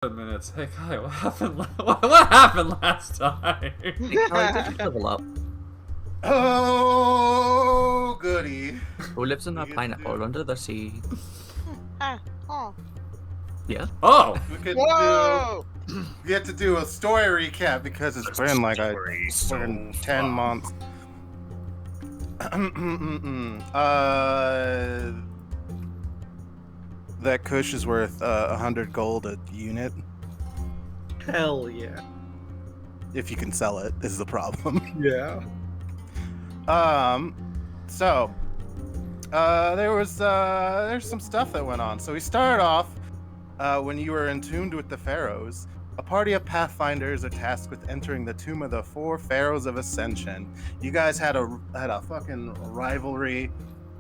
Minutes. Hey Kai, what happened? What happened last time? Hey, Kai, did you level up? Oh, goody. Who lives in a We get to pineapple do- under the sea? Yeah? Oh, We could Whoa! get to do a story recap because it's been like a fucking 10 months. That Kush is worth 100 gold a unit. Hell yeah. If you can sell it, is the problem. Yeah. So there's some stuff that went on. So we started off when you were entombed with the pharaohs. A party of pathfinders are tasked with entering the tomb of the 4 pharaohs of Ascension. You guys had a fucking rivalry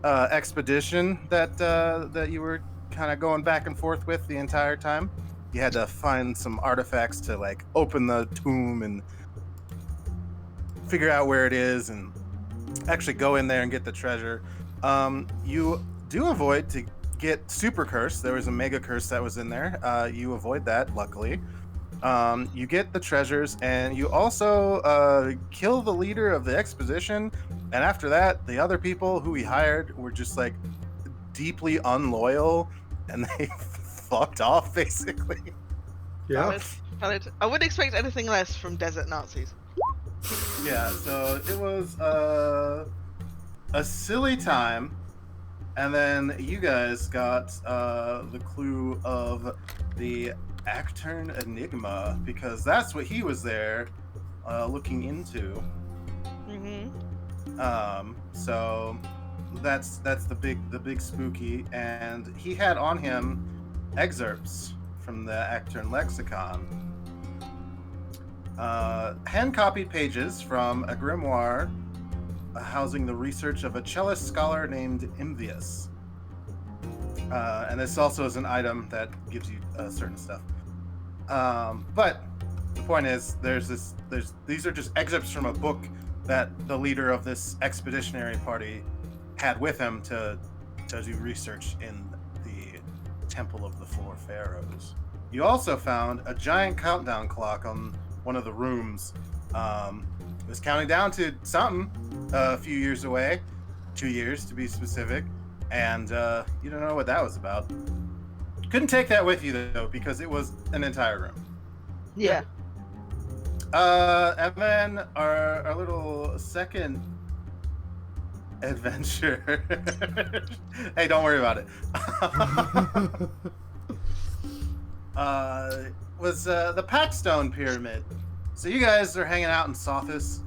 expedition that you were kind of going back and forth with the entire time. You had to find some artifacts to like open the tomb and figure out where it is and actually go in there and get the treasure. You do avoid to get super curse. There was a mega curse that was in there. You avoid that, luckily. You get the treasures, and you also kill the leader of the expedition. And after that, the other people who we hired were just like deeply unloyal, and they fucked off basically. Yeah. Valid. I wouldn't expect anything less from desert Nazis. Yeah, so it was a silly time, and then you guys got the clue of the Actern Enigma, because that's what he was there looking into. So that's the big spooky, and he had on him excerpts from the Actern lexicon. Hand-copied pages from a grimoire housing the research of a cellist scholar named Imvius. And this also is an item that gives you certain stuff. But the point is, these are just excerpts from a book that the leader of this expeditionary party had with him to do research in the Temple of the 4 Pharaohs. You also found a giant countdown clock on one of the rooms. It was counting down to something a few years away, 2 years to be specific, and you don't know what that was about. Couldn't take that with you though, because it was an entire room. Yeah. And then our little second adventure. Hey, don't worry about it. Was the Packstone Pyramid. So you guys are hanging out in Sothis,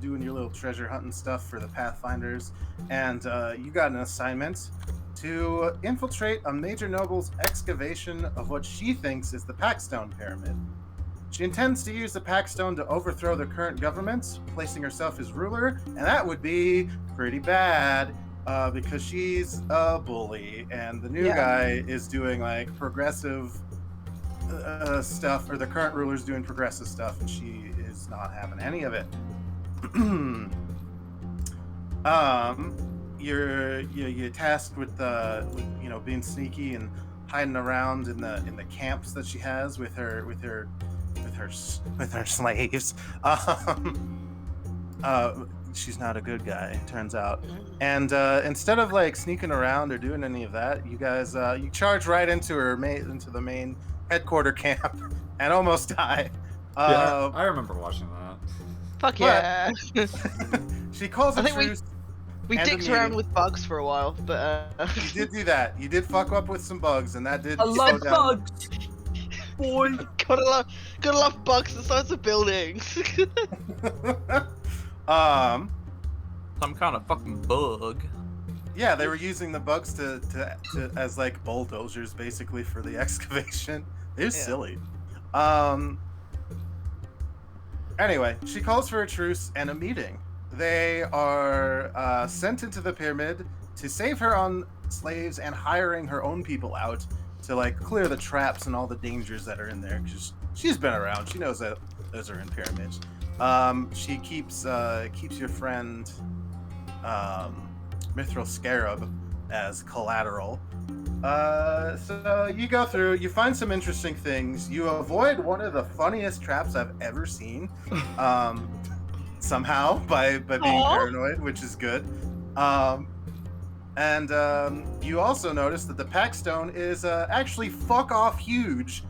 doing your little treasure hunting stuff for the Pathfinders, and you got an assignment to infiltrate a major noble's excavation of what she thinks is the Packstone Pyramid. She intends to use the Packstone to overthrow the current government, placing herself as ruler, and that would be pretty bad, because she's a bully, and the new guy is doing like progressive stuff, or the current ruler's doing progressive stuff, and she is not having any of it. You're tasked with being sneaky and hiding around in the camps that she has with her slaves. She's not a good guy, turns out. And instead of like sneaking around or doing any of that, you guys you charge right into the main headquarter camp and almost die. yeah, I remember watching that. Fuck yeah. She calls a I think truce. we and a dicked around meeting. with bugs for a while, but You did do that. You did fuck up with some bugs, and that did. I slow love down. bugs! Boy! gotta love bugs the size of buildings. Some kind of fucking bug. Yeah, they were using the bugs to as like bulldozers basically for the excavation. It was silly. Anyway, she calls for a truce and a meeting. They are sent into the pyramid to save her on slaves and hiring her own people out to like clear the traps and all the dangers that are in there, because she's been around. She knows that those are in pyramids. She keeps your friend Mithril Scarab as collateral. So you go through, you find some interesting things. You avoid one of the funniest traps I've ever seen. Somehow by being Aw. paranoid, which is good. And you also notice that the pack stone is actually fuck off huge,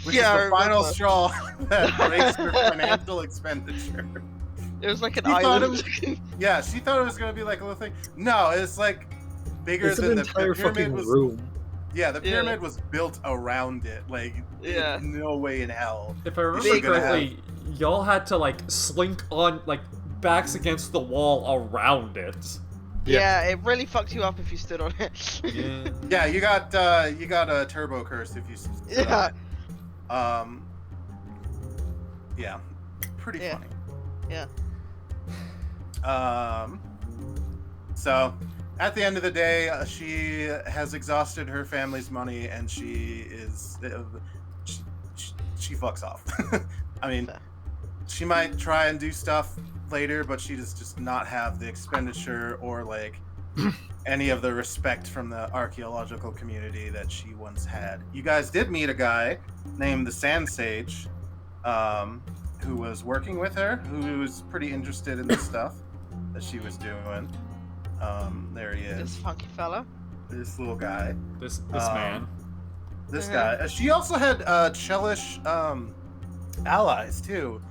which Yeah, I is the final remember. straw that breaks your financial expenditure. It was like an She thought island. Yeah, she thought it was gonna be like a little thing. No, it's like bigger It's an than entire the pyramid fucking was. room. Yeah, the Yeah. pyramid was built around it. Like, Yeah. no way in hell. If I remember Big. correctly, y'all had to like slink on like backs against the wall around it. Yeah, it really fucked you up if you stood on it. Yeah. Yeah, you got a turbo curse if you. stood on it. Yeah, pretty Yeah. funny. Yeah. So, at the end of the day, she has exhausted her family's money, and she fucks off. I mean, Fair. she might try and do stuff later, but she does just not have the expenditure or like any of the respect from the archaeological community that she once had. You guys did meet a guy named the Sand Sage, who was working with her, who was pretty interested in the stuff that she was doing. There he This is. funky fella. This little guy. This man. This Mhm. guy. She also had Chelish allies too,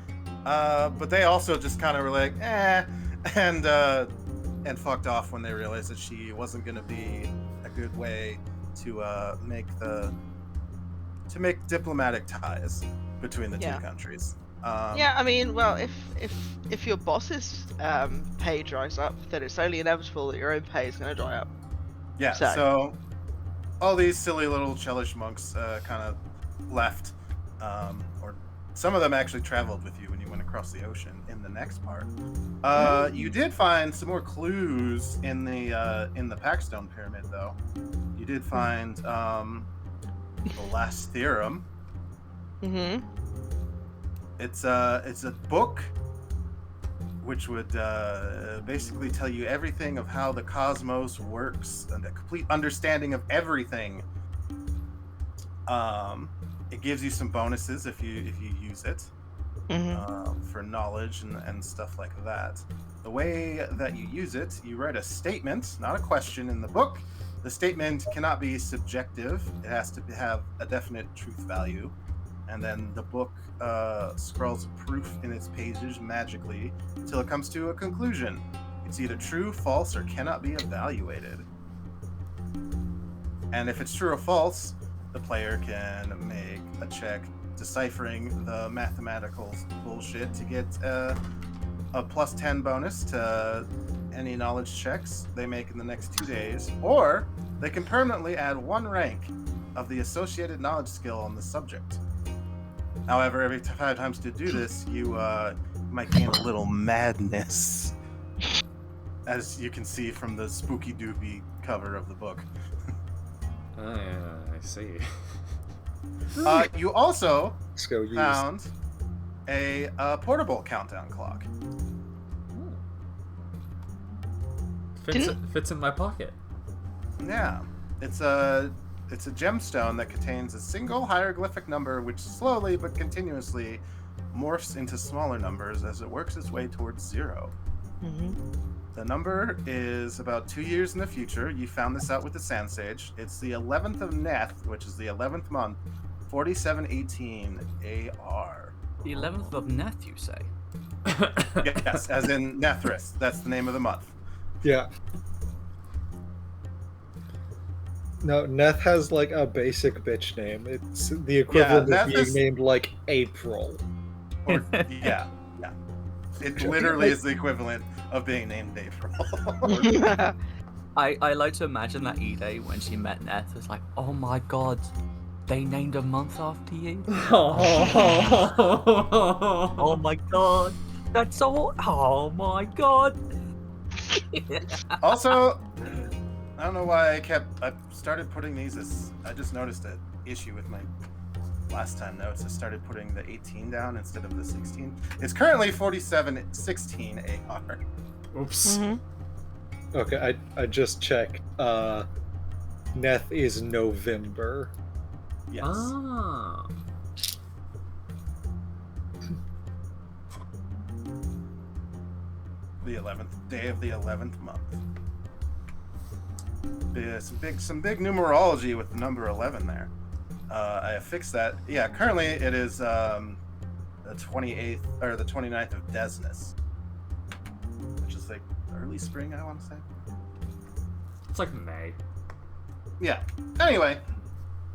but they also just kind of were like, and fucked off when they realized that she wasn't going to be a good way to make diplomatic ties between the Yeah. two countries. Yeah, I mean, well, if your boss's pay dries up, then it's only inevitable that your own pay is going to dry up. Yeah, so all these silly little Chelish monks kind of left, or some of them actually traveled with you when you went across the ocean in the next part. You did find some more clues in the Packstone Pyramid, though. You did find the last theorem. Mm-hmm. It's a book which would basically tell you everything of how the cosmos works and a complete understanding of everything. It gives you some bonuses if you use it for knowledge and stuff like that. The way that you use it, you write a statement, not a question in the book. The statement cannot be subjective. It has to have a definite truth value. And then the book scrolls proof in its pages magically until it comes to a conclusion. It's either true, false, or cannot be evaluated. And if it's true or false, the player can make a check deciphering the mathematical bullshit to get a plus 10 bonus to any knowledge checks they make in the next 2 days, or they can permanently add 1 rank of the associated knowledge skill on the subject. However, every 5 times to do this, you might gain a little madness, as you can see from the spooky doopy cover of the book. Oh, yeah, I see. You also Let's go use. found a portable countdown clock. Fits in my pocket. Yeah, it's a gemstone that contains a single hieroglyphic number which slowly but continuously morphs into smaller numbers as it works its way towards 0. Mm-hmm. The number is about 2 years in the future. You found this out with the Sand Sage. It's the 11th of Neth, which is the 11th month, 4718 AR. The 11th of Neth, you say? Yes, as in Nethris. That's the name of the month. Yeah. No, Neth has like a basic bitch name. It's the equivalent Neth of being is- named like April. Or, yeah. It literally is the equivalent of being named April. I like to imagine that E-Day when she met Neth was like, oh my god, they named a month after you? Oh my god, that's so... Oh my god. Also, I don't know why I started putting these as, I just noticed an issue with my last time notes. I started putting the 18 down instead of the 16. It's currently 4716 AR. Oops. Mm-hmm. Okay, I just checked. Neth is November. Yes. Ah. The 11th day of the 11th month. Yeah, some big numerology with the number 11 there. I fixed that. Yeah, currently it is the 28th or the 29th of Desnus, which is like early spring, I want to say. It's like May. Yeah. Anyway,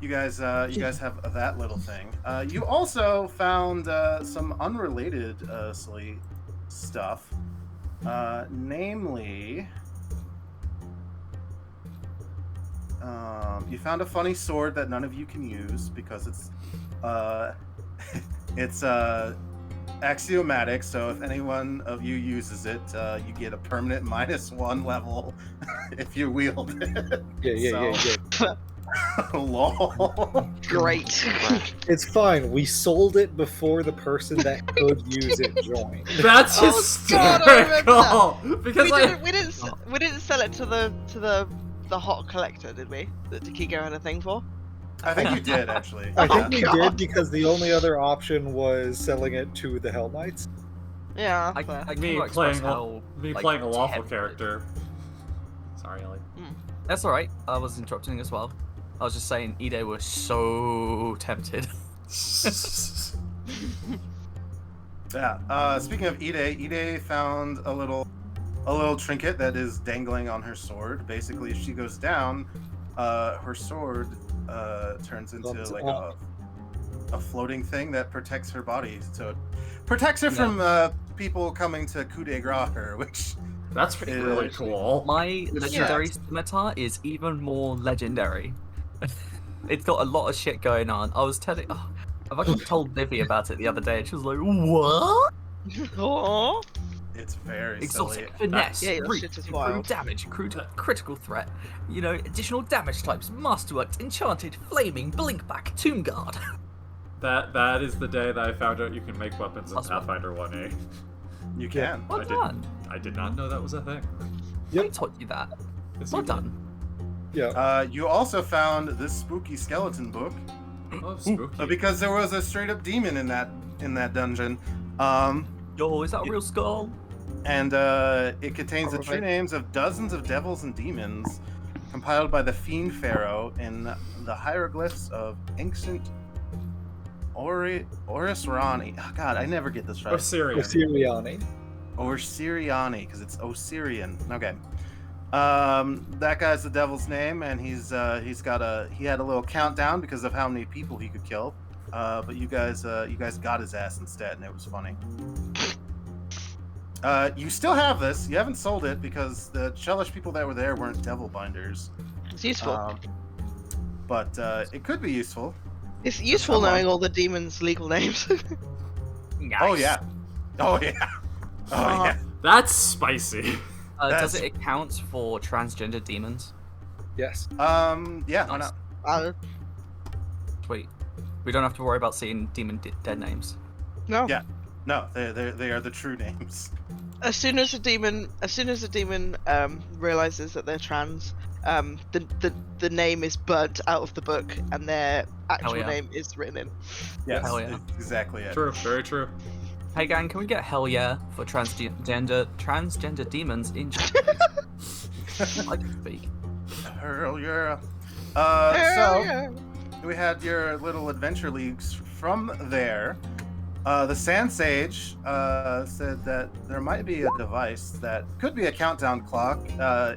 you guys have that little thing. You also found some unrelated stuff, namely. You found a funny sword that none of you can use because it's it's axiomatic. So if any one of you uses it, you get a permanent -1 level if you wield it. Yeah. Lol. Great. It's fine. We sold it before the person that could use it joined. That's Oh, God, I remember hysterical. Because we didn't sell it to the hot collector, did we? That Takiko had a thing for. I think you did actually. I think we God. did because the only other option was selling it to the Hell Knights. Yeah. I me cannot express playing how, like, playing a lawful tempted- character. Sorry, Ellie. That's alright. I was interrupting as well. I was just saying, Ide was so tempted. Yeah. Speaking of Ide found a little trinket that is dangling on her sword. Basically, if she goes down, her sword turns into Thumbs like up. a floating thing that protects her body. So it protects her from people coming to coup de grace her, which That's really cool. My legendary scimitar is even more legendary. It's got a lot of shit going on. I've actually told Livy about it the other day, and she was like, "What?" Oh. it's very Exotic silly. finesse, Yeah, your reach, shit is improved wild. damage, critical threat. You know, additional damage types, masterworks, enchanted, flaming, blinkback, tomb guard. That is the day that I found out you can make weapons in Plus one. Pathfinder 1A. You can. Well done. I did not know that was a thing. Yep. I taught you that. Yes, Well you did. done. Yeah. You also found this spooky skeleton book Oh, spooky. because there was a straight up demon in that dungeon. Yo, is that a real skull? And it contains the true Probably. names of dozens of devils and demons compiled by the Fiend Pharaoh in the hieroglyphs of ancient Orisrani. Oh, God, I never get this right. Osirian. Osiriani. Orsiriani, because it's Osirian. Okay. That guy's the devil's name, and he had a little countdown because of how many people he could kill. But you guys got his ass instead, and it was funny. You still have this. You haven't sold it because the Chelish people that were there weren't devil binders. It's useful. But it could be useful. It's useful someone. knowing all the demons' legal names. Nice. Oh yeah. Oh yeah. Oh yeah. That's spicy. Does it account for transgender demons? Yes. Yeah. Why Nice. not? Sweet. We don't have to worry about seeing demon dead names. No. Yeah. No, they are the true names. As soon as a demon realizes that they're trans, the name is burnt out of the book, and their actual yeah. name is written in. Yes. Hell yeah. Exactly it. True. Very true. Hey gang, can we get hell yeah for transgender demons in Japanese? I can speak. Hell yeah. Hell So yeah. we had your little adventure leagues from there. The Sand Sage said that there might be a device that could be a countdown clock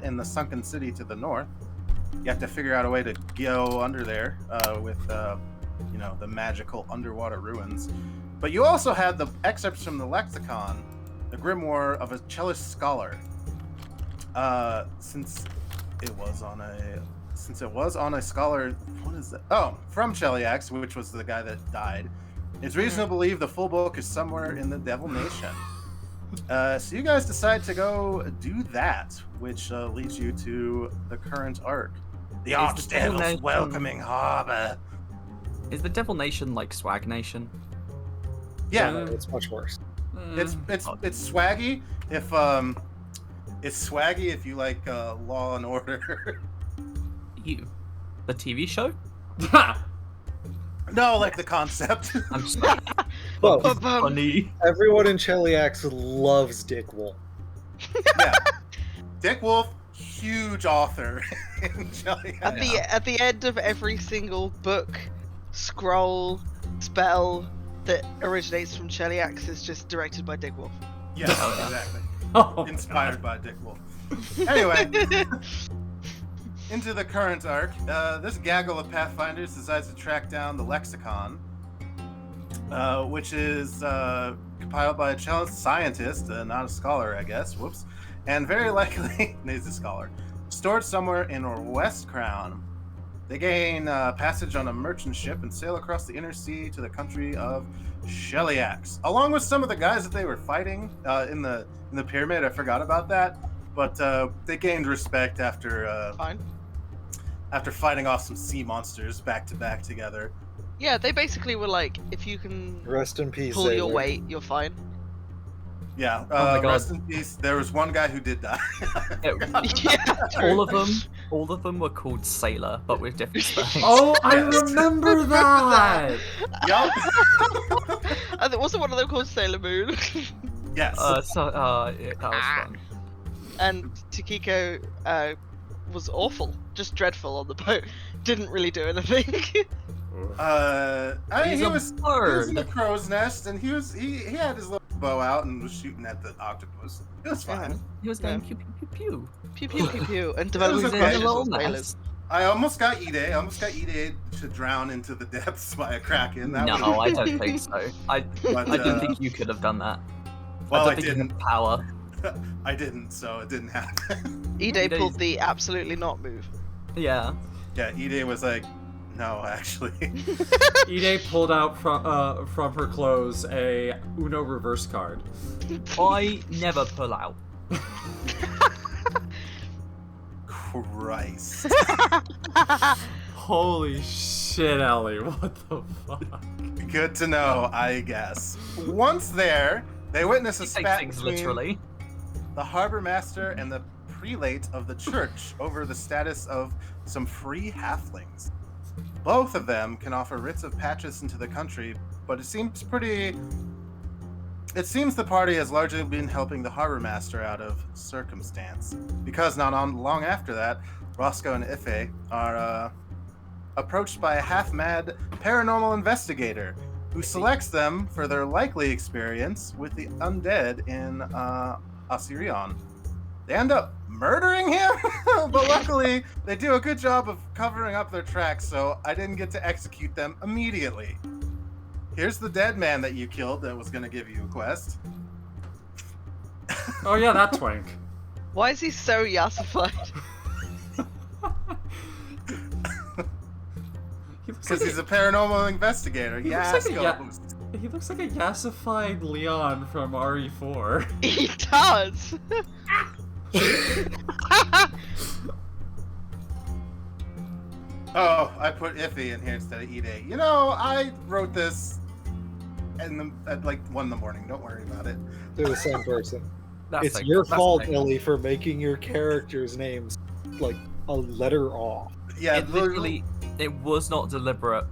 in the sunken city to the north. You have to figure out a way to go under there with, the magical underwater ruins. But you also had the excerpts from the lexicon, the grimoire of a Chelish scholar. Since it was on a scholar, what is that? Oh, from Cheliax, which was the guy that died. It's reasonable to believe the full book is somewhere in the Devil Nation. So you guys decide to go do that, which leads you to the current arc. The Is the Devil Archdevil's Nation- welcoming harbor. Is the Devil Nation like Swag Nation? Yeah, No, it's much worse. it's swaggy if you like Law and Order. You. The TV show? No, like the concept. I'm sorry. Well, It's funny. everyone in Cheliax loves Dick Wolf. Yeah. Dick Wolf, huge author in Cheliax. At the end of every single book, scroll, spell that originates from Cheliax is just directed by Dick Wolf. Yes, exactly. Oh, Inspired by Dick Wolf. Anyway, into the current arc, this gaggle of Pathfinders decides to track down the lexicon, which is compiled by a Cellist scientist, not a scholar, I guess. Whoops. And very likely, he's a scholar. Stored somewhere in West Crown. They gain passage on a merchant ship and sail across the inner sea to the country of Cheliax, along with some of the guys that they were fighting in the pyramid. I forgot about that, but they gained respect after after fighting off some sea monsters back to back together. Yeah, they basically were like, if you can Rest in peace. pull your Xavier. weight, you're fine. Yeah, Oh my God. rest in peace. There was one guy who did die. Yeah, true. all of them were called Sailor, but with different spellings. oh, I Yes. remember that. Yup. And it wasn't one of them called Sailor Moon. Yes. Yeah, that was fun. And Takiko was awful, just dreadful on the boat. Didn't really do anything. I mean, He's he a was in the crow's nest, and he had his little bow out and was shooting at the octopus. It was fine. He was going pew pew pew pew. Pew pew pew pew, and was developing a crushes little on mess. sailors. I almost got Ide. I almost got Ide to drown into the depths by a kraken. That No, would've I been- don't think so. I But, don't think you could have done that. Well, I I don't think you didn't. had power. I didn't, so it didn't happen. Ide Ides- pulled the absolutely not move. Yeah. Yeah, Ide was like, no, actually. Ide pulled out from her clothes a Uno reverse card. I never pull out. Christ. Holy shit, Ellie! What the fuck? Good to know, I guess. Once there, they witness a You take spat things between literally. the harbor master and the prelate of the church over the status of some free halflings. Both of them can offer writs of patches into the country, but it seems the party has largely been helping the harbor master out of circumstance, because not long after that, Roscoe and Ife are approached by a half-mad paranormal investigator who selects them for their likely experience with the undead in Osirion. They end up murdering him, but luckily they do a good job of covering up their tracks, so I didn't get to execute them immediately. Here's the dead man that you killed that was going to give you a quest. Oh yeah, that twink. Why is he so yassified? He looks Because like he's a paranormal investigator. He Yeah, looks like he looks like a yassified Leon from RE4. He does. Oh, I put Iffy in here instead of Ide. You know, I wrote this at like 1 in the morning. Don't worry about it. They're the same person. It's a- your that's fault, a- Ellie, for making your characters' names like a letter off. Yeah, It literally, it was not deliberate.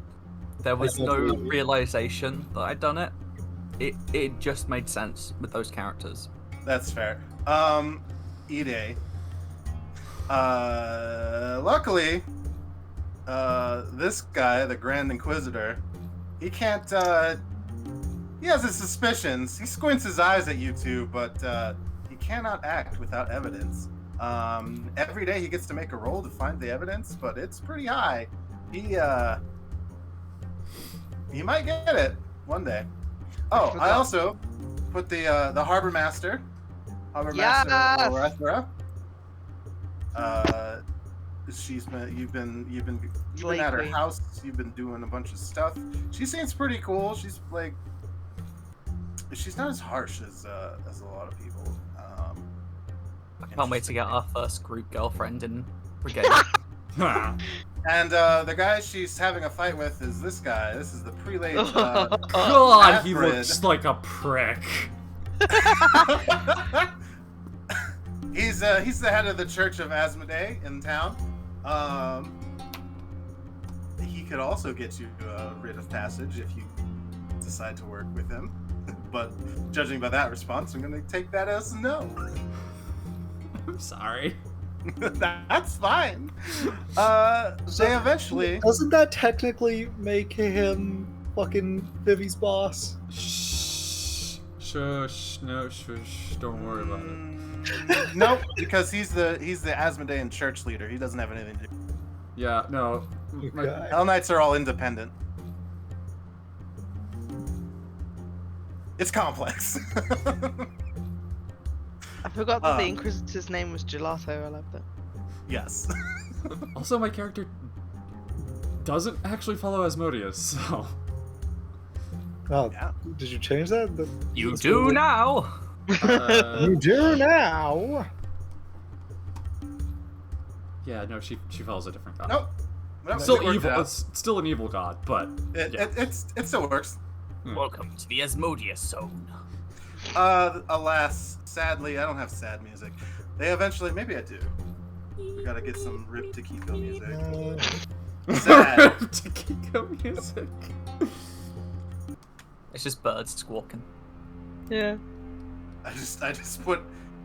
There was don't no believe you. realization that I'd done it. It just made sense with those characters. That's fair. Ide. Luckily, this guy, the Grand Inquisitor, he can't, he has his suspicions. He squints his eyes at you two, but, he cannot act without evidence. Every day he gets to make a roll to find the evidence, but it's pretty high. He might get it one day. Oh, I also put the harbor master, Yes! Orethra. You've been at her Slay house. You've been doing a bunch of stuff. She seems pretty cool. She's like, she's not as harsh as a lot of people. I can't wait to get our first group girlfriend in Brigade. And the guy she's having a fight with is this guy. This is the prelate. God, he Alfred. looks like a prick. He's the head of the Church of Asmodee in town. he could also get you a writ of passage if you decide to work with him. But judging by that response, I'm going to take that as a no. I'm sorry. That's fine. They eventually... Doesn't that technically make him fucking Vivi's boss? Shh. Shush. No, shush. Don't worry about it. Nope, because he's the Asmodean church leader. He doesn't have anything to do. Yeah, no. Okay. Hell Knights are all independent. It's complex. I forgot that the Inquisitor's name was Gelato. I love that. Yes. Also, my character doesn't actually follow Asmodeus, so... Oh, Yeah. did you change that? You do now. You do now. Yeah, no, she follows a different god. Nope. Still it worked evil. out. It's still an evil god, but yeah. It still works. Welcome to the Asmodeus zone. Alas, sadly, I don't have sad music. They eventually, maybe I do. We gotta get some Rip Takiko music. Sad. Takiko music. It's just birds squawking. Yeah. I just put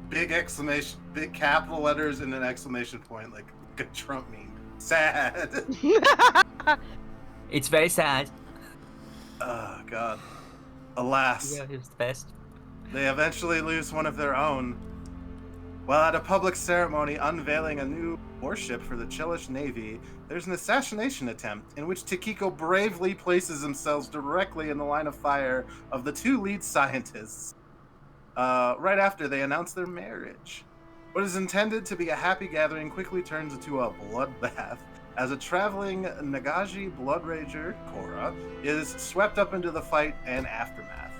big capital letters and an exclamation point like a Trump meme. Sad. It's very sad. Oh God. Alas, Yeah, it's the best. they eventually lose one of their own. While at a public ceremony unveiling a new warship for the Chelish Navy, there's an assassination attempt in which Takiko bravely places himself directly in the line of fire of the two lead scientists. Right after they announce their marriage. What is intended to be a happy gathering quickly turns into a bloodbath as a traveling Nagaji blood rager, Korra, is swept up into the fight and aftermath.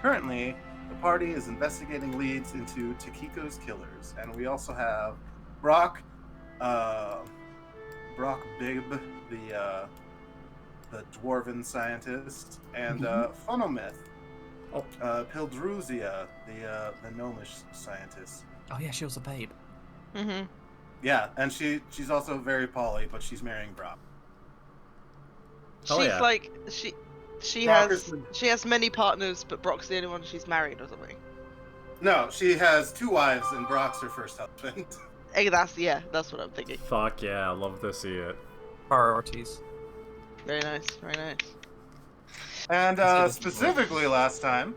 Currently, the party is investigating leads into Takiko's killers, and we also have Brock Bibb, the dwarven scientist, and Phonomyth, Pildruzia, the gnomish scientist. Oh yeah, she was a babe. Mm-hmm. Yeah, and she's also very poly, but she's marrying Brock. Oh, She's yeah. like she Brock has many partners, but Brock's the only one she's married or something. No, she has 2 wives, and Brock's her first husband. Hey, that's what I'm thinking. Fuck yeah, I love to see it. Priorities. Very nice, very nice. And specifically last time,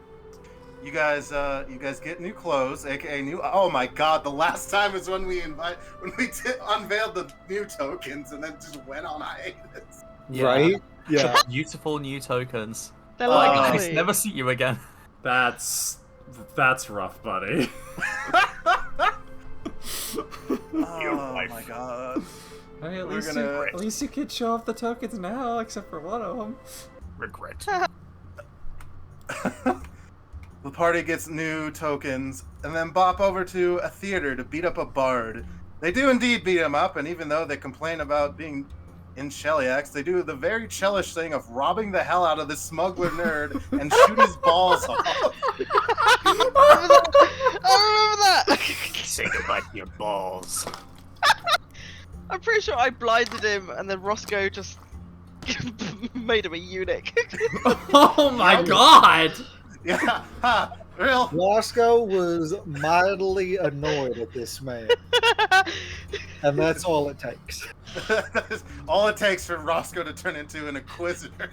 you guys get new clothes, aka new. Oh my God! The last time is when we unveiled the new tokens and then just went on hiatus. Yeah. Right? Yeah. Beautiful new tokens. They're Oh, Bye lovely. guys, never see you again. That's rough, buddy. Oh my God! I mean, We're gonna- at least you can show off the tokens now, except for one of them. Regret. The party gets new tokens and then bop over to a theater to beat up a bard. They do indeed beat him up, and even though they complain about being in Shellyax, they do the very Chelish thing of robbing the hell out of this smuggler nerd and shoot his balls off. I remember that. Say goodbye to your balls. I'm pretty sure I blinded him, and then Roscoe just made him a eunuch. Oh my god! Yeah, ha, real. Roscoe was mildly annoyed at this man, and that's all it takes. That is all it takes for Roscoe to turn into an inquisitor.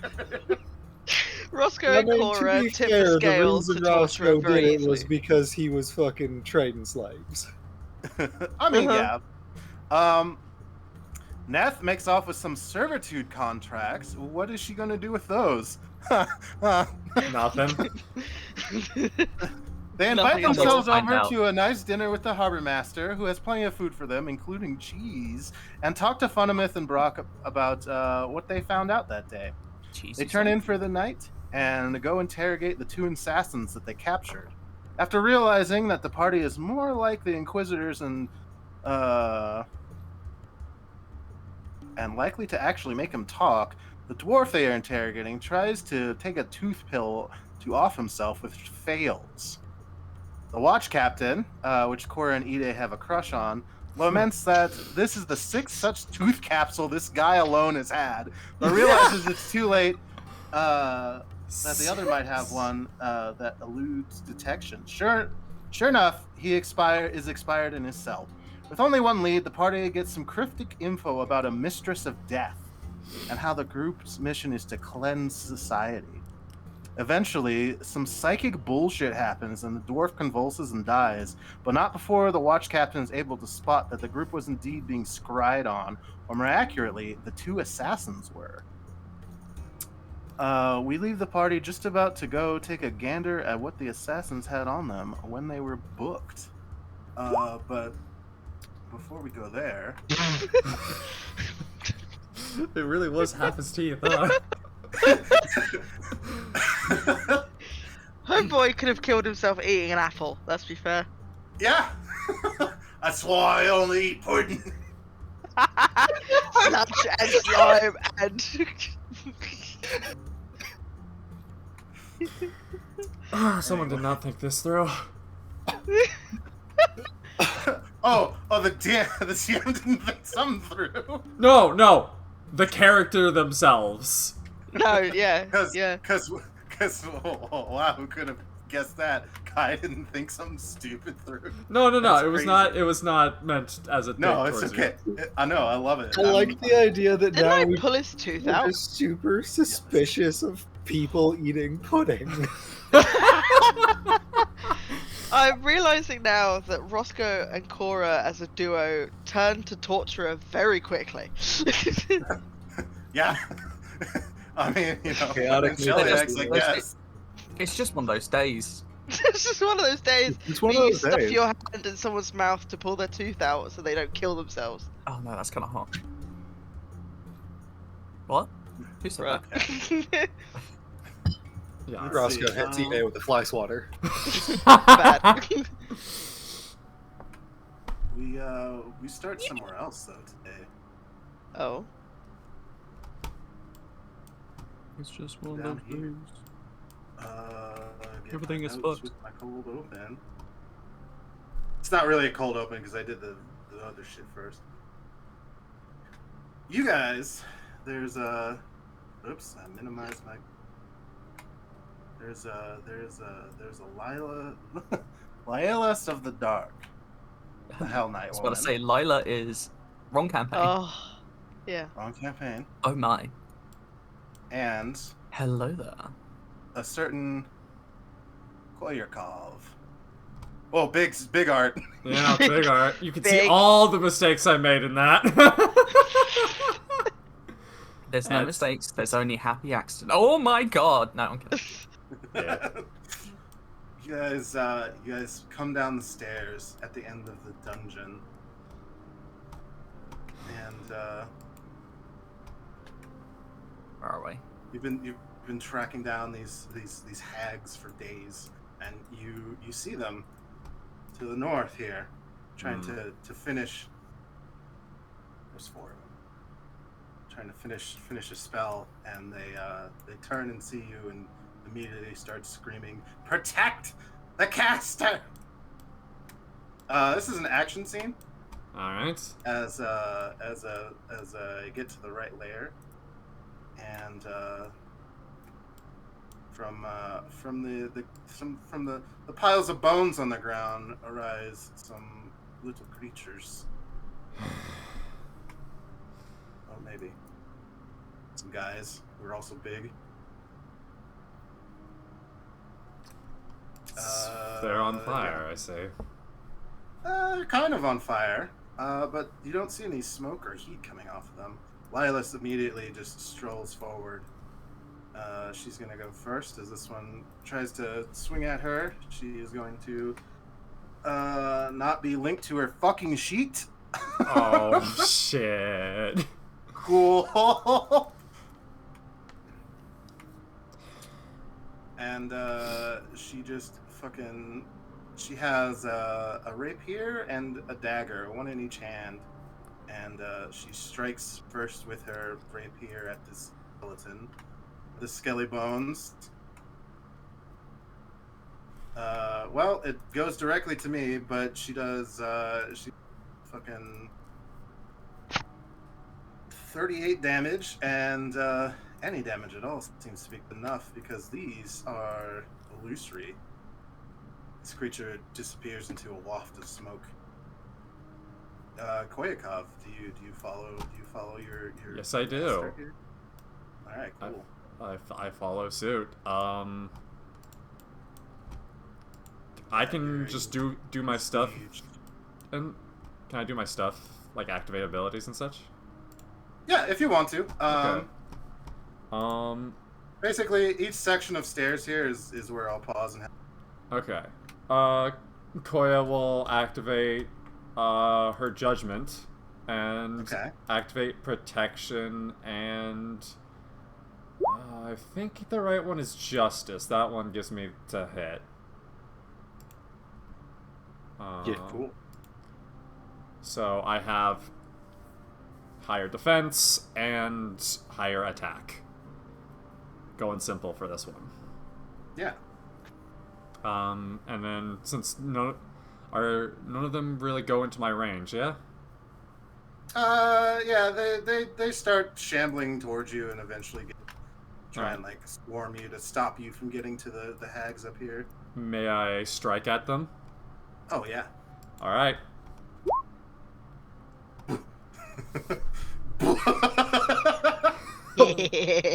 Roscoe I and mean, Cora to be tip fair, the the scales to reason torture Roscoe him very did it was easily. because he was fucking trading slaves. I mean, Uh-huh. yeah. Neth makes off with some servitude contracts. What is she gonna do with those? Nothing. They invite Nothing themselves else. Find over out. to a nice dinner with the harbor master, who has plenty of food for them, including cheese, and talk to Phonomyth and Brock about what they found out that day. Jeez, They turn in for the night and go interrogate the 2 assassins that they captured. After realizing that the party is more like the Inquisitors and likely to actually make him talk, the dwarf they are interrogating tries to take a tooth pill to off himself, which fails. The watch captain, which Cora and Ide have a crush on, laments that this is the 6th such tooth capsule this guy alone has had, but realizes it's too late. That the other might have one that eludes detection. Sure enough, he is expired in his cell. With only one lead, the party gets some cryptic info about a mistress of death and how the group's mission is to cleanse society. Eventually, some psychic bullshit happens and the dwarf convulses and dies, but not before the watch captain is able to spot that the group was indeed being scryed on, or more accurately, the 2 assassins were. We leave the party just about to go take a gander at what the assassins had on them when they were booked. But before we go there... It really was half his teeth, huh? Homeboy could have killed himself eating an apple, let's be fair. Yeah! That's why I only eat pudding. Lunch and slime and... Someone did not think this through. The DM didn't think something through. No, the character themselves. No, yeah, yeah. Because wow, who could have guessed that? Guy didn't think something stupid through. No, That's it was crazy. not meant as a No, dig it's towards okay. I know, I love it. I like the idea that Didn't now I we pull his tooth are out? just super suspicious of people eating pudding. I'm realizing now that Roscoe and Cora as a duo turned to torturer very quickly. Yeah. I mean, Chaotic Shellyax, I movie. guess. It's just one of those days. It's just one of those days. It's one of where you those stuff days. your hand in someone's mouth to pull their tooth out so they don't kill themselves. Oh no, that's kind of hot. What? Who said that? Okay. Yeah. Let's Roscoe see, hits eBay with the fly swatter. Bad. We start somewhere else though today. Oh. It's just one Down of those here. days. Get Everything my is notes fucked. with my cold open. It's not really a cold open because I did the other shit first. You guys, there's a. Oops, I minimized my. There's a Lila, Lailas of the Dark, the Hell Knight I was woman. about to say Lila is wrong campaign. Oh. Yeah. Wrong campaign, Oh my. and Hello there. a certain Koyarkov. Oh, big art. Yeah, big art. You can see Big. all the mistakes I made in that. There's no And- mistakes. There's only happy accident. Oh my god. No, I'm kidding. Yeah. You guys come down the stairs at the end of the dungeon, and Where are we? you've been tracking down these hags for days, and you see them to the north here, trying to finish. There's 4 of them. Trying to finish a spell, and they turn and see you and immediately start screaming, "Protect the caster!" This is an action scene. All right. As I get to the right layer, and from the piles of bones on the ground arise some little creatures. Oh, maybe some guys who are also big. They're on fire, I say. They're kind of on fire, but you don't see any smoke or heat coming off of them. Lilas immediately just strolls forward. She's gonna go first as this one tries to swing at her. She is going to not be linked to her fucking sheet. Oh shit. Cool. And she just fucking. She has a rapier and a dagger, one in each hand, and she strikes first with her rapier at this skeleton, the skelly bones. Well, it goes directly to me, but she does. She fucking 38 damage, and any damage at all seems to be enough because these are illusory. This creature disappears into a waft of smoke. Koyakov, do you follow your Yes, I do. master here? All right, cool. I follow suit. I can just do my stuff. And can I do my stuff, like activate abilities and such? Yeah, if you want to. Okay. Basically, each section of stairs here is where I'll pause and. Okay. Koya will activate her judgment and activate protection and I think the right one is justice. That one gives me to hit. Yeah, cool. So I have higher defense and higher attack. Going simple for this one. Yeah. And then since none of them really go into my range, yeah? Yeah, they start shambling towards you and eventually try and like swarm you to stop you from getting to the hags up here. May I strike at them? Oh yeah. All right.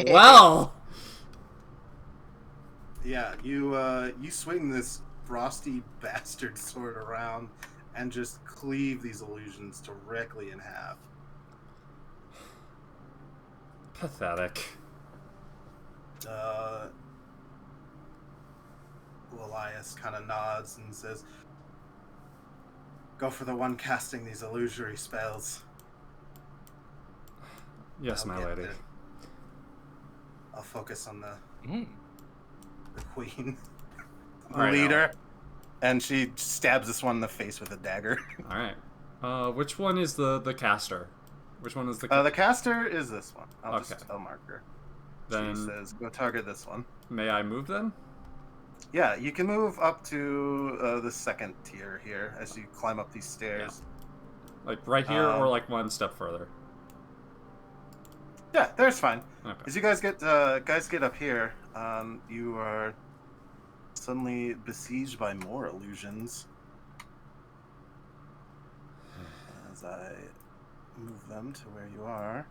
Well. Yeah, you swing this frosty bastard sword around and just cleave these illusions directly in half. Pathetic. Elias kind of nods and says, "Go for the one casting these illusory spells." Yes, my lady. I'll focus on the queen, the Right leader, and she stabs this one in the face with a dagger. All right. Which one is the caster? Which one is the? The caster is this one. I'll mark her. Then She says, "Go target this one." may I move then? Yeah, you can move up to the second tier here as you climb up these stairs. Like right here, or like one step further? Yeah, there's fine. Okay. As you guys get up here, you are suddenly besieged by more illusions. As I move them to where you are,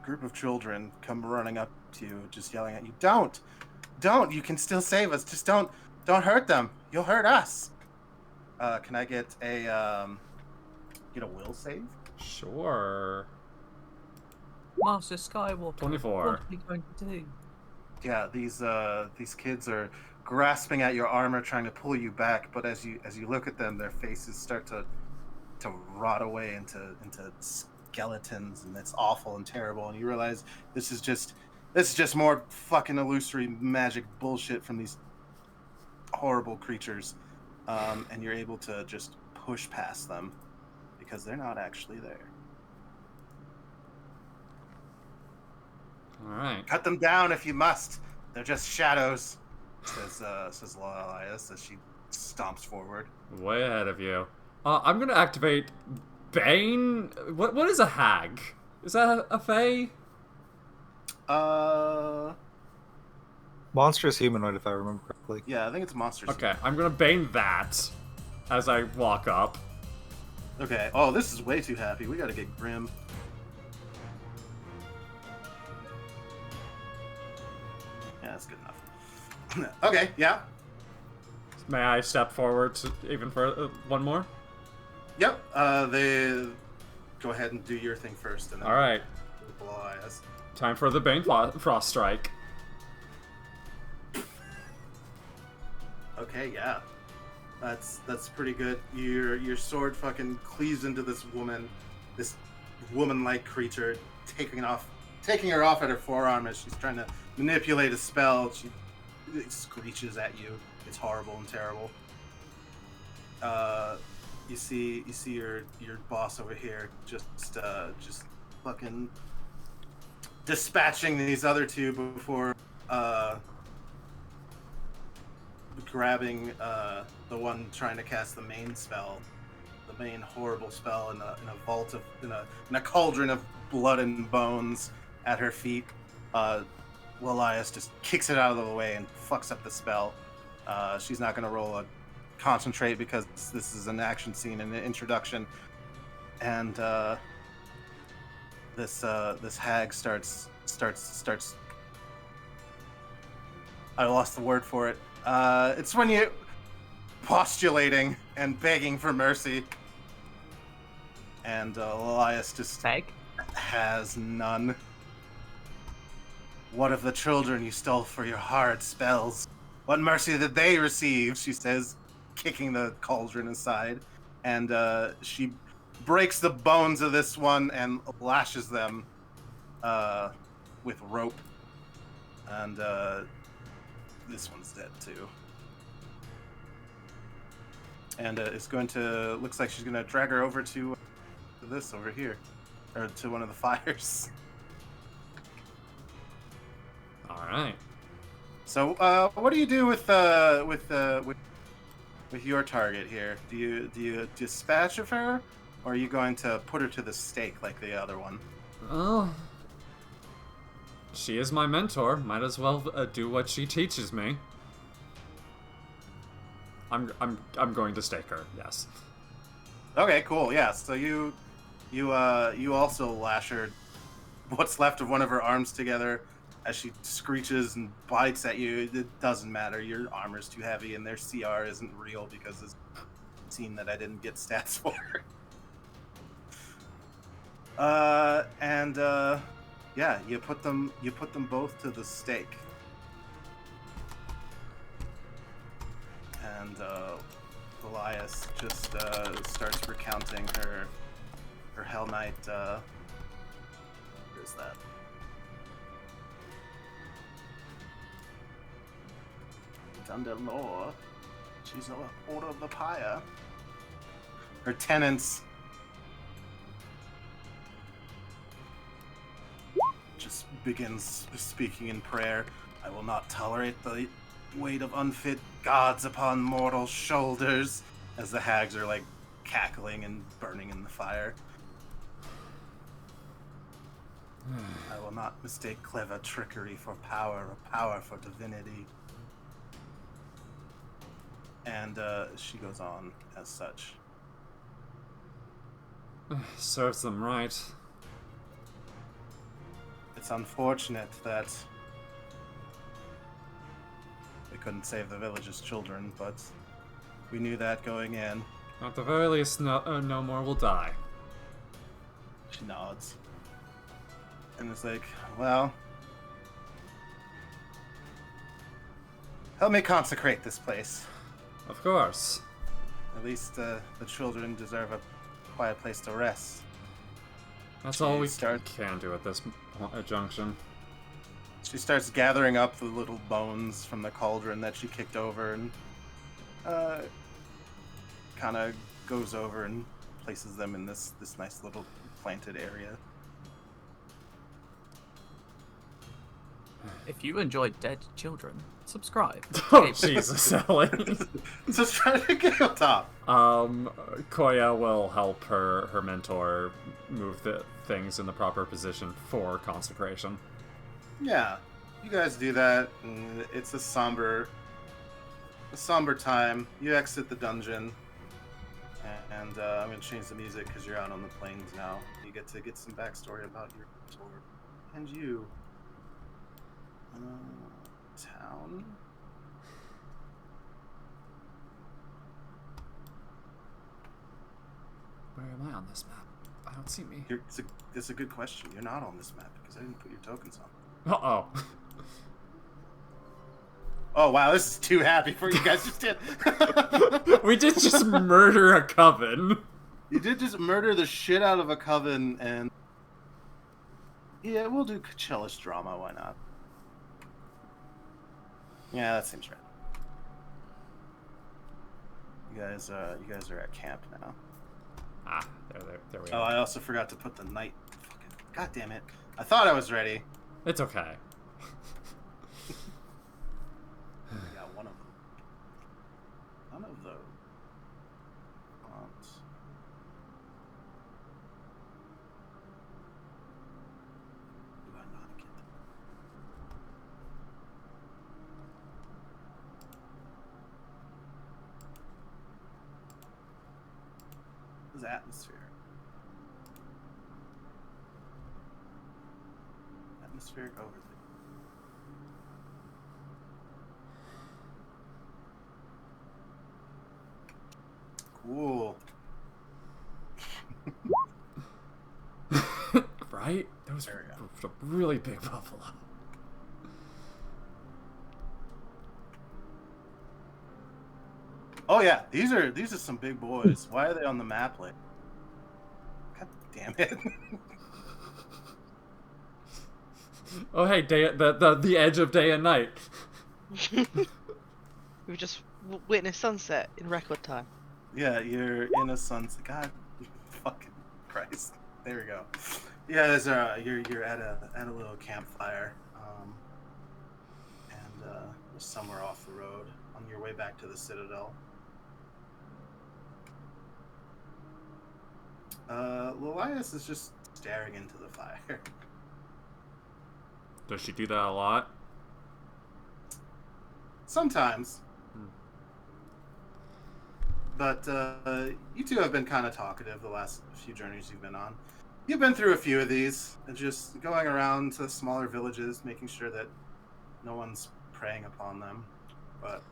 group of children come running up to you, just yelling at you, Don't! You can still save us. Just don't hurt them. You'll hurt us." Can I get a will save? Sure. Master Skywalker. 24. What are you going to do? Yeah, these kids are grasping at your armor, trying to pull you back. But as you look at them, their faces start to rot away into skeletons, and it's awful and terrible. And you realize this is just more fucking illusory magic bullshit from these horrible creatures. And you're able to just push past them because they're not actually there. All right. Cut them down if you must. They're just shadows, says Elias as she stomps forward. Way ahead of you. I'm gonna activate Bane. What is a hag? Is that a fae? Monstrous humanoid, if I remember correctly. Yeah, I think it's monsters. Okay, I'm gonna Bane that as I walk up. Okay. Oh, this is way too happy. We gotta get grim. Yeah, that's good enough. Okay, yeah. May I step forward to even further? One more? Yep. They go ahead and do your thing first, and then Alright. Elias. Time for the Bane Frost Strike. Okay, yeah. That's pretty good. Your sword fucking cleaves into this woman-like creature, taking her off at her forearm as she's trying to manipulate a spell. She screeches at you. It's horrible and terrible. You see your boss over here just fucking dispatching these other two before grabbing the one trying to cast the main spell, the main horrible spell in a vault of in a cauldron of blood and bones at her feet. Lilias just kicks it out of the way and fucks up the spell. She's not going to roll a concentrate because this is an action scene and an introduction. And this hag starts. I lost the word for it. It's when you postulating and begging for mercy. And Lilias just has none. What of the children you stole for your hard spells? What mercy did they receive? She says, kicking the cauldron aside. And she breaks the bones of this one and lashes them with rope. And this one's dead too. And it's going to, looks like she's going to drag her over to this over here. Or to one of the fires. Alright. So, what do you do with your target here? Do you dispatch of her, or are you going to put her to the stake like the other one? Oh, she is my mentor. Might as well do what she teaches me. I'm going to stake her. Yes. Okay, cool. Yeah. So you also lash her, what's left of one of her arms together. As she screeches and bites at you, it doesn't matter. Your armor's too heavy, and their CR isn't real because it's a scene that I didn't get stats for. Yeah, you put them both to the stake. And Elias just starts recounting her Hell Knight. Where's that? Under law, she's an order of the pyre. Her tenants just begins speaking in prayer. I will not tolerate the weight of unfit gods upon mortal shoulders. As the hags are like cackling and burning in the fire. I will not mistake clever trickery for power or power for divinity. And she goes on as such. Serves them right. It's unfortunate that we couldn't save the village's children, but we knew that going in. At the very least, no more will die. She nods. And it's like, well, help me consecrate this place. Of course. At least the children deserve a quiet place to rest. That's all we can do at this junction. She starts gathering up the little bones from the cauldron that she kicked over and kind of goes over and places them in this nice little planted area. If you enjoyed Dead Children, subscribe. Oh, Jesus, Ellie. Just trying to get up top. Koya will help her mentor move the things in the proper position for consecration. Yeah, you guys do that, and it's a somber time. You exit the dungeon, and I'm gonna change the music because you're out on the plains now. You get to get some backstory about your mentor and you. Town. Where am I on this map? I don't see me. It's a good question. You're not on this map because I didn't put your tokens on. Uh-oh. Oh, wow, this is too happy for you guys just did. We did just murder a coven. You did just murder the shit out of a coven, and yeah, we'll do Coachella's drama, why not? Yeah, that seems right. You guys are at camp now. Ah, there we Oh, are. I also forgot to put the night. Fucking, God damn it! I thought I was ready. It's okay. I got one of them. What is atmosphere? Atmospheric overlay. Cool. Right? That was There we a really big buffalo. Oh yeah, these are some big boys. Why are they on the map? Like, God damn it! Oh hey, the edge of day and night. We've just witnessed sunset in record time. Yeah, you're in a sunset. God, fucking Christ! There we go. Yeah, there's you're at a little campfire, and just somewhere off the road on your way back to the Citadel. Lilias is just staring into the fire. Does she do that a lot? Sometimes. But you two have been kind of talkative the last few journeys you've been on. You've been through a few of these, and just going around to smaller villages, making sure that no one's preying upon them. But,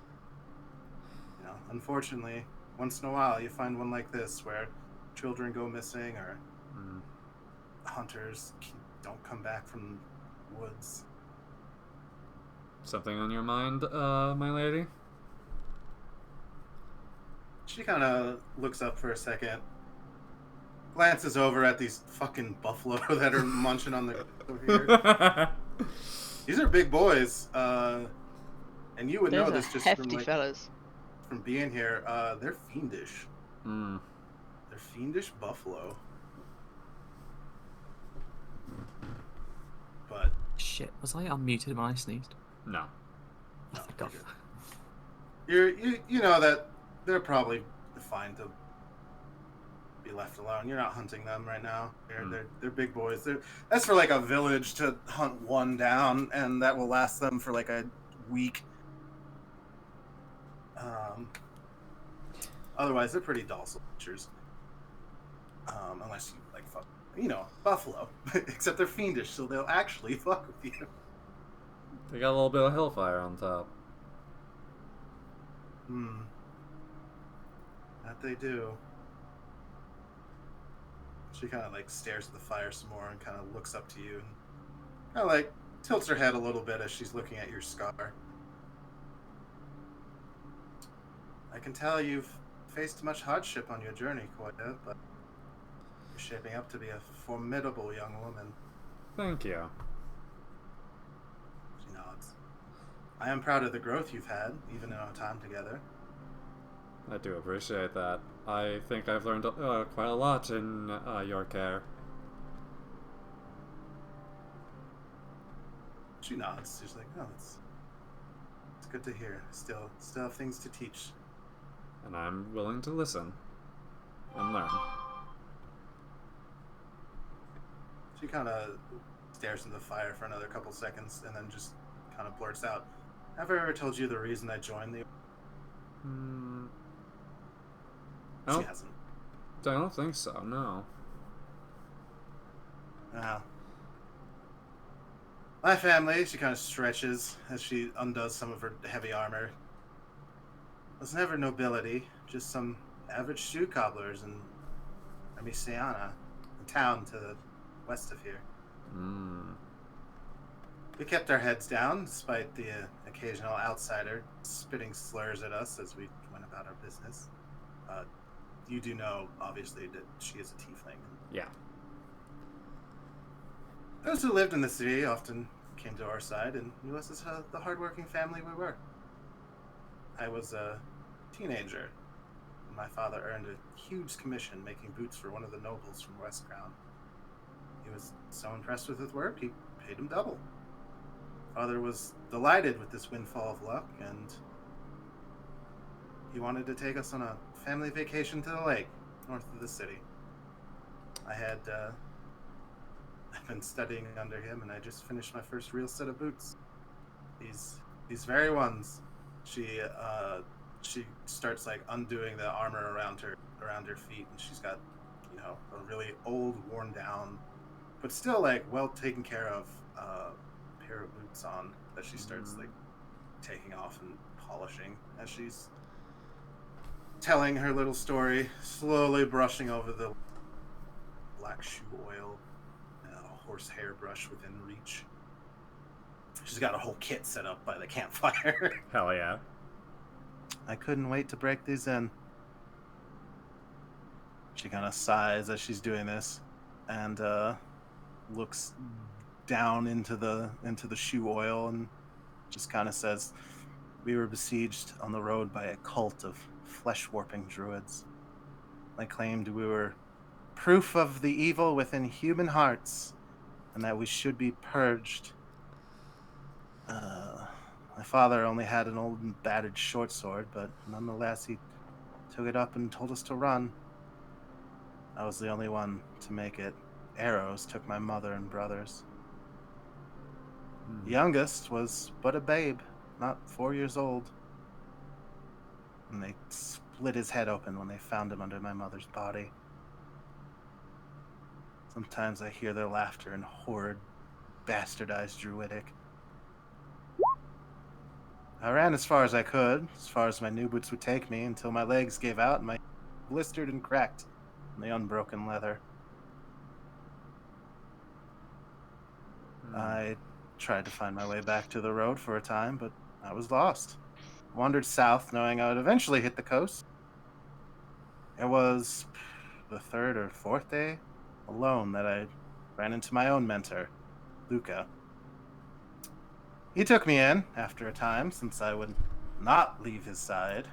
you know, unfortunately, once in a while you find one like this where children go missing or hunters don't come back from woods. Something on your mind, my lady? She kind of looks up for a second, glances over at these fucking buffalo that are munching on the over here. These are big boys, and you would know this just hefty from like, fellas. from being here. They're fiendish. Mm. They're fiendish buffalo. But Shit, was I unmuted when I sneezed? No. no, Thank God. you know that they're probably fine to be left alone. You're not hunting them right now. They're big boys. That's for like a village to hunt one down, and that will last them for like a week. Otherwise, they're pretty docile creatures. Unless you like fuck, you know, buffalo. Except they're fiendish, so they'll actually fuck with you. They got a little bit of hellfire on top. That they do. She kind of like stares at the fire some more and kind of looks up to you and kind of like tilts her head a little bit as she's looking at your scar. I can tell you've faced much hardship on your journey, Koya, but you're shaping up to be a formidable young woman. Thank you. She nods. I am proud of the growth you've had, even in our time together. I do appreciate that. I think I've learned quite a lot in your care. She nods. She's like, "Oh, it's good to hear. Still have things to teach." And I'm willing to listen and learn. She kind of stares into the fire for another couple seconds and then just kind of blurts out, "Have I ever told you the reason I joined the?" She hasn't. I don't think so, no. My family, she kind of stretches as she undoes some of her heavy armor, was never nobility, just some average shoe cobblers in Amisiana, a town to the west of here. We kept our heads down, despite the occasional outsider spitting slurs at us as we went about our business. You do know, obviously, that she is a tiefling. Yeah. Those who lived in the city often came to our side and knew us as the hardworking family we were. I was a teenager when my father earned a huge commission making boots for one of the nobles from West Crown. He was so impressed with his work, he paid him double. Father was delighted with this windfall of luck, and he wanted to take us on a family vacation to the lake, north of the city. I've been studying under him, and I just finished my first real set of boots. These very ones. She starts like undoing the armor around her feet, and she's got a really old, worn down, but still like well taken care of pair of boots on that she starts like taking off and polishing as she's telling her little story, slowly brushing over the black shoe oil, a horse hairbrush within reach. She's got a whole kit set up by the campfire. Hell yeah. I couldn't wait to break these in. She kind of sighs as she's doing this and looks down into the shoe oil and just kind of says, "We were besieged on the road by a cult of flesh-warping druids. They claimed we were proof of the evil within human hearts and that we should be purged. My father only had an old and battered short sword, but nonetheless he took it up and told us to run. I was the only one to make it. Arrows took my mother and brothers. The youngest was but a babe, not 4 years old. And they split his head open when they found him under my mother's body. Sometimes I hear their laughter in horrid, bastardized druidic. I ran as far as I could, as far as my new boots would take me, until my legs gave out and my blistered and cracked in the unbroken leather. I tried to find my way back to the road for a time, but I was lost. Wandered south, knowing I would eventually hit the coast. It was the 3rd or 4th day alone that I ran into my own mentor, Luca. He took me in after a time, since I would not leave his side.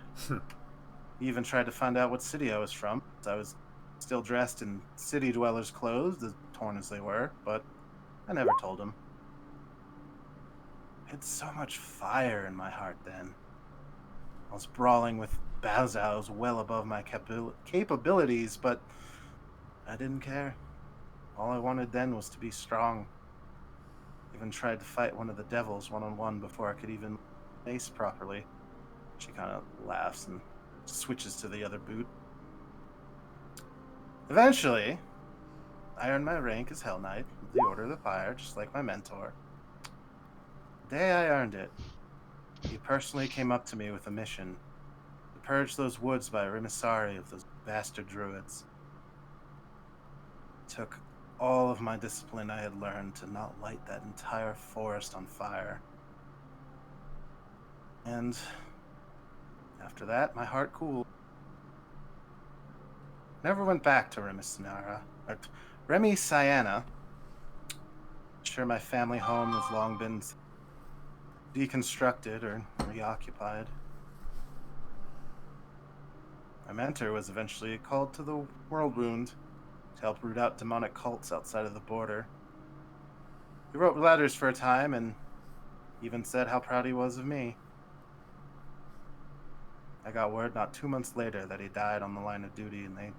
He even tried to find out what city I was from. I was still dressed in city dwellers' clothes, as torn as they were, but I never told him. I had so much fire in my heart then. I was brawling with Baozaos well above my capabilities, but I didn't care. All I wanted then was to be strong. Even tried to fight one of the devils one-on-one before I could even ace properly. She kind of laughs and switches to the other boot. Eventually, I earned my rank as Hell Knight of the Order of the Fire, just like my mentor. The day I earned it, he personally came up to me with a mission to purge those woods by a emissary of those bastard druids. It took all of my discipline I had learned to not light that entire forest on fire. And after that, my heart cooled. Never went back to Remy Sienna. Sure, my family home has long been deconstructed or reoccupied. My mentor was eventually called to the World Wound to help root out demonic cults outside of the border. He wrote letters for a time and even said how proud he was of me. I got word not 2 months later that he died on the line of duty, and they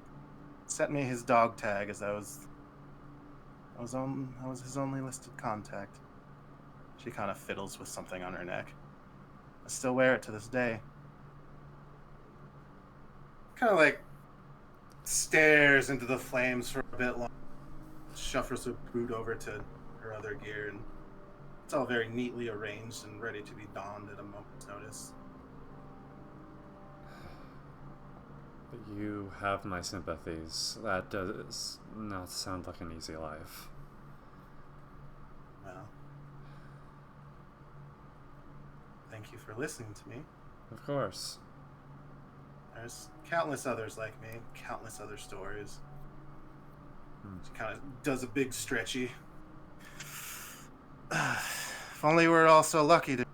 sent me his dog tag as I was his only listed contact. She kind of fiddles with something on her neck. I still wear it to this day. Kind of like stares into the flames for a bit long, shuffles her boot over to her other gear, and it's all very neatly arranged and ready to be donned at a moment's notice. You have my sympathies. That does not sound like an easy life. Well, thank you for listening to me. Of course. There's countless others like me, countless other stories. She kind of does a big stretchy. If only we were all so lucky to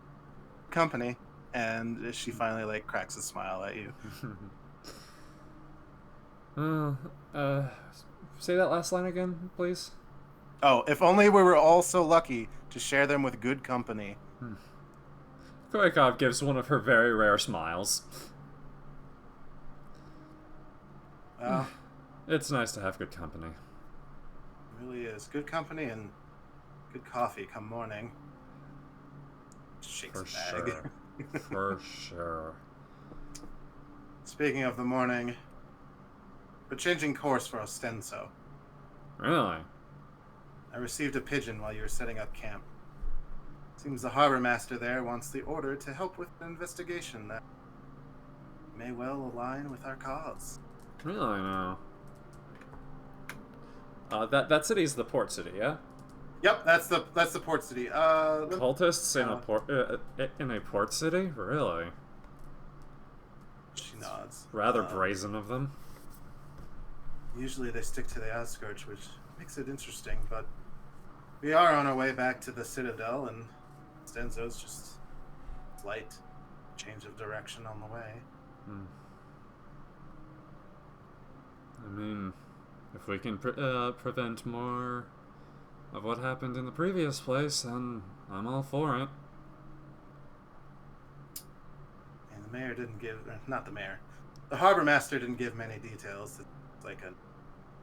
company. And she finally like cracks a smile at you. Say that last line again, please. Oh, if only we were all so lucky to share them with good company. Koikov gives one of her very rare smiles. Well, It's nice to have good company. it really is. Good company and good coffee come morning. Shakes For a bag. sure. For sure. Speaking of the morning, We're changing course for Ostenso. Really? I received a pigeon while you were setting up camp. Seems the harbor master there wants the order to help with an investigation that may well align with our cause. Really now. That city's the port city, yeah? Yep, that's the port city. Cultists in a port city? Really? She nods. Rather brazen of them. Usually they stick to the outskirts, which makes it interesting, but we are on our way back to the Citadel, and Stenzo's just slight change of direction on the way. I mean, if we can prevent more of what happened in the previous place, then I'm all for it. And the mayor didn't give... Not the mayor. The harbor master didn't give many details. It's like an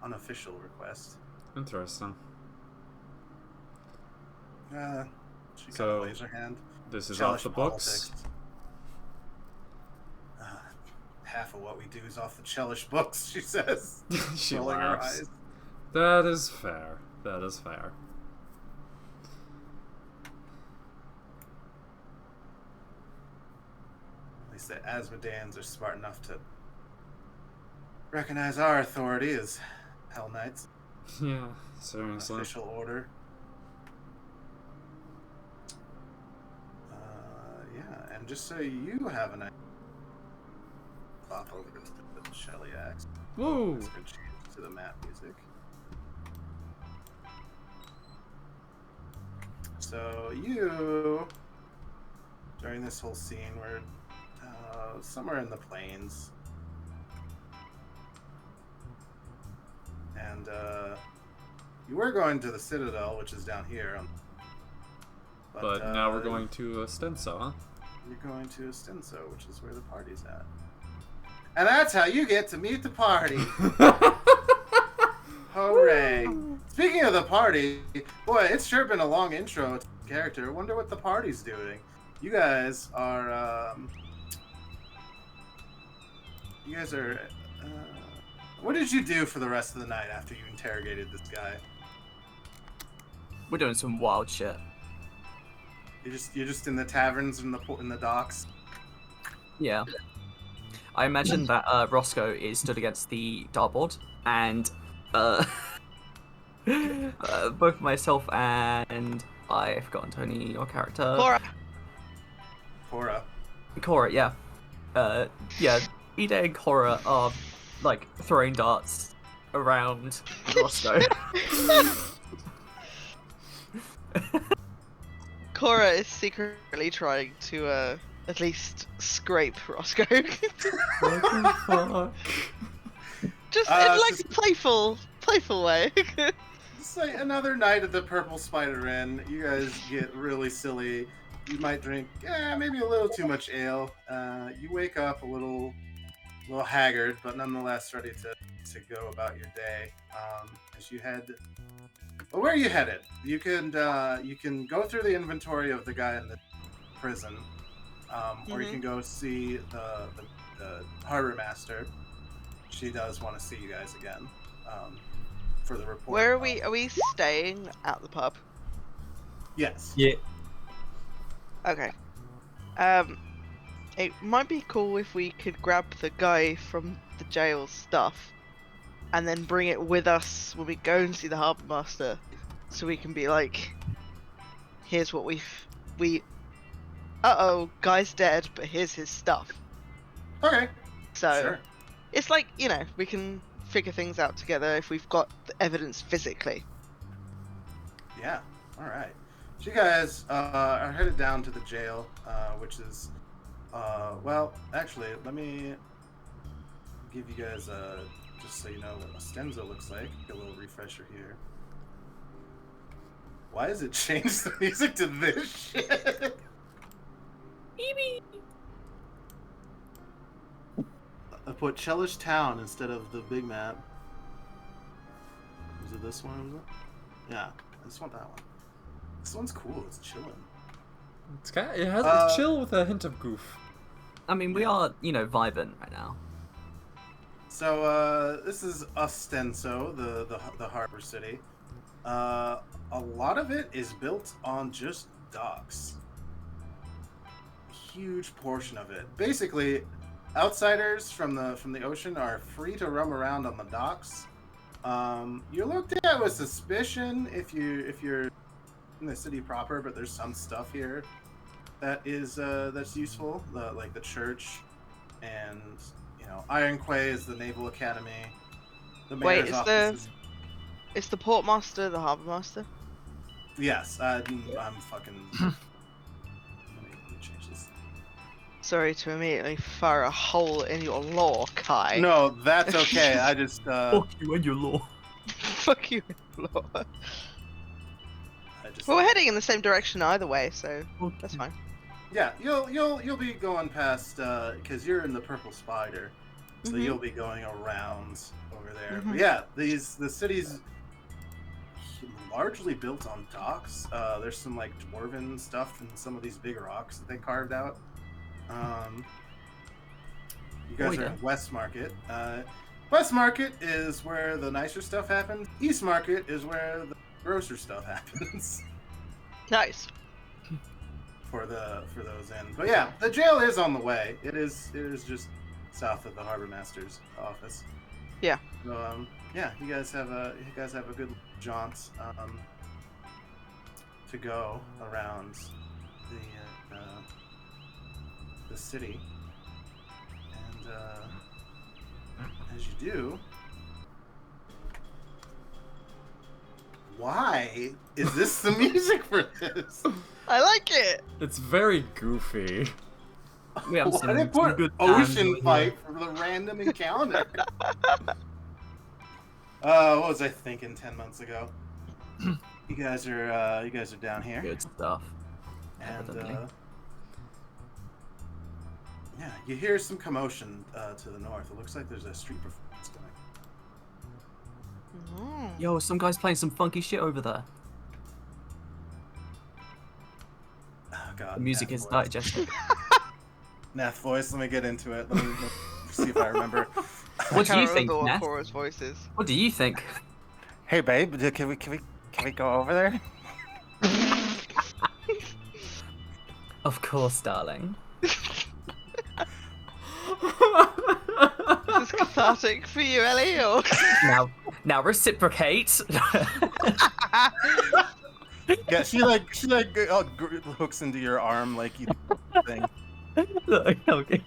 unofficial request. Interesting. She kind of waves her hand. This is Chelish off the books? politics. Half of what we do is off the Chelish books, she says. She rolling her laughs. eyes. That is fair. That is fair. At least the Asmodeans are smart enough to recognize our authority as Hell Knights. Yeah, seriously. Official order. Yeah, and just so you have an idea, pop over to the Shellyax. Woo! Let's go change to the map music. So you, during this whole scene, were somewhere in the plains, and you were going to the Citadel, which is down here. But now we're going to Ostenso, huh? You're going to Ostenso, which is where the party's at. And that's how you get to meet the party. Hooray. Speaking of the party, boy, it's sure been a long intro to the character. Wonder what the party's doing. You guys are, what did you do for the rest of the night after you interrogated this guy? We're doing some wild shit. You're just in the taverns and in the docks. Yeah. I imagine that Roscoe is stood against the dartboard, and both myself and I've forgotten Tony, your character. Cora, yeah. Yeah, Ide and Cora are like throwing darts around Roscoe. Cora is secretly trying to at least scrape Roscoe. What the fuck? Just in like a playful way. It's like another night at the Purple Spider Inn. You guys get really silly. You might drink, maybe a little too much ale. You wake up a little haggard, but nonetheless ready to go about your day. As you head, well, where are you headed? You can go through the inventory of the guy in the prison, or you can go see the harbor master. She does want to see you guys again for the report. Where are we? Are we staying at the pub? Yes. Yeah. Okay. It might be cool if we could grab the guy from the jail stuff and then bring it with us when we go and see the harbor master, so we can be like, here's what we guy's dead, but here's his stuff. Okay. So Sure. it's like, we can figure things out together if we've got the evidence physically. Yeah. All right. So you guys are headed down to the jail, which is, well, actually, let me give you guys just so you know what Ostenso looks like. Get a little refresher here. Why has it changed the music to this shit? I put Chelish Town instead of the big map. Was it this one? Was it? Yeah, I just want that one. This one's cool. It's chilling. It's chill with a hint of goof. I mean, we are, vibing right now. So this is Ostenso, the harbor city. A lot of it is built on just docks. Huge portion of it. Basically, outsiders from the ocean are free to roam around on the docks. You're looked at with suspicion if you're in the city proper, but there's some stuff here that is that's useful, like the church, and Iron Quay is the naval academy. The mayor's office is the port master the harbor master? Yes, I'm fucking. Let me change this. Sorry to immediately fire a hole in your lore, Kai. No, that's okay. I just. Fuck you and your law. Fuck you, lore. Well, we're heading in the same direction either way, so that's fine. Yeah, you'll be going past because you're in the Purple Spider, so you'll be going around over there. But yeah, the city's largely built on docks. There's some like dwarven stuff and some of these big rocks that they carved out. You guys are in West Market. West Market is where the nicer stuff happens. East Market is where the grosser stuff happens. Nice. For those in. But yeah, the jail is on the way. It is just south of the harbor master's office. Yeah. So yeah, you guys have a good jaunt to go around the city, and as you do, why is this the music for this? I like it. It's very goofy. We have Why did put good ocean fight for the random encounter? What was I thinking 10 months ago? You guys are down here. Good stuff. And yeah, you hear some commotion to the north. It looks like there's a street performance going. Yo, some guy's playing some funky shit over there. Oh god. The music is digested. Nath voice. Let me get into it. Let me see if I remember. What do you think, what Nath? Cora's voice is. What do you think? Hey babe, can we go over there? Of course, darling. Is this cathartic for you, Ellie? Or... Now reciprocate. Yeah, she hooks into your arm like you thing. Okay.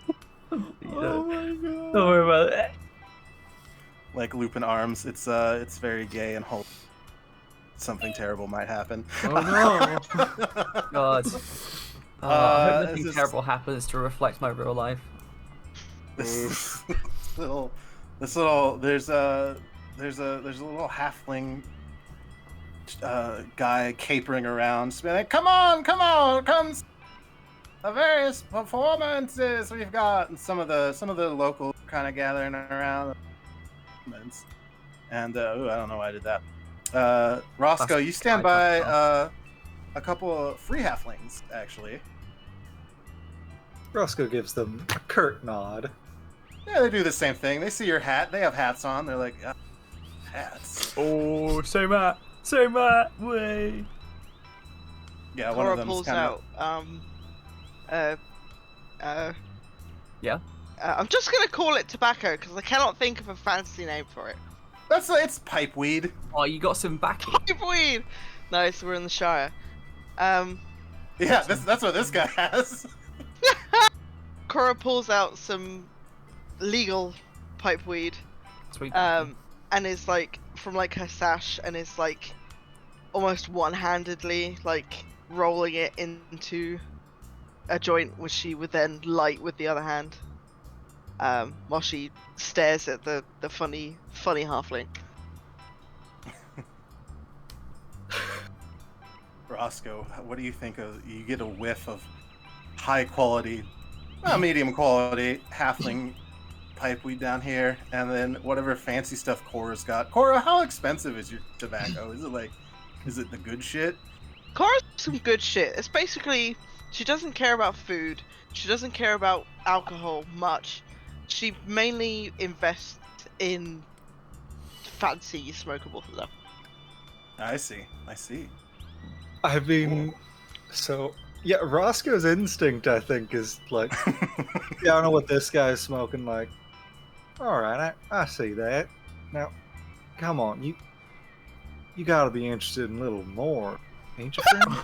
Oh my god. Don't worry about it. Like Lupin arms. It's very gay and hope something terrible might happen. Oh no. God. I hope nothing this- terrible happens to reflect my real life. This little there's a little halfling guy capering around, just being like, come on, come the various performances we've got, and some of the locals kind of gathering around, and I don't know why I did that. Roscoe, you stand by a couple of free halflings actually. Roscoe gives them a curt nod. Yeah, they do the same thing. They see your hat. They have hats on. They're like, hats. Oh, same hat, way. Yeah, one Cora of them's pulls kind out. Yeah. I'm just gonna call it tobacco because I cannot think of a fancy name for it. it's pipe weed. Oh, you got some backing. Pipeweed. Nice, we're in the Shire. Yeah, that's what this guy has. Cora pulls out some legal pipeweed, Sweet. and is like from like her sash, and is like almost one-handedly like rolling it into a joint, which she would then light with the other hand, while she stares at the funny halfling. Roscoe, what do you think of? You get a whiff of high quality, medium quality halfling pipe weed down here, and then whatever fancy stuff Cora's got. Cora, how expensive is your tobacco? Is it the good shit? Cora's some good shit. It's basically, she doesn't care about food. She doesn't care about alcohol much. She mainly invests in fancy smokable stuff. I see. I mean, so yeah, Roscoe's instinct, I think, is like, yeah, I know what this guy's smoking. Like, all right, I see that. Now, come on, you gotta be interested in a little more, ain't you, friend?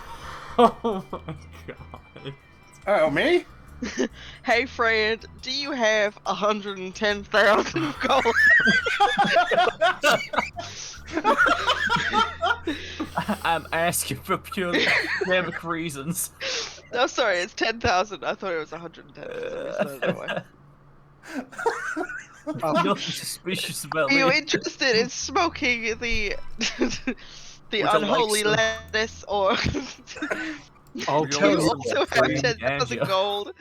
Oh my god. Oh, me? Hey friend, do you have 110,000 gold? I'm asking for purely academic reasons. No, sorry, it's 10,000. I thought it was 110. I don't know why. Nothing suspicious about Are you me. interested in smoking the the Would you like unholy some? lettuce, or I'll You tell you you also what, have friend. 10,000 gold?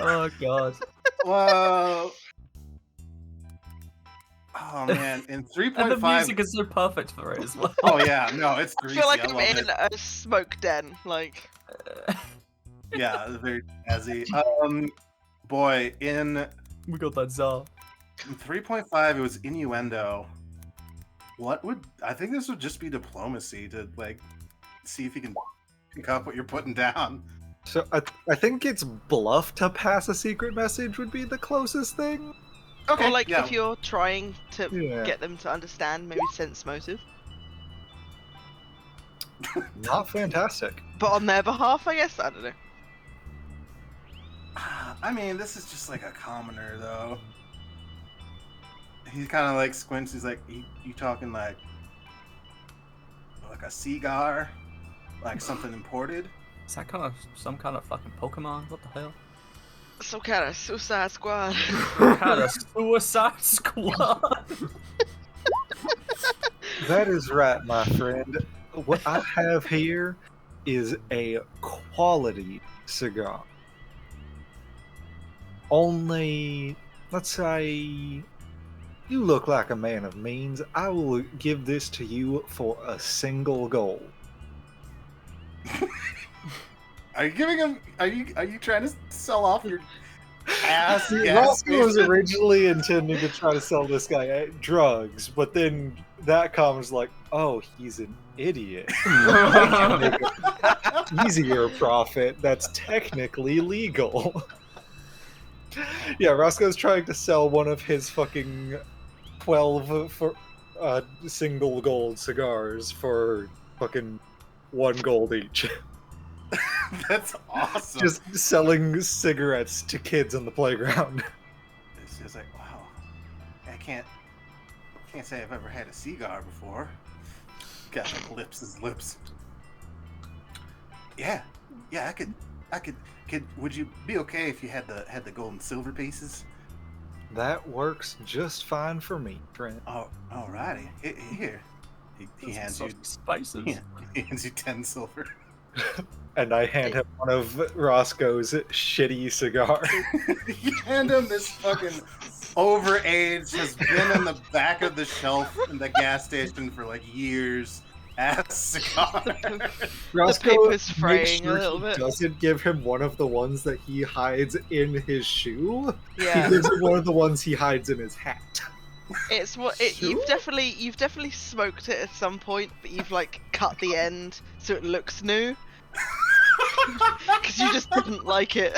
Oh god. Whoa. Oh man, in And 3.5. the music is so perfect for it as well. Oh yeah, no, it's I greasy. feel like I I'm love in it. a smoke den. Like, Yeah, very jazzy. Boy, in We got that czar. 3.5, it was innuendo. I think this would just be diplomacy to like see if you can pick up what you're putting down. So I think it's bluff to pass a secret message would be the closest thing. Okay, or like yeah. if you're trying to Yeah. get them to understand, maybe sense motive. Not fantastic. But on their behalf, I guess. I don't know. I mean, this is just like a commoner, though. He kind of like squints. He's like, "You talking like a cigar, like something imported?" Is that kind of some kind of fucking Pokemon? What the hell? Some kind of Suicide Squad. Some kind of Suicide Squad. That is right, my friend. What I have here is a quality cigar. Only, let's say, you look like a man of means. I will give this to you for a single gold. Are you giving him? Are you trying to sell off your ass? Roscoe was originally intending to try to sell this guy drugs, but then that comes like, oh, he's an idiot. Easier profit that's technically legal. Yeah, Roscoe's trying to sell one of his fucking 12 for single gold cigars for fucking 1 gold each. That's awesome. Just selling cigarettes to kids on the playground. It's just like, wow. I can't say I've ever had a cigar before. Got like lips as lips. Yeah, I could. Would you be okay if you had the gold and silver pieces? That works just fine for me, friend. Oh, alrighty. Here. He hands you spices. He hands you 10 silver. And I hand him one of Roscoe's shitty cigars. You hand him this fucking overaged, has been in the back of the shelf in the gas station for like years ass cigar. Roscoe paper's fraying makes sure a little he bit. doesn't give him one of the ones that he hides in his shoe. Yeah. He gives him one of the ones he hides in his hat. It's what you've definitely smoked it at some point, but you've like cut the end so it looks new. Because you just didn't like it.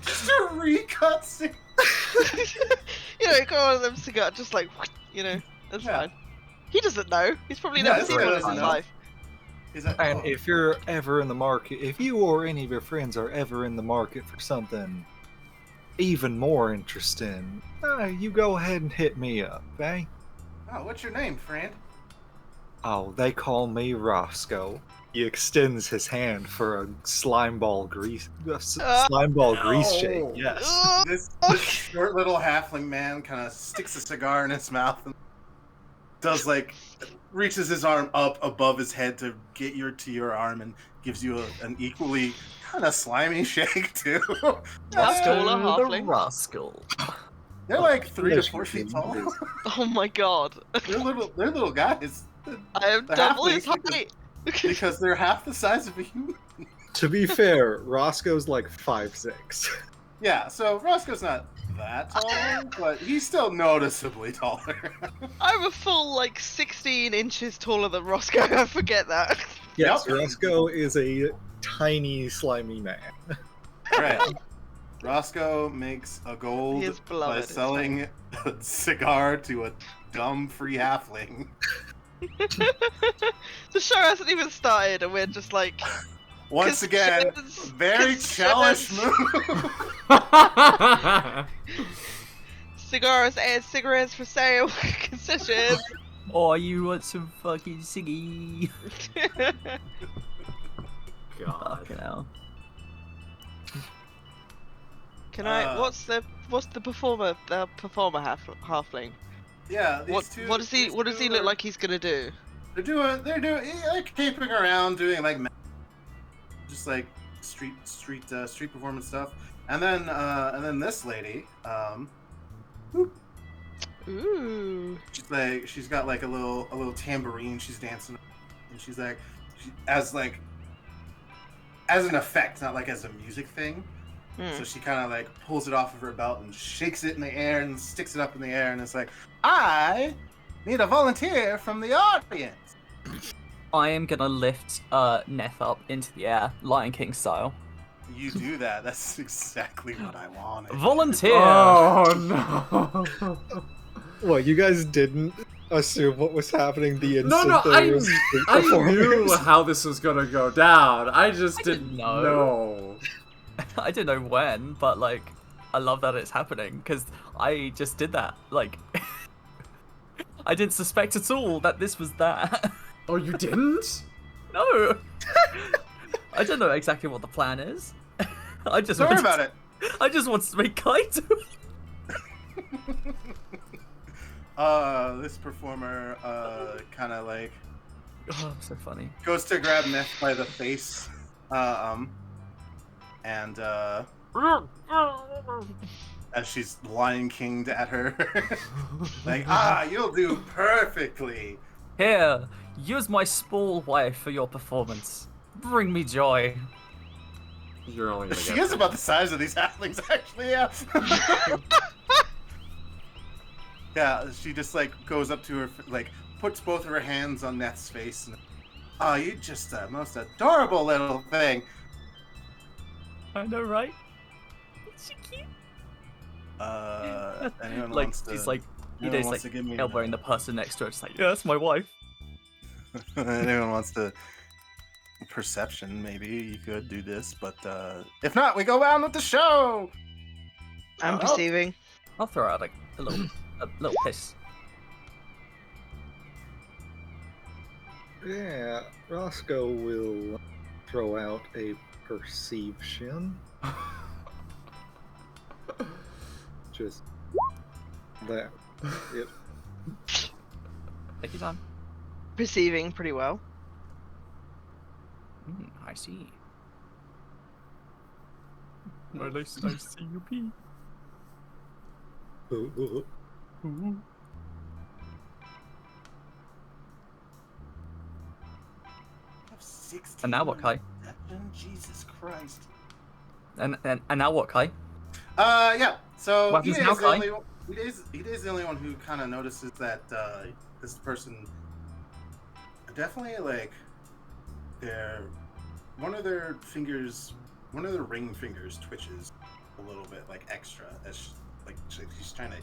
Just a recut cigar. You know, got one of them cigar, just like, you know, that's Yeah. fine. He doesn't know. He's probably Yeah, never that's seen right, one in doesn't his know. life. Is that, And if you're ever in the market, if you or any of your friends are ever in the market for something even more interesting, you go ahead and hit me up, eh? oh, what's your name, friend? Oh, they call me Roscoe. He extends his hand for a slime ball grease shake. Yes. Ugh. This short little halfling man kind of sticks a cigar in his mouth and does like reaches his arm up above his head to get to your arm and gives you an equally kind of slimy shake too. How tall are The halflings? rascal. They're like 3 to 4 feet tall. Oh my god. They're little guys. I am The double his halflings height. Because they're half the size of a human. To be fair, Roscoe's like 5'6". Yeah, so Roscoe's not that tall, but he's still noticeably taller. I'm a full, like, 16 inches taller than Roscoe. I forget that. Yes, Yep. Roscoe is a tiny, slimy man. Right. Roscoe makes a gold He is by beloved, it's selling a cigar to a dumb free halfling. The show hasn't even started, and we're just like, Once again, Concessions, very chellish concessions. move. Cigars and cigarettes for sale. Concession. Oh, you want some fucking ciggy? God. Fucking hell. Can I? What's the performer? The performer halfling. Yeah, these What two. what does he these what does he two look are- like he's gonna do? They're like caping around doing like just like street performance stuff, and then this lady, Ooh. she's got like a little tambourine she's dancing, and she's like as an effect, not like as a music thing. So she kind of like pulls it off of her belt and shakes it in the air and sticks it up in the air, and it's like, I need a volunteer from the audience. I am gonna lift Neth up into the air, Lion King style. You do that. That's exactly what I wanted. Volunteer! Oh no! Well, you guys didn't assume what was happening the instant No, there was street I performers. knew how this was gonna go down. I just didn't didn't know. know. I don't know when, but like, I love that it's happening because I just did that. Like, I didn't suspect at all that this was that. Oh, you didn't? No, I don't know exactly what the plan is. I just Sorry wanted about it. I just wanted to make Kaito. This performer, kind of like Oh, so funny. goes to grab Neth by the face, and as she's Lion King'd at her, like, you'll do perfectly. Here, use my small wife for your performance. Bring me joy. You're only gonna She get is about the size of these halflings, actually. Yeah. Yeah, she just like goes up to her, like puts both of her hands on Neth's face, and you're just the most adorable little thing. I know, right? Is she cute? Anyone Like, wants to? she's like, anyone Ide's wants like to give me elbowing the person next to her, just like, yeah, that's my wife. Anyone wants to? Perception, maybe you could do this, but if not, we go on with the show. I'm perceiving. I'll throw out a little piss. Yeah, Roscoe will throw out a perception. Just that. Yep. Take your time. Perceiving pretty well. I see. Well, nice to see you pee. Ooh. And now what, Kai? Jesus Christ. And now what, Kai? Yeah. So What happens now, Kai? he is the only one who kind of notices that this person definitely like one of their ring fingers twitches a little bit, like extra, as she's trying to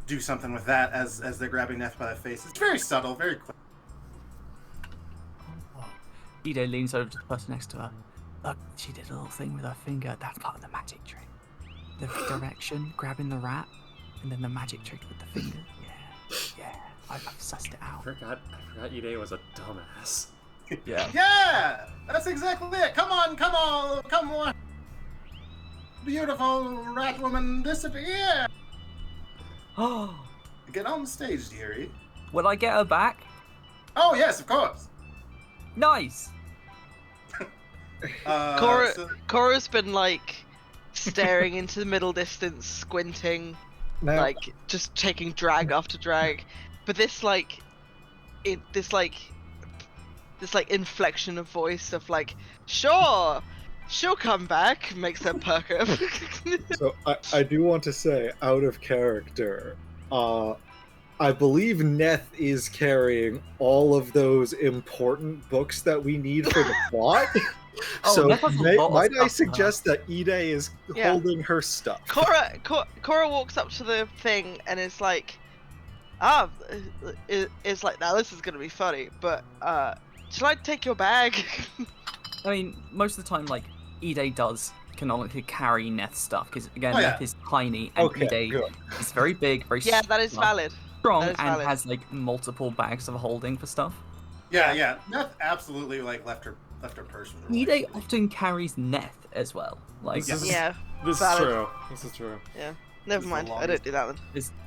do something with that as they're grabbing Neth by the face. It's very subtle, very quick. Ide leans over to the person next to her. Look, she did a little thing with her finger. That's part of the magic trick. The direction, grabbing the rat, and then the magic trick with the finger. Yeah. I've sussed it out. I forgot Ide was a dumbass. Yeah. Yeah, that's exactly it. Come on. Beautiful rat woman, disappear. Oh, Get on the stage, dearie. will I get her back? Oh yes, of course. Nice. Cora's been like staring into the middle distance, squinting, Now, like just taking drag after drag. But this inflection of voice of like, sure, She'll come back. Makes her perk up. So I do want to say, out of character, I believe Neth is carrying all of those important books that we need for the plot. Oh, So Neth has a lot of might I stuff for her. suggest that Ide is Yeah. holding her stuff? Cora walks up to the thing and is like, it's like, now this is gonna be funny, but shall I take your bag? I mean, most of the time, like, Ide does canonically carry Neth's stuff, because, again, Oh, yeah. Neth is tiny, and Okay, Ide good. is very big, very Yeah, that is valid. strong, That is and valid. has, like, multiple bags of holding for stuff. Yeah. Neth absolutely like left her purse with her. Ide often carries Neth as well. Like, This is- Yeah, This valid. is true. This is true. Yeah. Never This is mind. the I longest- don't do that one.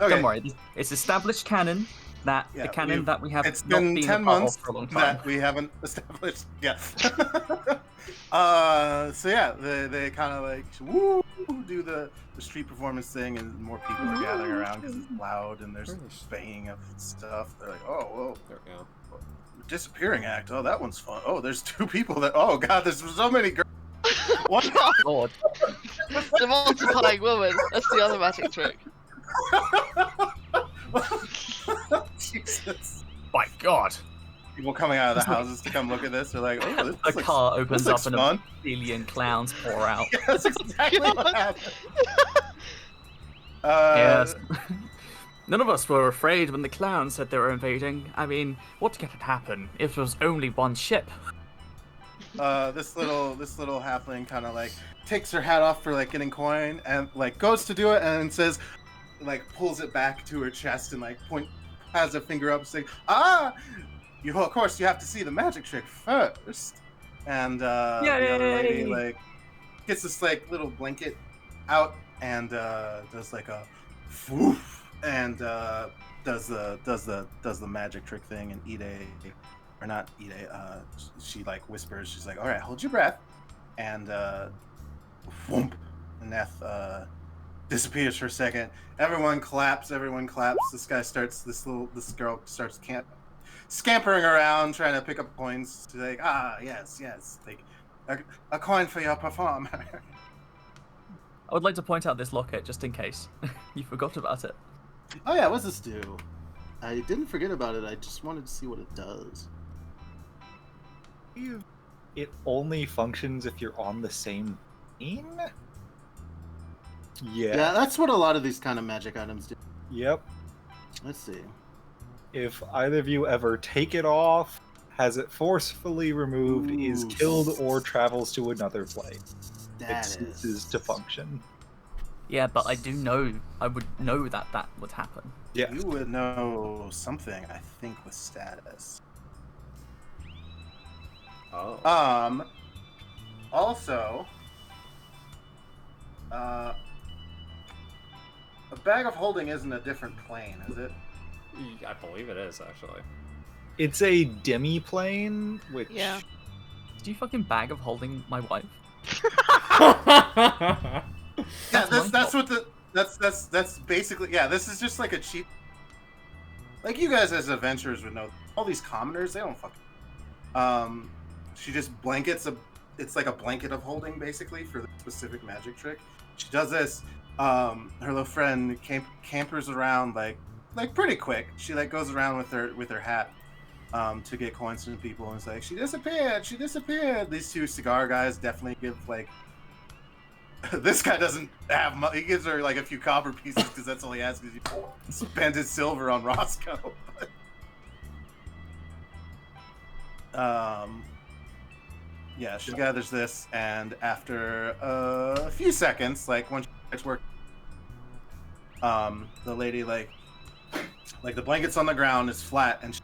Okay. Don't worry, it's established canon that Yeah, the canon we've- that we have It's not been been 10 a part months of for a long time. that we haven't established. Yeah. So yeah, they kind of like woo do the street performance thing, and more people are gathering around because it's loud and there's banging of stuff. They're like, oh, whoa, There we go. disappearing act. Oh, that one's fun. Oh, there's 2 people that. Oh God, there's so many girls. What? God. The multiplying woman. That's the other magic trick. Jesus. My God. People coming out of the houses to come look at this. They're like, oh, this A looks, car opens this looks up and fun. a billion clowns pour out. Yeah, that's exactly what happened. Yes. None of us were afraid when the clowns said they were invading. I mean, what could happen if there was only one ship? This little halfling kind of like takes her hat off for like getting coin and like goes to do it and says, like pulls it back to her chest and like has a finger up saying, you of course you have to see the magic trick first. And the other lady Yay! like gets this like little blanket out and does like a woof and does the magic trick thing, and Ide, or not Ide, she like whispers, she's like, all right, hold your breath, and whoomp, and Neth disappears for a second. Everyone claps. This girl starts scampering around trying to pick up coins. She's like, yes, like a coin for your performer. I would like to point out this locket just in case you forgot about it. Oh yeah, what's this do? I didn't forget about it. I just wanted to see what it does. It only functions if you're on the same plane? Yeah, that's what a lot of these kind of magic items do. Yep. Let's see. If either of you ever take it off, has it forcefully removed, is killed, or travels to another plane, it ceases to function. Yeah, but I would know that would happen. Yeah. You would know something, I think, with status. Oh. Also, a bag of holding isn't a different plane, is it? I believe it is, actually. It's a demi-plane, which... Yeah. Do you fucking bag of holding my wife? Yeah, That's that's what that's basically, yeah, this is just like a cheap, like you guys as adventurers would know, all these commoners, they don't fucking, she just blankets it's like a blanket of holding basically for the specific magic trick. She does this, her little friend campers around like pretty quick. She like goes around with her hat to get coins from people, and it's like, she disappeared. These 2 cigar guys definitely give like, this guy doesn't have money. He gives her like a few copper pieces because that's all he has, because he spent his silver on Roscoe. Yeah, she gathers this, and after a few seconds, like when she starts work, the lady like the blanket's on the ground, is flat, and she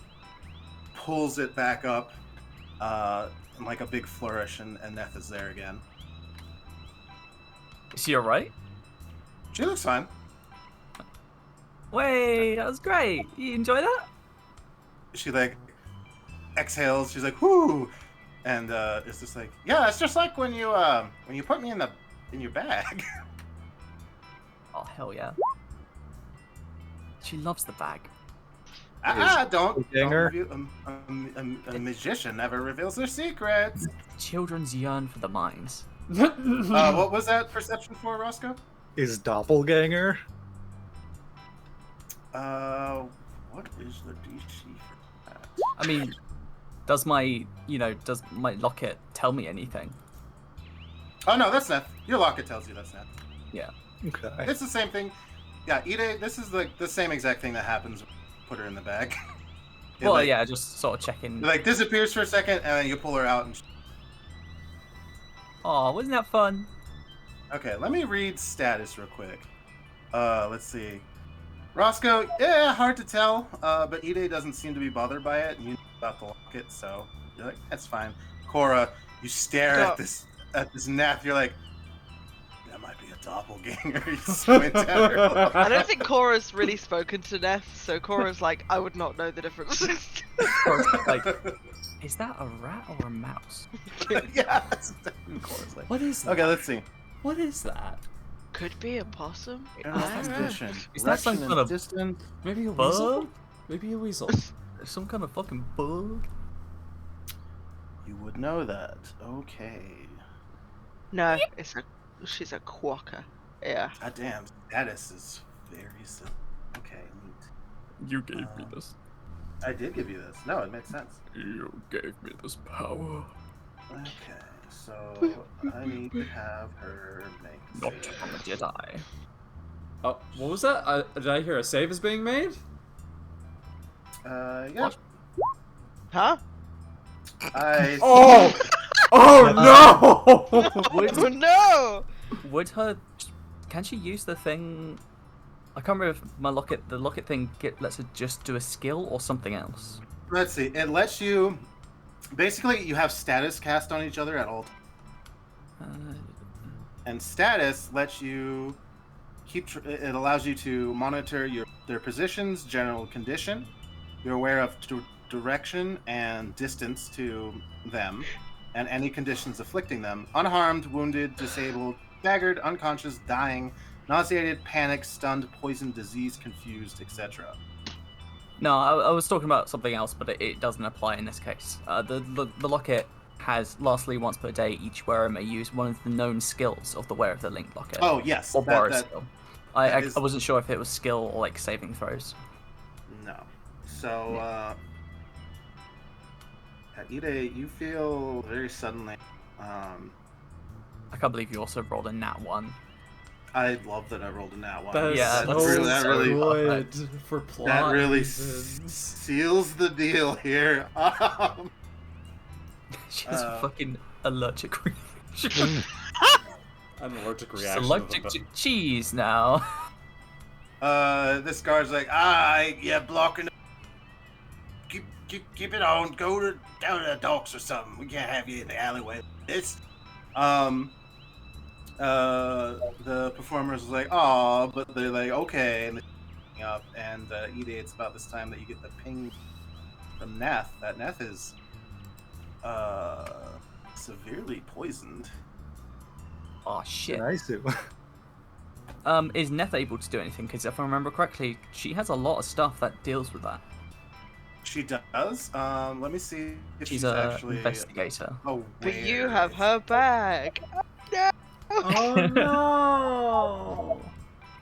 pulls it back up in like a big flourish, and Neth is there again. Is she alright? She looks fine. Wait, that was great. You enjoy that? She like exhales. She's like, "Whoo," and it's just like, "Yeah, it's just like when you put me in your bag." Oh, hell yeah. She loves the bag. Don't Dinger. reveal, a magician never reveals their secrets. Children's yearn for the mines. What was that perception for, Roscoe? Is doppelganger? What is the DC for that? I mean, does my locket tell me anything? Oh no, that's Neth. Your locket tells you that's Neth. Yeah. Okay. It's the same thing. Yeah, Ide, this is like the same exact thing that happens when you put her in the bag. It, Well, like, yeah, just sort of checking. Like disappears for a second, and then you pull her out. And Oh, wasn't that fun? okay, let me read status real quick. Let's see. Roscoe, yeah, hard to tell, but Ide doesn't seem to be bothered by it, and you know about the locket, so you're like, that's fine. Cora, you stare at this Nath, you're like, that might be a doppelganger. You squint at her. I don't think Cora's really spoken to Neth, so Cora's like, I would not know the difference. Like, is that a rat or a mouse? Yeah, that's Cora's like. What is that? Okay, let's see. What is that? Could be a possum. Condition. Is that some kind of distant? Maybe a weasel? bug? Maybe a weasel. Some kind of fucking bug? You would know that. Okay. No, she's a quokka. Yeah. God damn, status is very simple. Okay, neat. You gave me this. I did give you this. No, it makes sense. You gave me this power. Okay, so I need to have her make. Not from a Jedi. Oh, what was that? Did I hear a save is being made? Yeah. What? Huh? I. Oh! Oh no! Oh no! Would her? Can she use the thing? I can't remember if my locket, the locket thing, lets her just do a skill or something else. Let's see. It lets you. Basically, you have status cast on each other at all. And status lets you keep. It allows you to monitor their positions, general condition. You're aware of direction and distance to them, and any conditions afflicting them. Unharmed, wounded, disabled, staggered, unconscious, dying, nauseated, panicked, stunned, poisoned, diseased, confused, etc. No, I was talking about something else, but it doesn't apply in this case. The locket has lastly once per day each wearer may use one of the known skills of the wearer of the linked locket. Oh yes, or borrow that skill. I wasn't sure if it was skill or like saving throws. No. So, Ide, you feel very suddenly. I can't believe you also rolled a nat 1. I love that I rolled a nat one. That's Yeah, that really good for plot. that really reasons. seals the deal here. She has fucking allergic reaction. An allergic She's reaction. allergic to cheese now. This guard's like, yeah, blocking. Keep it on. Go down to the docks or something. We can't have you in the alleyway. It's the performers was like, "Aw," but they're like, "Okay," and they're up. And Ide, it's about this time that you get the ping from Nath. That Nath is severely poisoned. Oh shit. Nice. Is Neth able to do anything? Because if I remember correctly, she has a lot of stuff that deals with that. She does. Let me see if She's she's a actually investigator. But you have her bag. No. Oh no!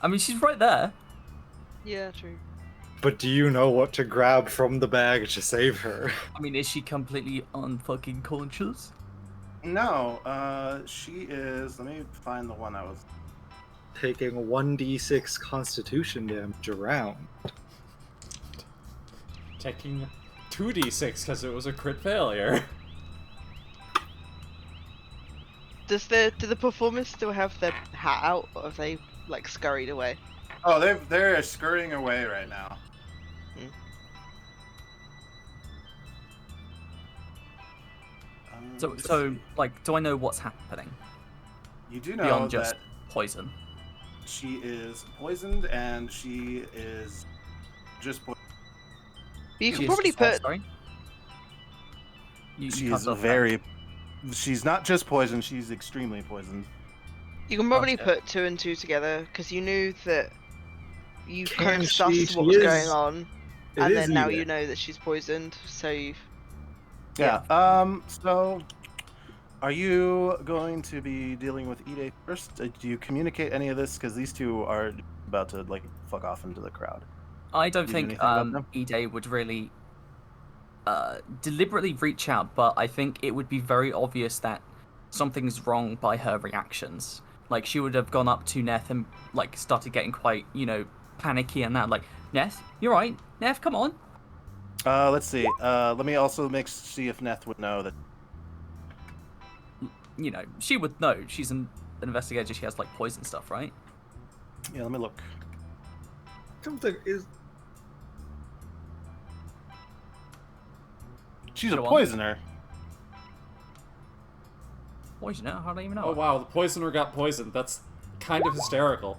I mean, she's right there. Yeah, true. But do you know what to grab from the bag to save her? I mean, is she completely unfucking conscious? No, she is. Let me find the one I was. Taking 1d6 constitution damage around. Taking 2d6 because it was a crit failure. Do the performers still have their hat out, or have they like scurried away? Oh, they're scurrying away right now. So, like, do I know what's happening You do know beyond just that poison? she is poisoned, and she is just poisoned. You She can is probably just- put. Sorry. You She cut is off very. She's not just poisoned; she's extremely poisoned. You can probably Okay. put 2 and 2 together because you knew that you kind Can of she? sussed She what was is- going on, It and is then now Ida. you know that she's poisoned. So you've. Yeah. So, Are you going to be dealing with Ide first? Do you communicate any of this? Because these two are about to like fuck off into the crowd. I don't Do you do think anything about them? Ide would really deliberately reach out, but I think it would be very obvious that something's wrong by her reactions. Like, she would have gone up to Neth and like started getting quite, panicky and that. Like, Neth, you're right. Neth, come on. Let's see. Let me also see if Neth would know that. She would know. She's an investigator. She has like poison stuff, right? Yeah, let me look. Something is. She's Go a on. poisoner. Poisoner? How do I even know? Oh wow, the poisoner got poisoned. That's kind of hysterical.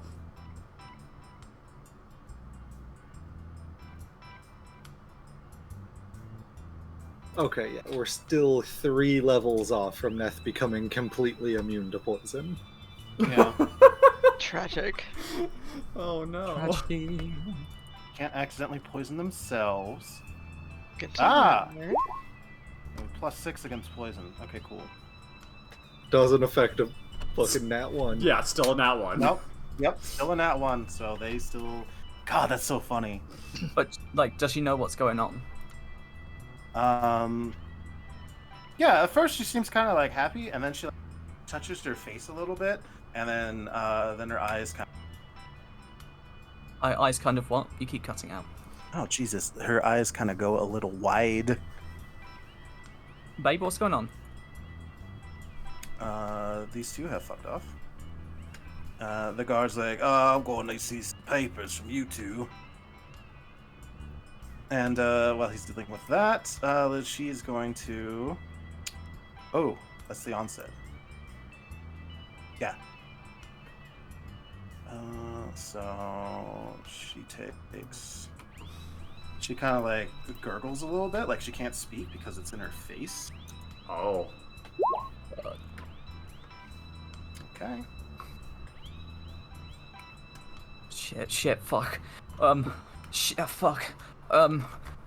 Okay, yeah, we're still 3 levels off from Neth becoming completely immune to poison. Yeah. Tragic. Oh no. Tragedy. Can't accidentally poison themselves. Good to Ah! know. +6 against poison. Okay, cool. Doesn't affect a fucking nat 1. Yeah, it's still a nat one. Nope. Yep, still a nat 1, so they still... God, that's so funny. But like, does she know what's going on? Yeah, at first she seems kind of like happy, and then she like, touches her face a little bit, and then her eyes kind of... Eyes kind of what? You keep cutting out. Oh, Jesus. Her eyes kind of go a little wide. Babe, what's going on? These two have fucked off. The guard's like, oh, I'm going to see some papers from you two. And while he's dealing with that, she's going to... Oh, that's the onset. Yeah. So she takes... She kind of like gurgles a little bit, like she can't speak because it's in her face. Oh. Okay. Shit, fuck. Fuck.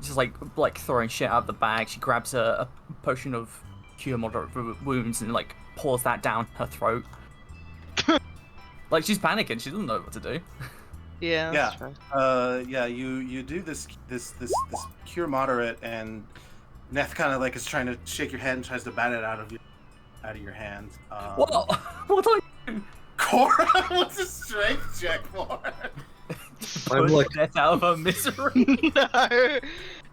Just like throwing shit out of the bag. She grabs a potion of cure moderate wounds and like pours that down her throat. Like, she's panicking. She doesn't know what to do. Yeah. Yeah. That's right. Yeah. You do this cure moderate, and Neth kind of like is trying to shake your head and tries to bat it out of your hand. What? What do I do? Cora, what's a strength check for? I'm like, Death out of her misery.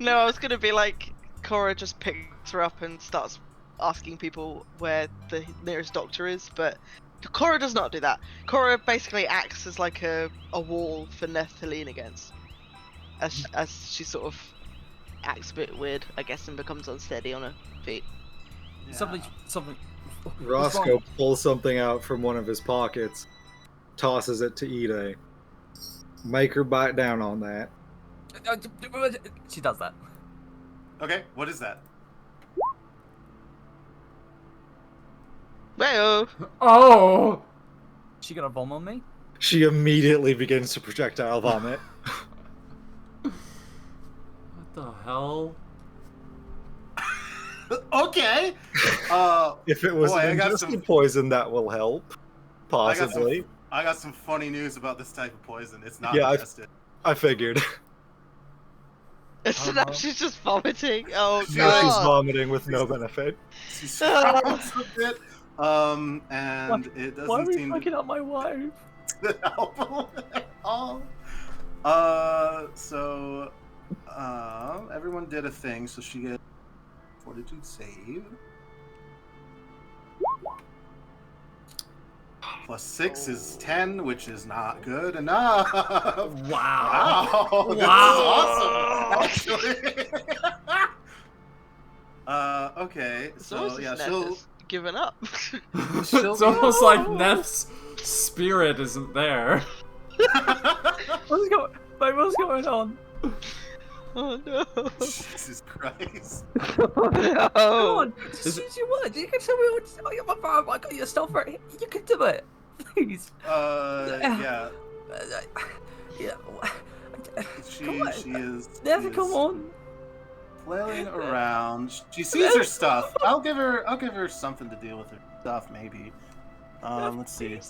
No, I was gonna be like, Cora just picks her up and starts asking people where the nearest doctor is, but Cora does not do that. Cora basically acts as like a wall for Neth to lean against, as she sort of acts a bit weird, I guess, and becomes unsteady on her feet. Yeah. Something. Roscoe pulls something out from one of his pockets, tosses it to Ide. Make her bite down on that. She does that. Okay, what is that? Well, Oh! She gonna vom on me? She immediately begins to projectile vomit. What the hell? Okay. If it was Boy, I an got ingested some- poison, that will help. Possibly. I got some funny news about this type of poison. It's not Yeah, ingested. I figured. so now she's just vomiting. Oh Now she's god. vomiting with no benefit. She scowls a bit. And it Why are doesn't we seem fucking up my wife? to help at all. So, everyone did a thing, so she gets fortitude save. +6 is 10, which is not good enough. Wow. Wow, this Wow. is awesome, actually. Okay, so yeah, she'll... Given up. It's almost like Neth's spirit isn't there. What's going on? Oh no. Jesus Christ. Oh no. Come on, just use your words. You can tell me what. I got your stuff right. You can do it, please. Yeah. Yeah. She Come on. is. Never come on. flailing around. She sees her stuff. I'll give her something to deal with her stuff, maybe. Let's see.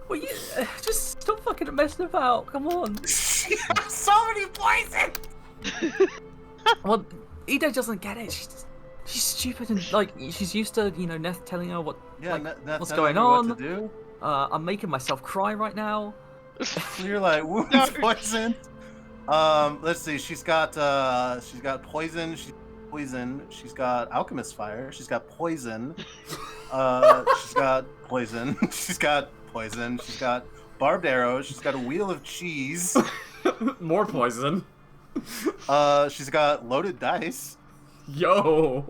Well, you just stop fucking messing about. Come on. She has so many poisons. Well, Ida doesn't get it. She's stupid and like she's used to Neth telling her what's going on. What to do. I'm making myself cry right now. You're like wound poison. Let's see. She's got poison. She's got alchemist fire. She's got poison. She's got poison. She's got poison. She's got barbed arrows. She's got a wheel of cheese. More poison. She's got loaded dice. Yo.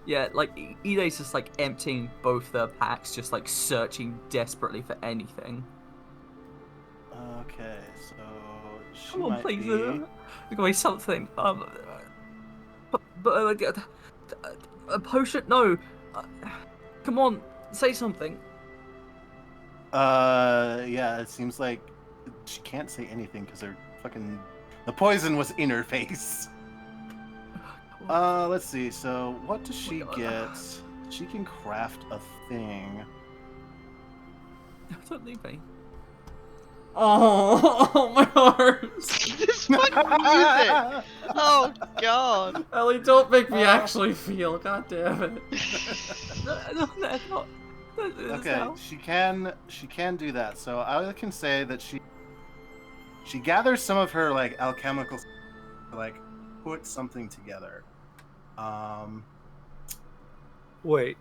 Yeah, like Ide's just like emptying both their packs, just like searching desperately for anything. Okay, so she Come on, might please, be... give me something. A potion? No. Come on, say something. Yeah, it seems like she can't say anything because the poison was in her face. Let's see. So, what does she get? She can craft a thing. Don't leave me. Oh, my heart. This fucking music. Oh god. Ellie, don't make me actually feel. God damn it. No. Okay, she can do that. So I can say that she gathers some of her like alchemical to like put something together. Wait.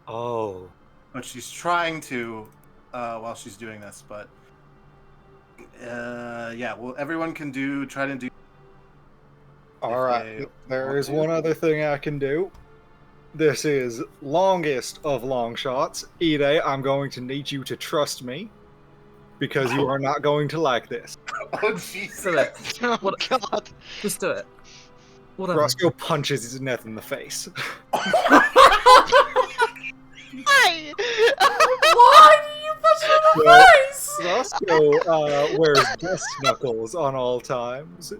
Oh. But she's trying to while she's doing this, but yeah, well everyone can try to do. Alright, there is one other thing I can do. This is longest of long shots. Ide, I'm going to need you to trust me, because you are not going to like this. Oh Jesus! Do it. Oh god. Just do it. Whatever. Roscoe punches his Neth in the face. Why? Why do you push her in the face? Roscoe wears best knuckles on all times,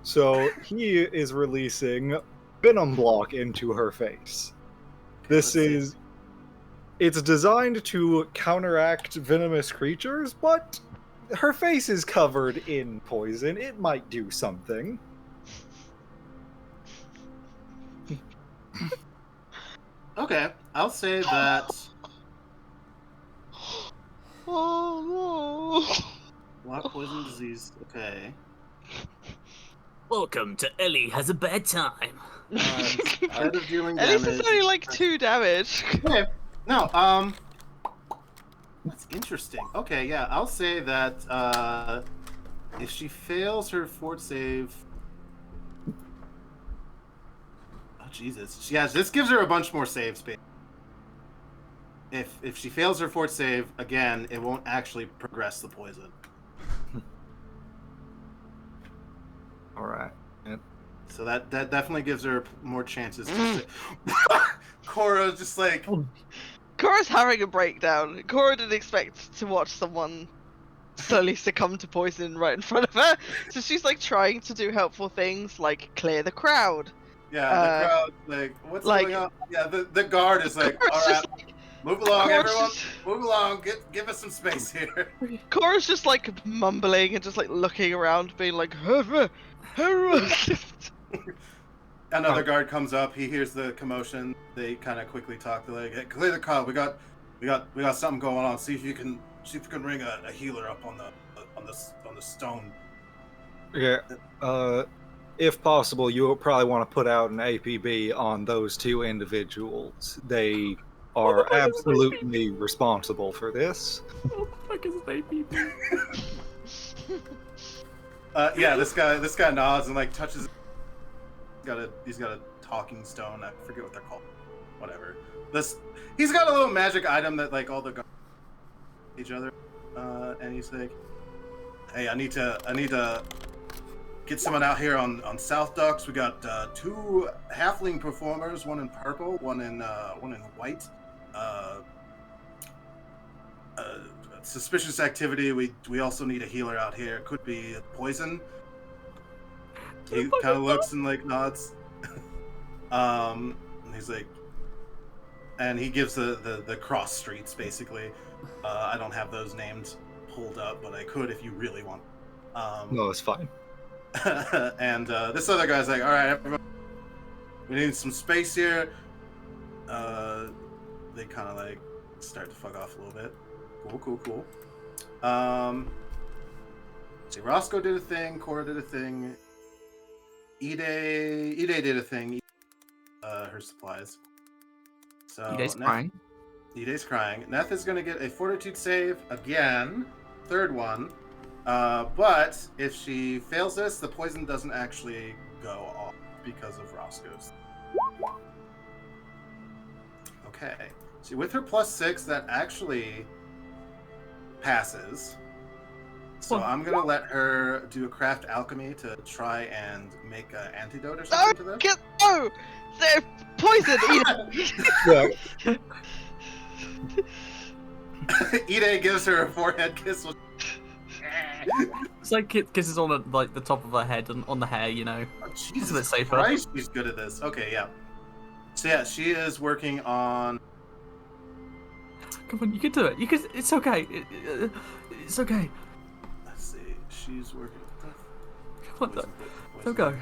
so he is releasing Venom Block into her face. It's designed to counteract venomous creatures, but her face is covered in poison. It might do something. Okay, I'll say that. Oh no. Block poison disease. Okay. Welcome to Ellie Has a Bad Time. Instead of dealing At damage. least it's only like 2 damage. Okay. No. That's interesting. Okay, yeah, I'll say that if she fails her fort save. Oh Jesus! Yeah, this gives her a bunch more save space. If she fails her fort save again, it won't actually progress the poison. All right. So that definitely gives her more chances. Cora's just like. Cora's having a breakdown. Cora didn't expect to watch someone slowly succumb to poison right in front of her. So she's like trying to do helpful things like clear the crowd. Yeah, the crowd, like, what's going on? Yeah, the guard is like, all right, move along, everyone, move along, give us some space here. Cora's just like mumbling and just like looking around, being like, Another guard comes up. He hears the commotion. They kind of quickly talk. They're like, hey, clear the crowd. We got something going on. See if you can ring a healer up on the stone. Yeah. If possible, you would probably want to put out an APB on those two individuals. They are absolutely responsible for this. What the fuck is an APB? Yeah, this guy nods and like touches. He's got a talking stone. I forget what they're called. Whatever. He's got a little magic item that like all the guards each other. And he's like, hey, I need to get someone out here on South Docks. We got 2 halfling performers, one in purple, one in white. suspicious activity. We also need a healer out here. Could be poison. He kind of looks and like nods. And he's like, and he gives the cross streets basically. I don't have those names pulled up, but I could if you really want. No, it's fine. And this other guy's like, all right, everyone, we need some space here. They kind of like start to fuck off a little bit. Cool. See, Roscoe did a thing, Cora did a thing, Ide did a thing. Her supplies. So Ide's crying. Ide's crying. Neth is going to get a fortitude save again, third one. But if she fails this, the poison doesn't actually go off because of Roscoe's. Okay. See, with her +6, that actually passes. So I'm going to let her do a craft alchemy to try and make an antidote or something to this. No! They're poison! Yeah. Ide gives her a forehead kiss. It's like kisses on the top of her head and on the hair, you know. Oh, It's a Jesus bit safer. Christ, she's good at this. Okay, yeah. So yeah, she is working on... Come on, you can do it. You can. It's okay. It's okay. Let's see. She's working... Come on, don't go. Do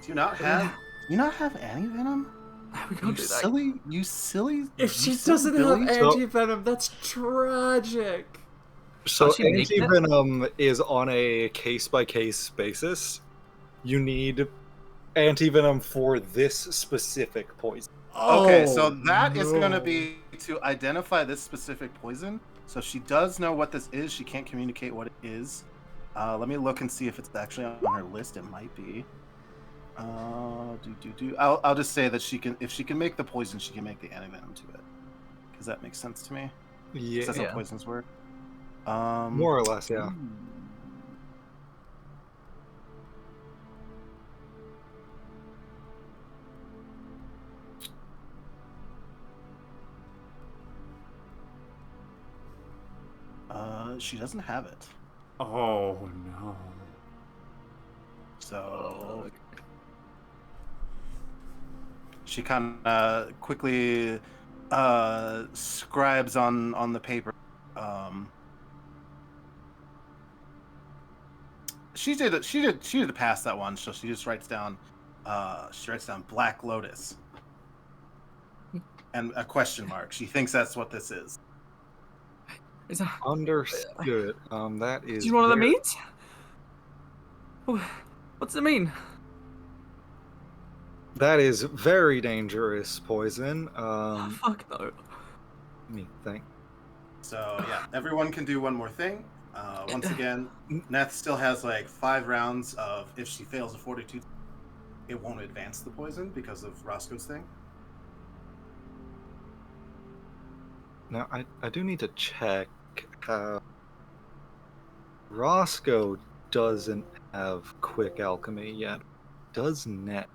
you not have antivenom? We can't do that. You silly... If she you silly doesn't Billy? have anti-venom, that's tragic. So Does she make it? antivenom is on a case-by-case basis. You need antivenom for this specific poison. Okay, so that no. is going to be to identify this specific poison. So she does know what this is. She can't communicate what it is. Let me look and see if it's actually on her list. It might be. I'll just say that she can. If she can make the poison, she can make the antivenom to it. Because that makes sense to me. Yeah, That's how poisons work. more or less, yeah. She doesn't have it. Oh no. So she kind of quickly scribes on the paper. She did pass that one, so she just writes down Black Lotus and a question mark. She thinks that's what this is. Is that... Understood. That is. Do you know what that means? What does it mean? That is very dangerous poison. Fuck no. Let me think. So yeah, everyone can do one more thing. Once again, Neth still has like 5 rounds of if she fails a fortitude, it won't advance the poison because of Roscoe's thing. Now I do need to check. Roscoe doesn't have quick alchemy yet. Does Net?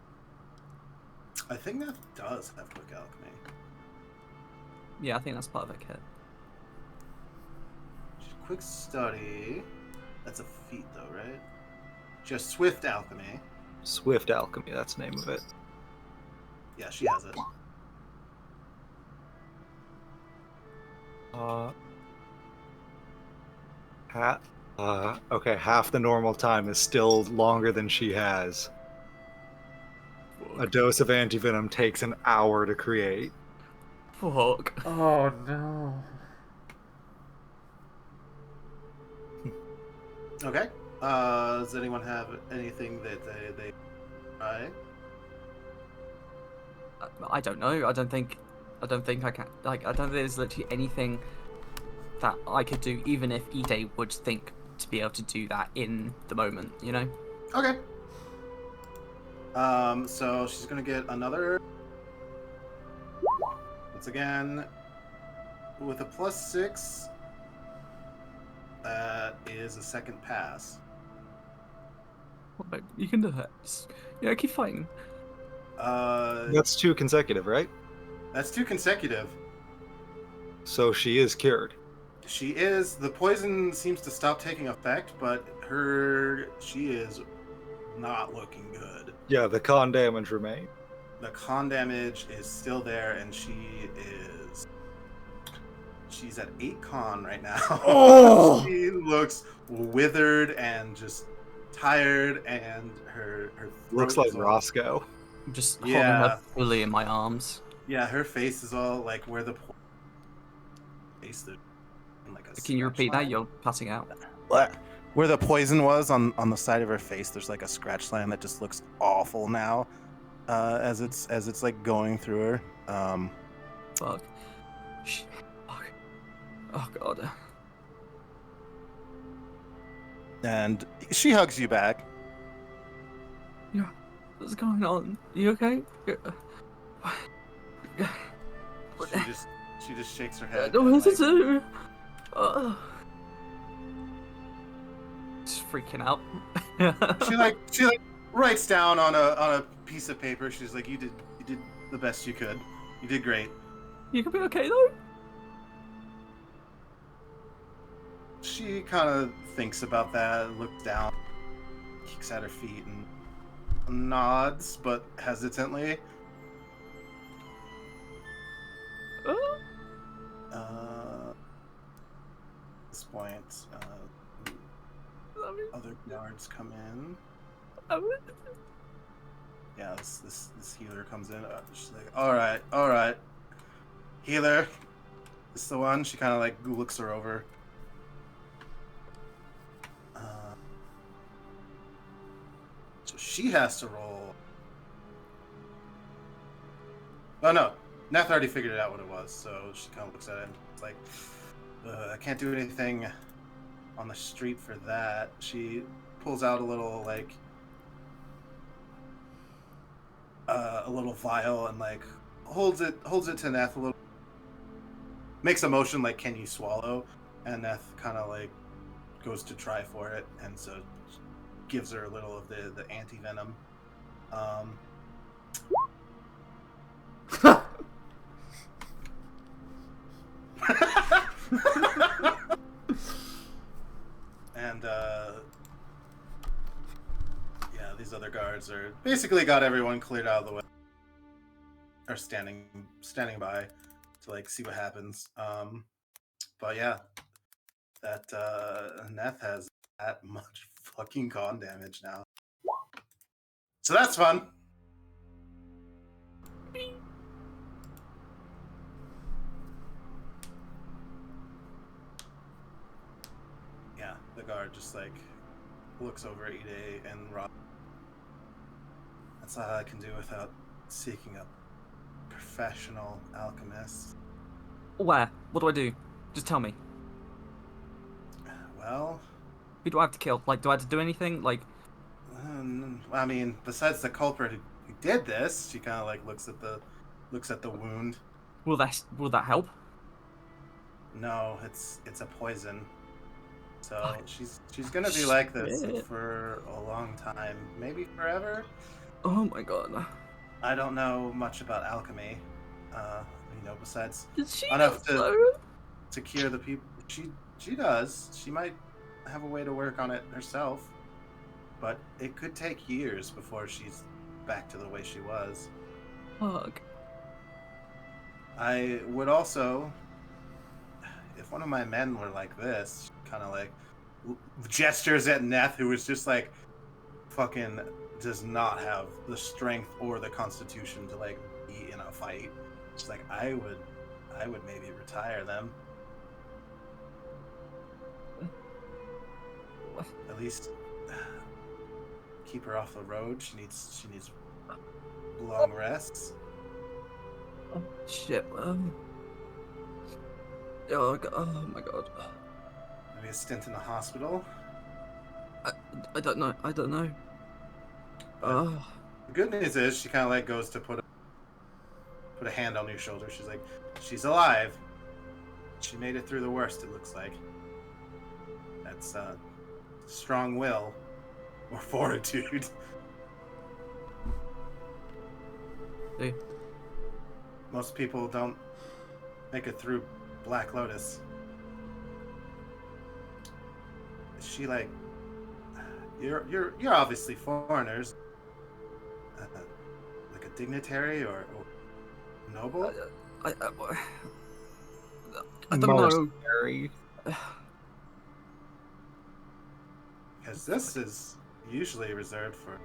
I think Neth does have quick alchemy. Yeah, I think that's part of it, kit. Quick study. That's a feat though, right? Just swift alchemy. Swift alchemy, that's the name of it. Yeah, she has it. Okay, half the normal time is still longer than she has. A dose of antivenom takes an hour to create. Fuck. Oh no. Okay. Does anyone have anything that they try? I don't know. I don't think I can. Like, I don't think there's literally anything that I could do, even if Ide would think to be able to do that in the moment. You know. Okay. So she's gonna get another. Once again, with a +6, that is a second pass. Right, you can do that. Yeah, keep fighting. That's 2 consecutive, right? That's 2 consecutive. So she is cured. She is. The poison seems to stop taking effect, but she is not looking good. Yeah, the con damage remains. The con damage is still there, and she's at 8 con right now. Oh! She looks withered and just tired, and her Looks throat like is all, Roscoe. I'm just holding Yeah. her fully in my arms. yeah, her face is all like where the face there, like a Can you scratch repeat that? line. You're passing out. Where the poison was on the side of her face, there's like a scratch line that just looks awful now, as it's like going through her. Fuck. Fuck. Oh god. And she hugs you back. What's going on? You okay? She just shakes her I head. don't know and, what to like, do. Just freaking out. she like writes down on a piece of paper. She's like, you did the best you could. You did great. You can be okay though. She kind of thinks about that, looks down, kicks at her feet, and nods, but hesitantly. At this point, other guards come in. Yeah, this healer comes in. She's like, all right, healer. This is the one. She kind of like looks her over. So she has to roll. Oh no, Neth already figured out what it was, so she kind of looks at it and it's like, I can't do anything on the street for that. She pulls out a little like a little vial and like holds it to Neth a little, makes a motion like, can you swallow? And Neth kind of like goes to try for it, and so gives her a little of the anti-venom. And yeah, these other guards are basically got everyone cleared out of the way, are standing by to like see what happens. But yeah, that Neth has that much fucking con damage now, so that's fun. Yeah, the guard just like looks over at Ide and Rob. That's all I can do without seeking a professional alchemist. Where? What do I do? Just tell me. Well, Who do I have to kill? Like, do I have to do anything? Like, I mean, besides the culprit who did this, she kind of like looks at the wound. will that help? No, it's a poison. So she's gonna be like this for a long time, maybe forever. Oh my god. I don't know much about alchemy, besides She enough does though. to cure the people. She does. She might have a way to work on it herself, but it could take years before she's back to the way she was. Fuck. I would also, if one of my men were like this, kind of like gestures at Neth, who is just like fucking does not have the strength or the constitution to like be in a fight. She's like, I would maybe retire them. At least keep her off the road. She needs long rests. Oh, shit. Oh my god. Maybe a stint in the hospital. I don't know. The good news is she kind of like goes to put a hand on your shoulder. She's like, she's alive. She made it through the worst, it looks like. That's strong will or fortitude. See? Most people don't make it through Black Lotus. she like? You're obviously foreigners. Like a dignitary or noble? I don't know. Mercenary. Because this is usually reserved for,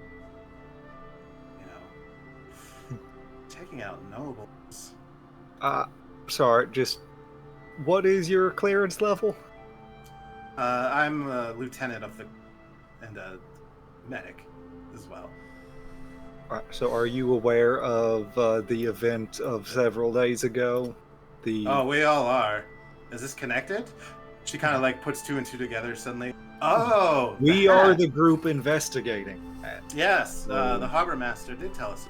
taking out nobles. Sorry, just what is your clearance level? I'm a lieutenant and a medic as well. So are you aware of the event of several days ago? Oh, we all are. Is this connected? She kind of like puts two and two together suddenly. Oh, We are the group investigating that. Yes, the harbor master did tell us.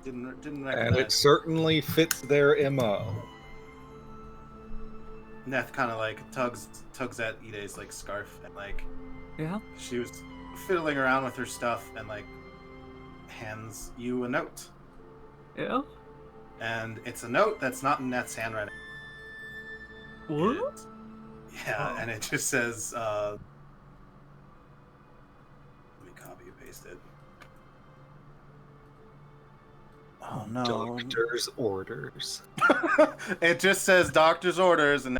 Didn't recognize. And it certainly fits their MO. Neth kind of like tugs at Ide's like scarf and like Yeah. she was fiddling around with her stuff and like hands you a note. Yeah. And it's a note that's not in Neth's handwriting. What? Yeah, and it just says let me copy and paste it. Oh no. Doctor's orders. It just says doctor's orders and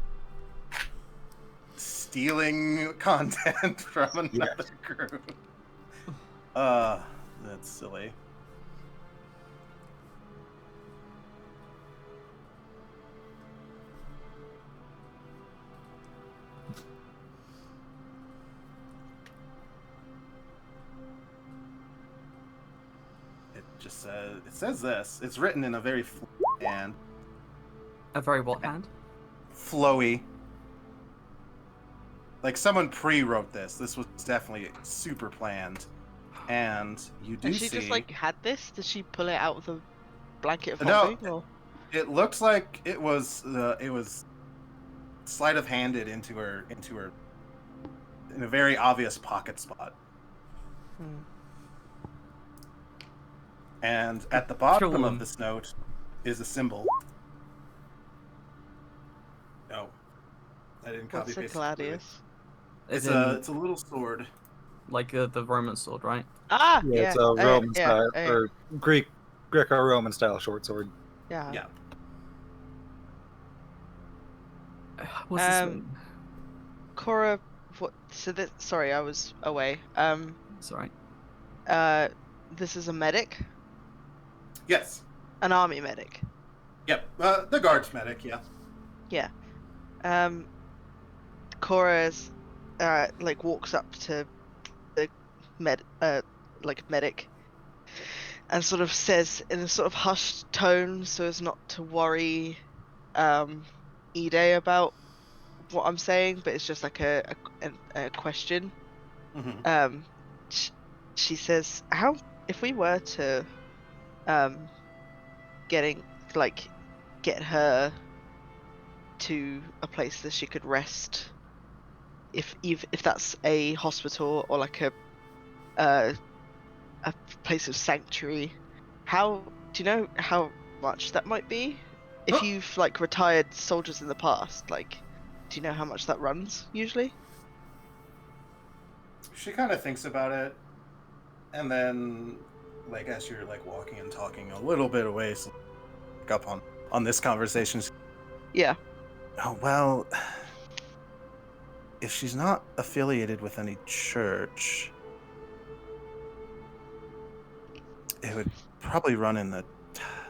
stealing content from another group. That's silly. It says this. It's written in a very hand. A very what hand? Flowy. Like someone pre-wrote this. This was definitely super planned. And you do And she see... just like had this? Did she pull it out of the blanket of No, holding? Or? it looks like it was sleight of handed into her in a very obvious pocket spot. And at the bottom of this note is a symbol. No, I didn't copy What's a paste. gladius? It's a little sword. Like the Roman sword, right? Ah, Yeah, it's a Roman style or Greco-Roman style short sword. Yeah. Yeah. What's this mean? Cora, what? So that. Sorry, I was away. It's alright. This is a medic. Yes. An army medic. Yep. The guards medic. Yeah. Yeah. Cora's like walks up to the medic and sort of says in a sort of hushed tone so as not to worry Ide about what I'm saying, but it's just like a question. Mm-hmm. She says, how if we were to get her to a place that she could rest, if that's a hospital or like a place of sanctuary, how do you know how much that might be? If you've like retired soldiers in the past, like, do you know how much that runs usually? She kind of thinks about it, and then, like, as you're like walking and talking a little bit away, so pick up on this conversation. Yeah. Oh well, if she's not affiliated with any church, it would probably run in the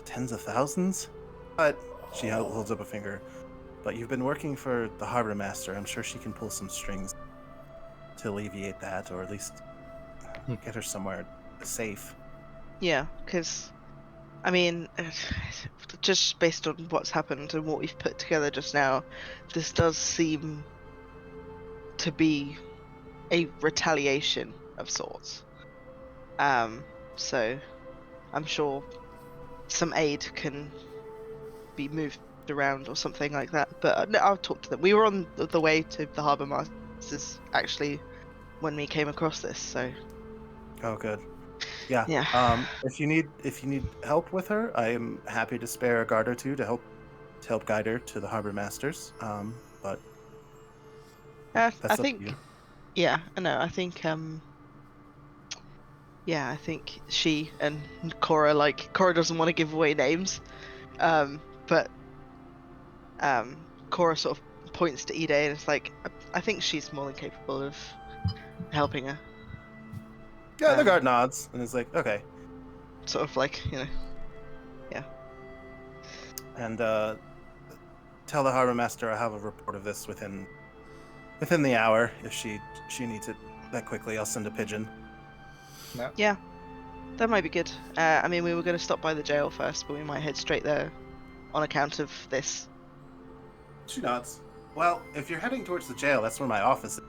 tens of thousands. But she holds up a finger. But you've been working for the harbor master. I'm sure she can pull some strings to alleviate that, or at least get her somewhere safe. Yeah, because, I mean, just based on what's happened and what we've put together just now, this does seem to be a retaliation of sorts. So I'm sure some aid can be moved around or something like that. But no, I'll talk to them. We were on the way to the Harbour Masters actually when we came across this. So. Oh, good. Yeah. Yeah. If you need help with her, I am happy to spare a guard or two to help guide her to the Harbor Masters. But That's I up to think. you. Yeah, I know. I think. Yeah, I think she and Cora doesn't want to give away names, but Cora sort of points to Ide and it's like, I think she's more than capable of helping her. Yeah, the guard nods and is like, okay. Sort of like, yeah. And tell the harbor master I'll have a report of this within the hour. If she needs it that quickly, I'll send a pigeon. No. Yeah, that might be good. I mean, we were going to stop by the jail first, but we might head straight there on account of this. She nods. Well, if you're heading towards the jail, that's where my office is.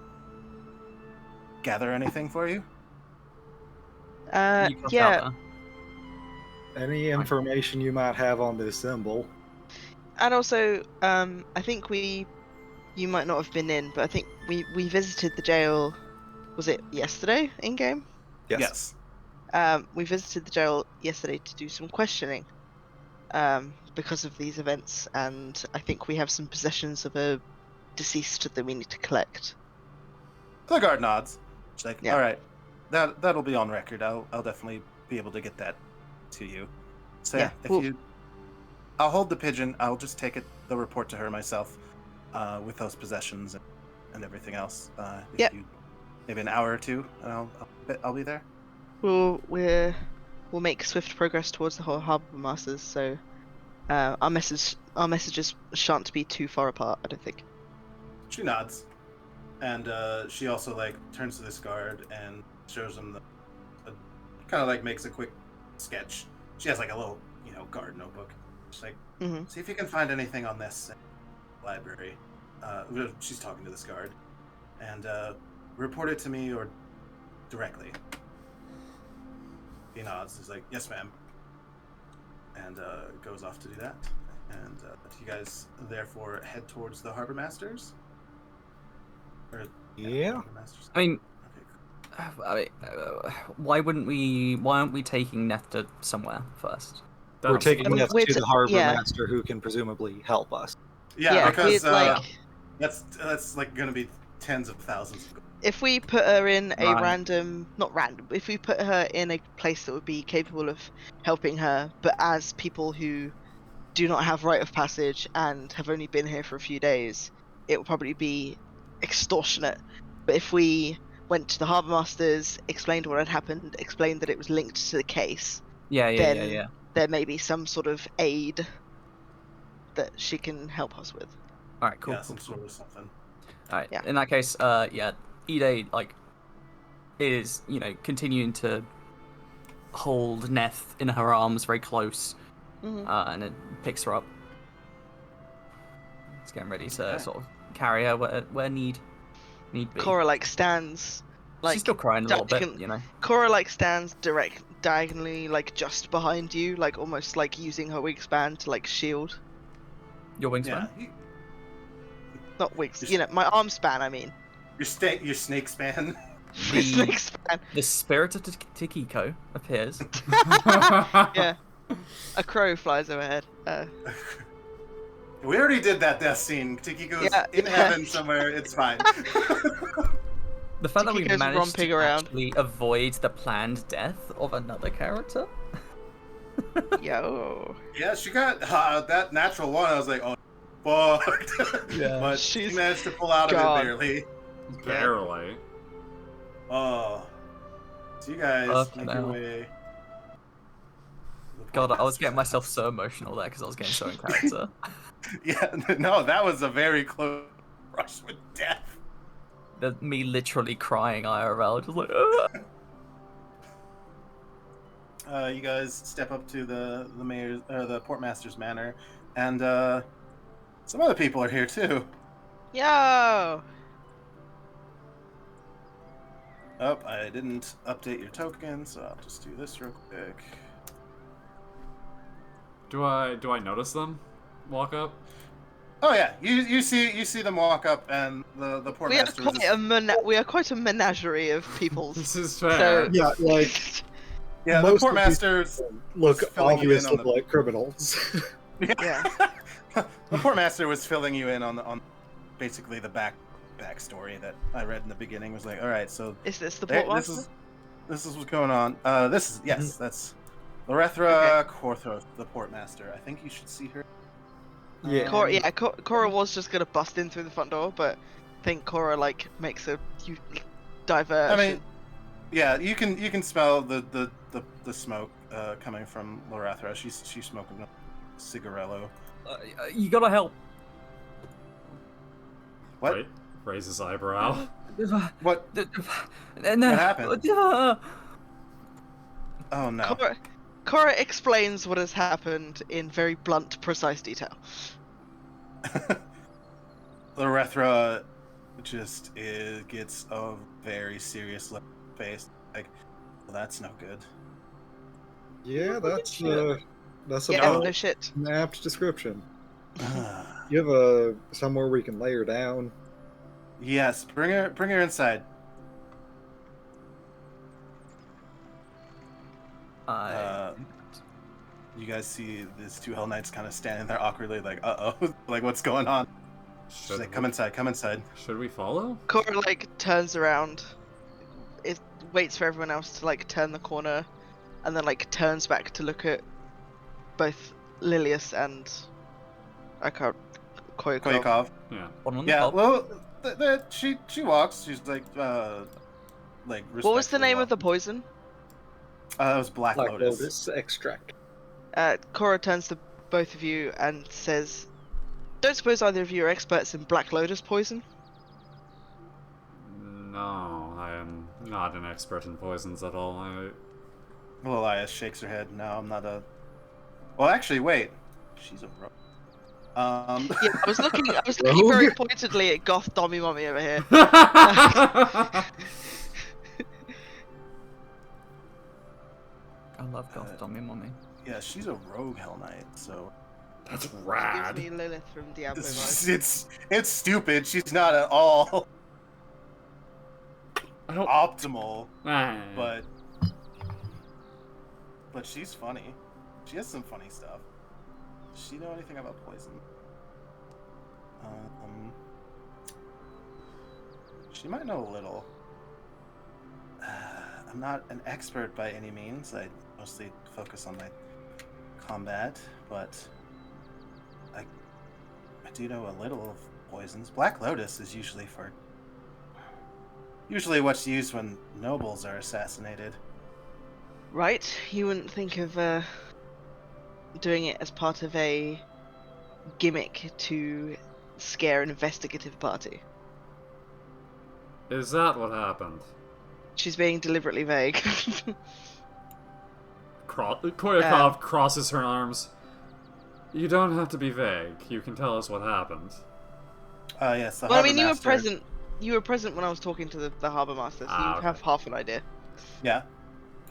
Gather anything for you? You cut Yeah. out Any information you might have on this symbol. And also, I think you might not have been in, but I think we visited the jail, was it yesterday in-game? Yes. We visited the jail yesterday to do some questioning because of these events, and I think we have some possessions of a deceased that we need to collect. The guard nods. She's like, Yeah. all right, that'll be on record. I'll definitely be able to get that to you. So Yeah, I'll hold the pigeon. I'll just take the report to her myself, with those possessions and everything else. Maybe an hour or two, and I'll be there. We'll make swift progress towards the whole harbor masters. So our messages shan't be too far apart, I don't think. She nods, and she also turns to this guard and shows him kind of makes a quick sketch. She has a little guard notebook. She's like, see if you can find anything on this library. She's talking to this guard, and report it to me or directly. He nods. He's like, yes, ma'am, and goes off to do that. And you guys therefore head towards the harbor masters. Yeah. I mean, Okay. why aren't we taking Neth somewhere first? We're taking Neth we're to the harbor yeah. master who can presumably help us. Yeah, because we'd, that's going to be tens of thousands. if we put her in a Right. if we put her in a place that would be capable of helping her, but as people who do not have rite of passage and have only been here for a few days, it would probably be extortionate. But if we went to the harbour masters, explained what had happened, explained that it was linked to the case, Yeah. there may be some sort of aid that she can help us with. All right, cool. Yeah, some sort of something. All right. Yeah. In that case, Ide is continuing to hold Neth in her arms very close, and then picks her up. It's getting ready to sort of carry her where need be. Cora stands She's still crying a little bit, Cora stands diagonally just behind you, almost using her wingspan to shield. Your wingspan. Yeah, Not wings, my arm span, I mean. your snake span. Snake span. The spirit of Tikiko appears. Yeah. A crow flies overhead. We already did that death scene. Tikiko's in heaven somewhere. It's fine. The fact that we Tikiko's managed romping to around. actually avoid the planned death of another character. Yo. Yeah, she got that natural one. I was like, oh, fuck. Yeah. But She's she managed to pull out gone. of it barely. Barely. Oh. So you guys make your way. God, I was getting myself so emotional there because I was getting so in character. Yeah, no, that was a very close rush with death. Me literally crying IRL, just like. You guys step up to the mayor's, the portmaster's manor, and some other people are here too. Yo. Oh, I didn't update your token, so I'll just do this real quick. Do I notice them walk up? Oh yeah, you see them walk up, and the portmaster. We are quite a menagerie of people. This is fair. Yeah, Yeah, the most of portmasters look filling you in obviously on like criminals. Yeah. The portmaster was filling you in on basically the back backstory that I read in the beginning. It was like, all right, so Is this the there- portmaster? this is what's going on. This is yes, that's Lorethra Korthos, the portmaster. I think you should see her. Yeah. Cora was just gonna bust in through the front door, but I think Cora like makes a diversion. I mean, yeah, you can smell the smoke coming from Lorethra. She's smoking a cigarello. You gotta help. What? Right? Raise his eyebrow. What? No. What happened? Oh no. Cora explains what has happened in very blunt, precise detail. Lorethra just gets a very serious look on her face. Like, well, that's no good. Yeah, that's Yeah, about no shit. an apt description. You have somewhere we can lay her down. Yes, bring her inside. You guys see these two Hell Knights kind of standing there awkwardly, like, uh-oh, like, what's going on? She's like, come inside. Should we follow? Cora like turns around, it waits for everyone else to like turn the corner, and then like turns back to look at both Lilius and Koyakov. Yeah. One on the Yeah, top. well, she walks. She's like What was the name of the poison? It was Black Lotus. Lotus extract. Cora turns to both of you and says, "Don't suppose either of you are experts in Black Lotus poison?" No, I am not an expert in poisons at all. Well, Elias shakes her head. No, I'm not a. Well, actually, wait. She's a rogue. Yeah, I was looking very pointedly at Goth Dommy Mummy over here. I love Goth Tommy Mommy. Yeah, she's a rogue Hell Knight, so. That's Gives rad. me Lilith from Diablo vibes. It's stupid. She's not at all I don't. optimal, Ah. but she's funny. She has some funny stuff. Does she know anything about poison? She might know a little. I'm not an expert by any means. I mostly focus on my combat, but I do know a little of poisons. Black Lotus is usually what's used when nobles are assassinated. Right, you wouldn't think of doing it as part of a gimmick to scare an investigative party. Is that what happened? She's being deliberately vague. Koyakov crosses her arms. You don't have to be vague. You can tell us what happened. Yes. The Well, I mean, Harbor Master. you were present when I was talking to the Harbour Master, so you okay. have half an idea. Yeah.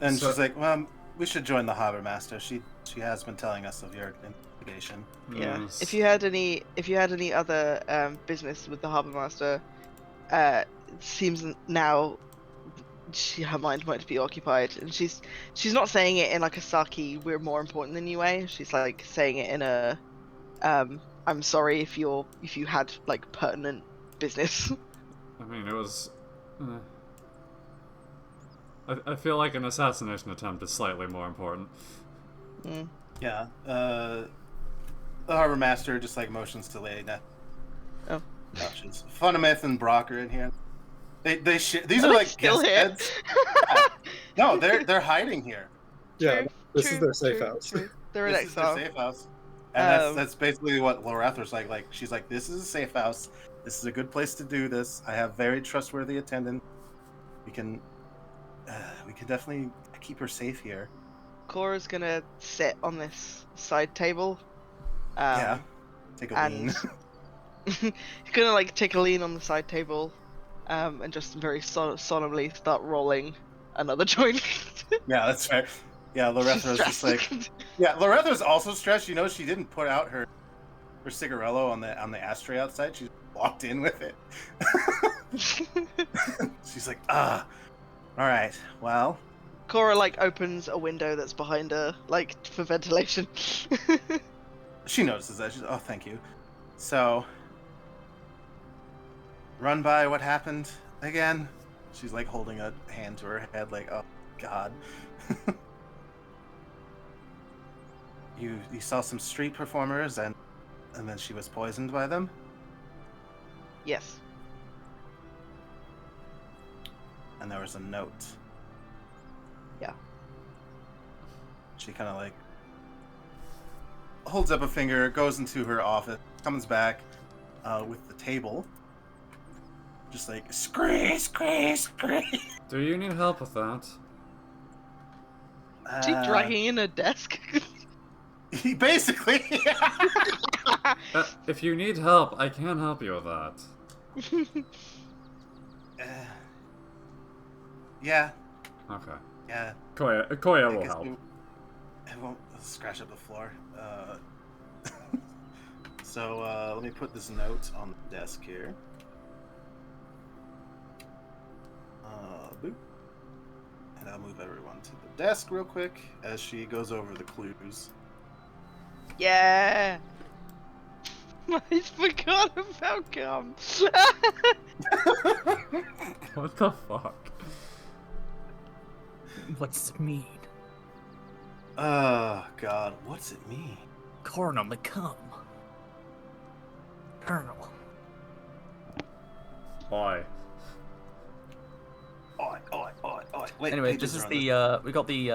And So- she's like, well, we should join the Harbor Master. She has been telling us of your investigation. Yeah. Yes. If you had any other business with the Harbour Master, it seems now her mind might be occupied, and she's not saying it in like a sarky "we're more important than you" way. She's like saying it in a I'm sorry if you had like pertinent business. I mean, it was. I feel like an assassination attempt is slightly more important. Mm. Yeah. The Harbor Master just like motions to Lady Neth. Oh. Options. Funamith and Brock are in here. These Are are they like still guest here? beds. No, they're hiding here. Yeah, True, this is true, their safe true, house. true. They're in This is their exile. safe house. And Um, that's basically what Lorethra's like. Like she's like, this is a safe house. This is a good place to do this. I have very trustworthy attendant. We can definitely keep her safe here. Cora's gonna sit on this side table. Yeah. Take a lean. and he's gonna like take a lean on the side table, and just very solemnly start rolling another joint. Yeah, that's fair. Yeah, Lorethra's just like. Yeah, Lorethra's also stressed. You know, she didn't put out her cigarello on the ashtray outside. She walked in with it. She's like, all right, well. Cora like opens a window that's behind her, like for ventilation. She notices that. She's, oh, thank you. So, run by what happened again? She's like holding a hand to her head, like, oh God. You saw some street performers and then she was poisoned by them? Yes. And there was a note. Yeah. She kind of like holds up a finger, goes into her office, comes back with the table. Just like, scree. Do you need help with that? Is she dragging in a desk? Basically, yeah. If you need help, I can help you with that. Yeah. Okay. Yeah. Koya will help. It won't scratch up the floor. So let me put this note on the desk here. Boop. And I'll move everyone to the desk real quick as she goes over the clues. Yeah. I forgot about gum. What the fuck? What's it mean? Oh God, what's it mean? Colonel McCum. Colonel. Why? Oi. Wait, Anyway, this is the we got the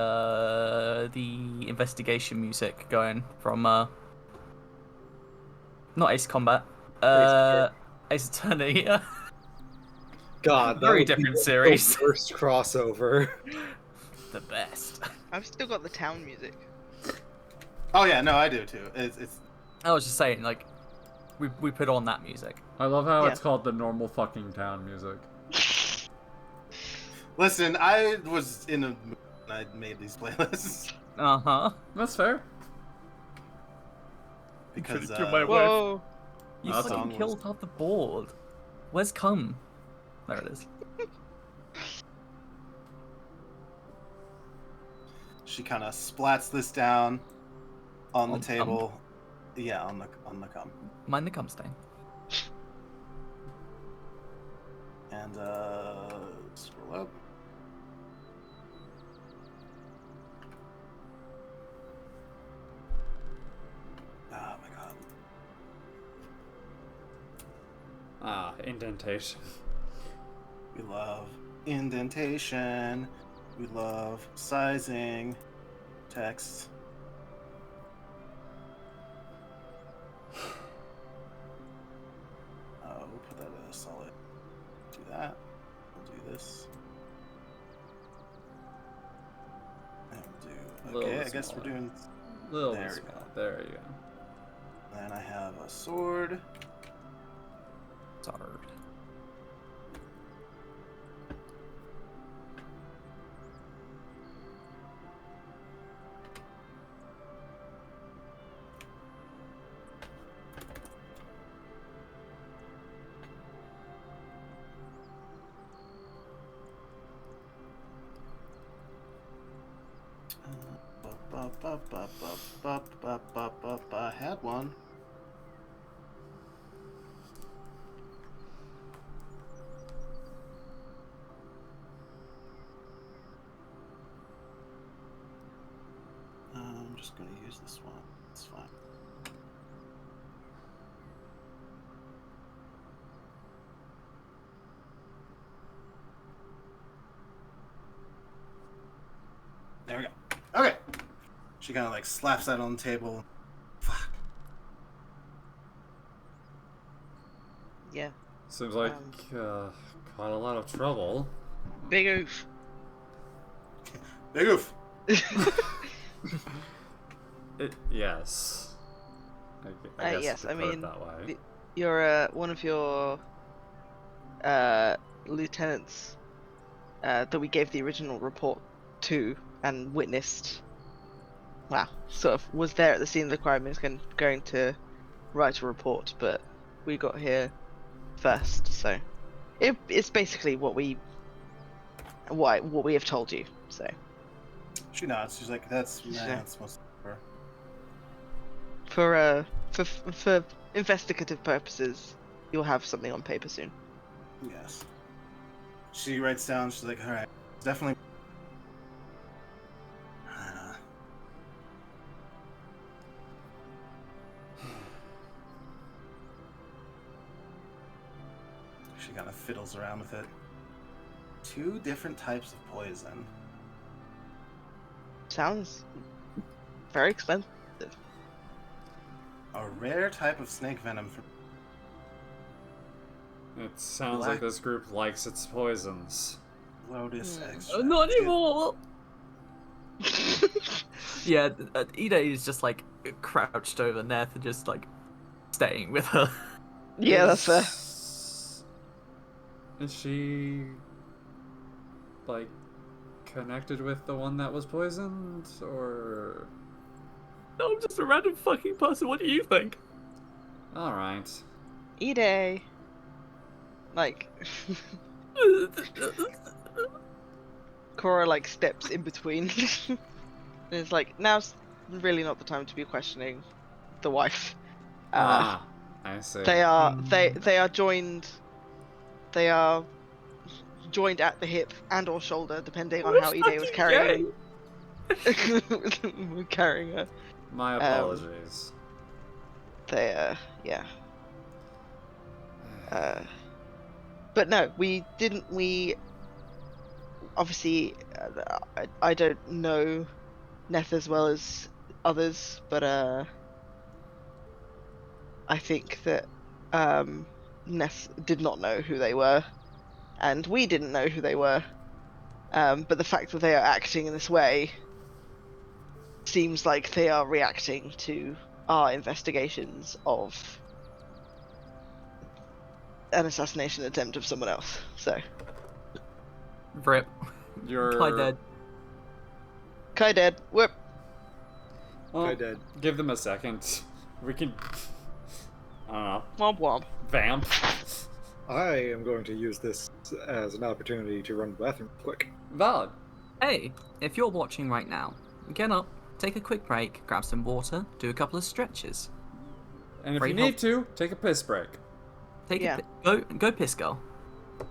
investigation music going from not Ace Combat, Ace Attorney. God, that Very would be different the series. worst crossover. The best. I've still got the town music. Oh yeah, no, I do too. It's. I was just saying, like, we put on that music. I love how Yeah. it's called the normal fucking town music. Listen, I was in a mood when I made these playlists That's fair. because Whoa. You That's fucking almost- killed off the board. Where's cum? There it is. she kind of splats this down on the On table. Yeah, on the cum. Mind the cum stain. And scroll up. Oh my God. Ah, indentation. We love indentation. We love sizing text. We'll put that in a solid. Do that. We'll do this. And we'll do. Okay, I guess we're smaller. doing. Little There bit we small. go. There you go. Then I have a sword. Sorry. I had one. I'm just going to use this one. It's fine. There we go. Okay. She kind of like slaps that on the table. Fuck. Yeah. Seems like quite a lot of trouble. Big oof. Big oof. Yes. I guess yes, we I put it mean, that way. You're one of your lieutenants that we gave the original report to and witnessed. Wow, sort of was there at the scene of the crime and is going to write a report, but we got here first, so it's basically what we have told you. So She nods. She's like, "That's supposed to be her." for investigative purposes, you'll have something on paper soon. Yes. She writes down, she's like, alright, definitely. She kind of fiddles around with it. 2 different types of poison. Sounds very expensive. A rare type of snake venom for It sounds like this group likes its poisons. Lotus extract. Not anymore. Yeah, Ida is just like crouched over Neth and just like staying with her. Yeah, that's fair. Is she like connected with the one that was poisoned, or? No, I'm just a random fucking person. What do you think? All right. E-Day. Like, Cora like steps in between. And it's like, now's really not the time to be questioning the wife. I see. They are joined. They are joined at the hip and or shoulder, depending on how E-Day was carrying. Carrying her. My apologies. Yeah. But no, we didn't. We obviously, I don't know Neth as well as others, but I think that Neth did not know who they were, and we didn't know who they were. But the fact that they are acting in this way seems like they are reacting to our investigations of an assassination attempt of someone else. So, Rip. You're Kai dead. Kai dead. Whoop. Well, Kai dead. give them a second. We can. I don't know. Womp womp. Vamp. I am going to use this as an opportunity to run to the bathroom quick. Valid. Hey, if you're watching right now, get up, take a quick break, grab some water, do a couple of stretches. And if Very you need to, take a piss break. Go piss, girl. Do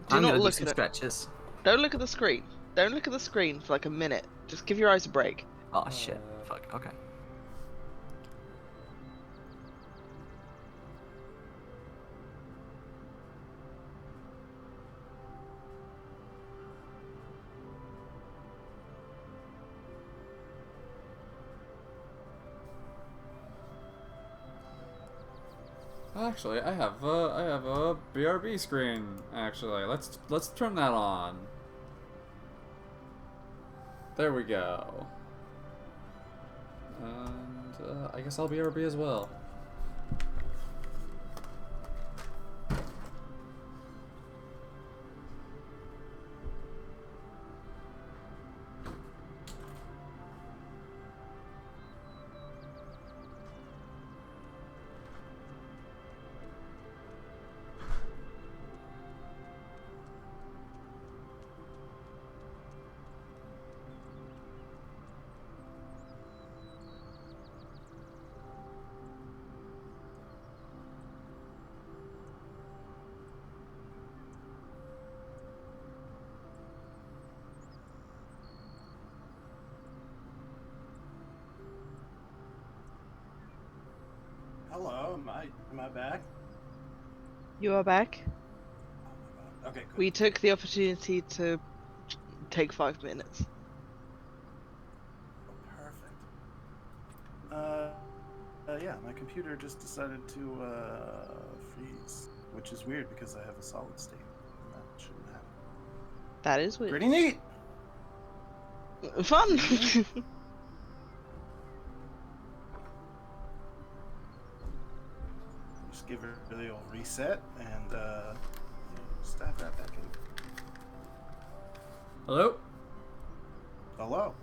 I'm not gonna look do some at it. stretches. Don't look at the screen. Don't look at the screen for like a minute. Just give your eyes a break. Oh shit. Fuck. Okay. Actually, I have a BRB screen. Actually, let's turn that on. There we go. And I guess I'll BRB as well. Hello, am I back? You are back. Okay, good. We took the opportunity to take 5 minutes. Perfect. Yeah, my computer just decided to freeze, which is weird because I have a solid state. That shouldn't happen. That is weird. Pretty neat. Fun. Just give her a little reset and stab that back in. Hello? Hello.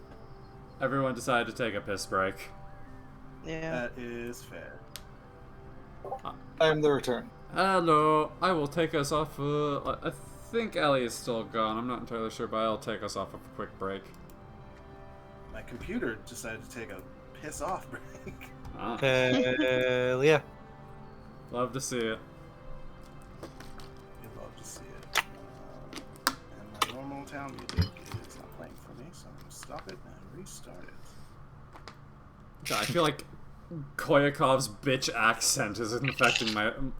Everyone decided to take a piss break. Yeah. That is fair. I am the return. Hello. I will take us off. I think Ellie is still gone. I'm not entirely sure, but I'll take us off of a quick break. My computer decided to take a piss off break. Ah, Yeah. love to see it. Good town music is not playing for me, so I'm gonna stop it and restart it. God, I feel like Koyakov's bitch accent is infecting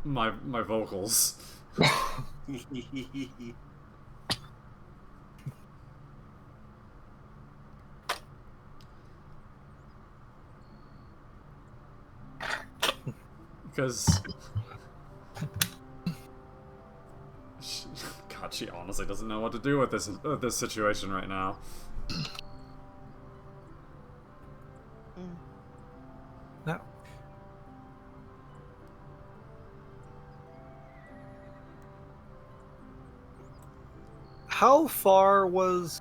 my vocals. Because God, she honestly doesn't know what to do with this situation right now. No. How far was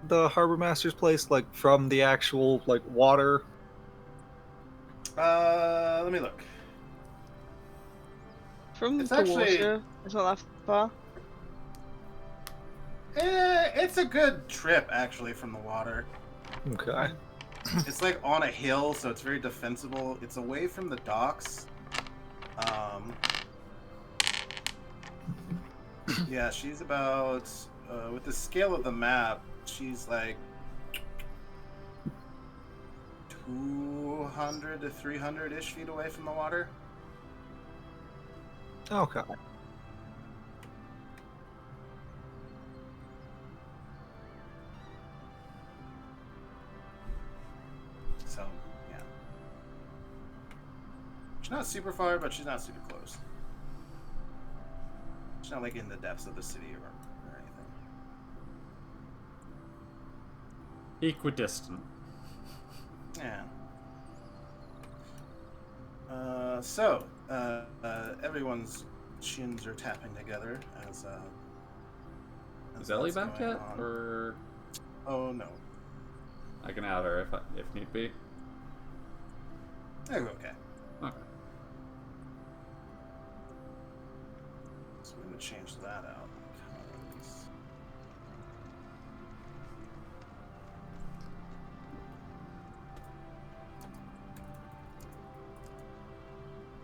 the harbor master's place, like, from the actual, like, water? Let me look. From It's the actually- water, it's not that far. It's a good trip, actually, from the water. Okay. It's like on a hill, so it's very defensible. It's away from the docks. Yeah, she's about, with the scale of the map, she's like 200 to 300-ish feet away from the water. Okay. So, yeah. She's not super far, but she's not super close. She's not like in the depths of the city or anything. Equidistant. Yeah. Everyone's shins are tapping together as Is Ellie that's back going yet? on. Or Oh no. I can add her if need be. Oh, okay. Okay. So we're gonna change that out because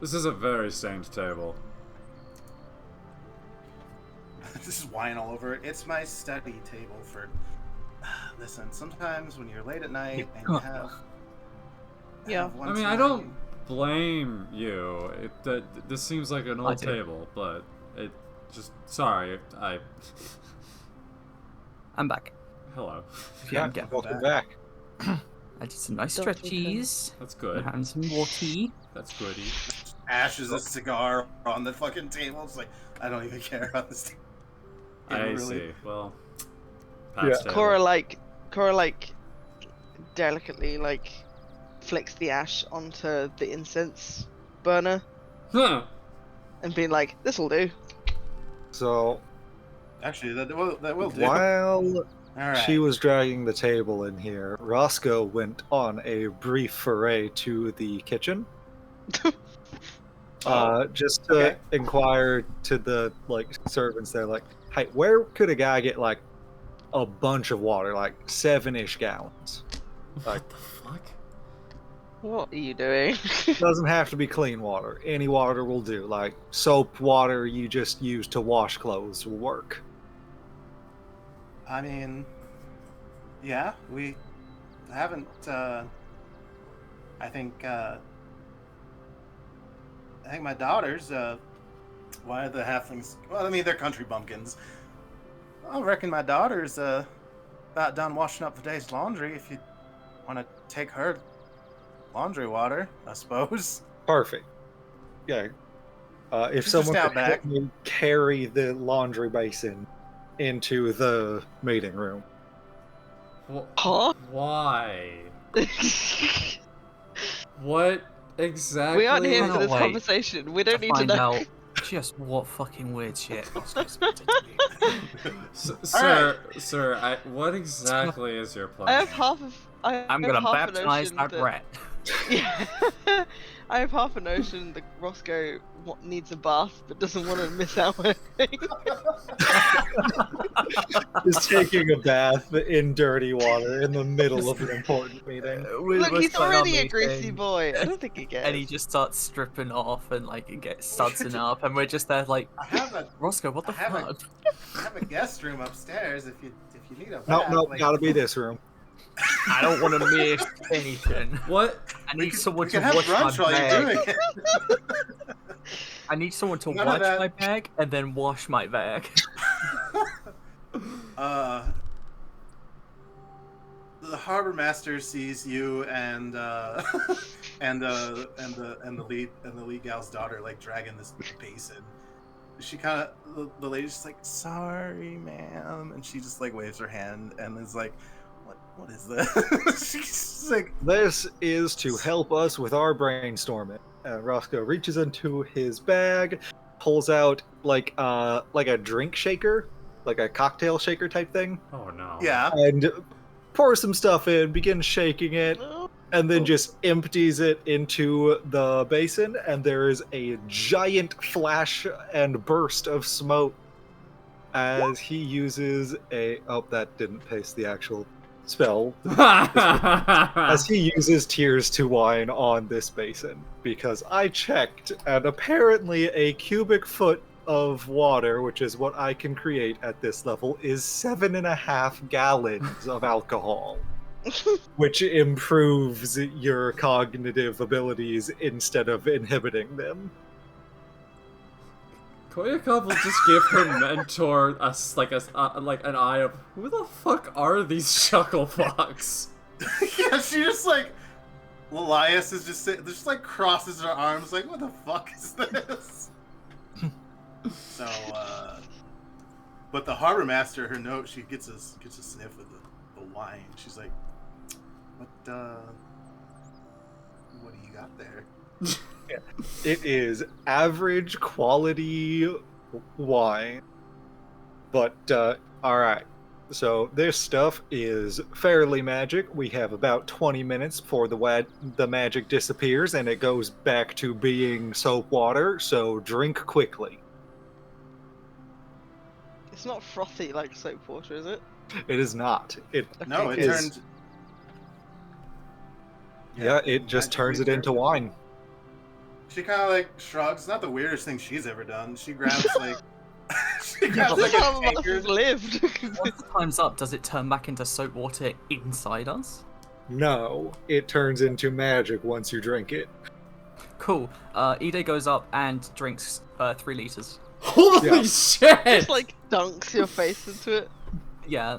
This is a very stained table. this is wine all over it. It's my study table for. Listen, sometimes when you're late at night and you have. Yeah. one I mean, too I don't many- blame you. This seems like an I old do. table, but it just sorry. I'm back. Hello. Yeah, I'm getting welcome back. I did some nice Don't stretchies. That's I'm good. having some water. That's goody. Ashes a cigar on the fucking table. It's like I don't even care about this. I see. Well, pass table. Cora like delicately like flicks the ash onto the incense burner Huh. and being like, "This'll do." So, Actually, that will do. while All right. she was dragging the table in here, Roscoe went on a brief foray to the kitchen. Just to okay. inquire to the servants there, like, hey, where could a guy get like a bunch of water, like 7-ish gallons? What the fuck? What are you doing? Doesn't have to be clean water. Any water will do. Like soap water you just use to wash clothes will work. I mean, yeah, we haven't. I think my daughters. Why are the halflings? Well, I mean, they're country bumpkins. I reckon my daughter's about done washing up the day's laundry. If you want to take her laundry water, I suppose. Perfect. Yeah. If She's just someone out could back. help me carry the laundry basin into the meeting room. Huh? Why? What exactly? We aren't here for Cannot this wait conversation. We don't need to find know. out just what fucking weird shit Roscoe's about to do. Sir, what exactly is your plan? I have half of. I'm gonna baptize that that rat. Yeah. I have half a notion that Roscoe needs a bath but doesn't want to miss out on anything. Just taking a bath in dirty water in the middle of an important meeting. Look, he's already a greasy boy. I don't think he cares. And he just starts stripping off and like gets sudsing up, and we're just there like, I have a Roscoe, what the fuck? I have a guest room upstairs if you need a No, bath. no, like- gotta be this room. I don't want to miss anything. What? I need someone We to can have wash my brunch while you're bag. doing it. I need someone to None of watch that. my bag and then wash my bag. The harbor master sees you and and the lead gal's daughter like dragging this basin. She kind of the lady's just like, sorry, ma'am, and she just like waves her hand and is like, what is this? She's like, This is to help us with our brainstorming. Roscoe reaches into his bag, pulls out like a drink shaker, like a cocktail shaker type thing, Oh no. yeah. and pours some stuff in, begins shaking it, and then just empties it into the basin, and there is a giant flash and burst of smoke as he uses a... Oh, that didn't paste the actual spell. As he uses Tears to Wine on this basin, because I checked, and apparently a cubic foot of water, which is what I can create at this level, is 7.5 gallons of alcohol, which improves your cognitive abilities instead of inhibiting them. Koyakov will just give her mentor like an eye of who the fuck are these shucklefucks? Yeah, she just like Elias is just like crosses her arms like, what the fuck is this? So but the harbor master, her note, she gets a sniff of the wine. She's like, what do you got there? It is average quality wine, but alright. So this stuff is fairly magic. We have about 20 minutes before the magic disappears and it goes back to being soap water, so drink quickly. It's not frothy like soap water, is it? It is not. No, it is. turned. Yeah, it just turns it into wine. She kind of like shrugs. Not the weirdest thing she's ever done. She grabs like. She Yeah, grabs but like That's a how Martha's tankard. lived. Once the time's up, does it turn back into soap water inside us? No, it turns into magic once you drink it. Cool. Ide goes up and drinks 3 liters. Holy Yeah. shit! Just like dunks your face into it. Yeah.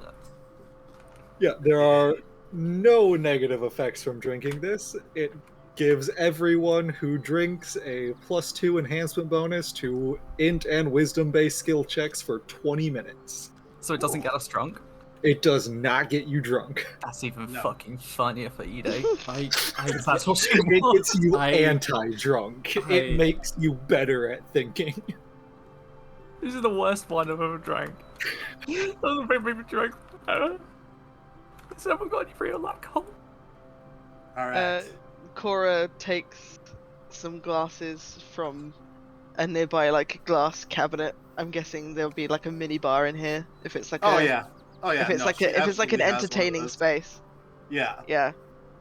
Yeah, there are no negative effects from drinking this. It gives everyone who drinks a +2 enhancement bonus to int and wisdom based skill checks for 20 minutes. So it doesn't get us drunk? It does not get you drunk. That's even No. fucking funnier for Ide. I That's what she It wants. gets you I- anti-drunk. I- It makes you better at thinking. This is the worst wine I've ever drank. Doesn't make me drink better. Has someone got any real alcohol? All right. Cora takes some glasses from a nearby like glass cabinet. I'm guessing there'll be like a mini bar in here if it's like Oh yeah. if it's no, like she if it's like an absolutely has one of entertaining those. space. Yeah. Yeah.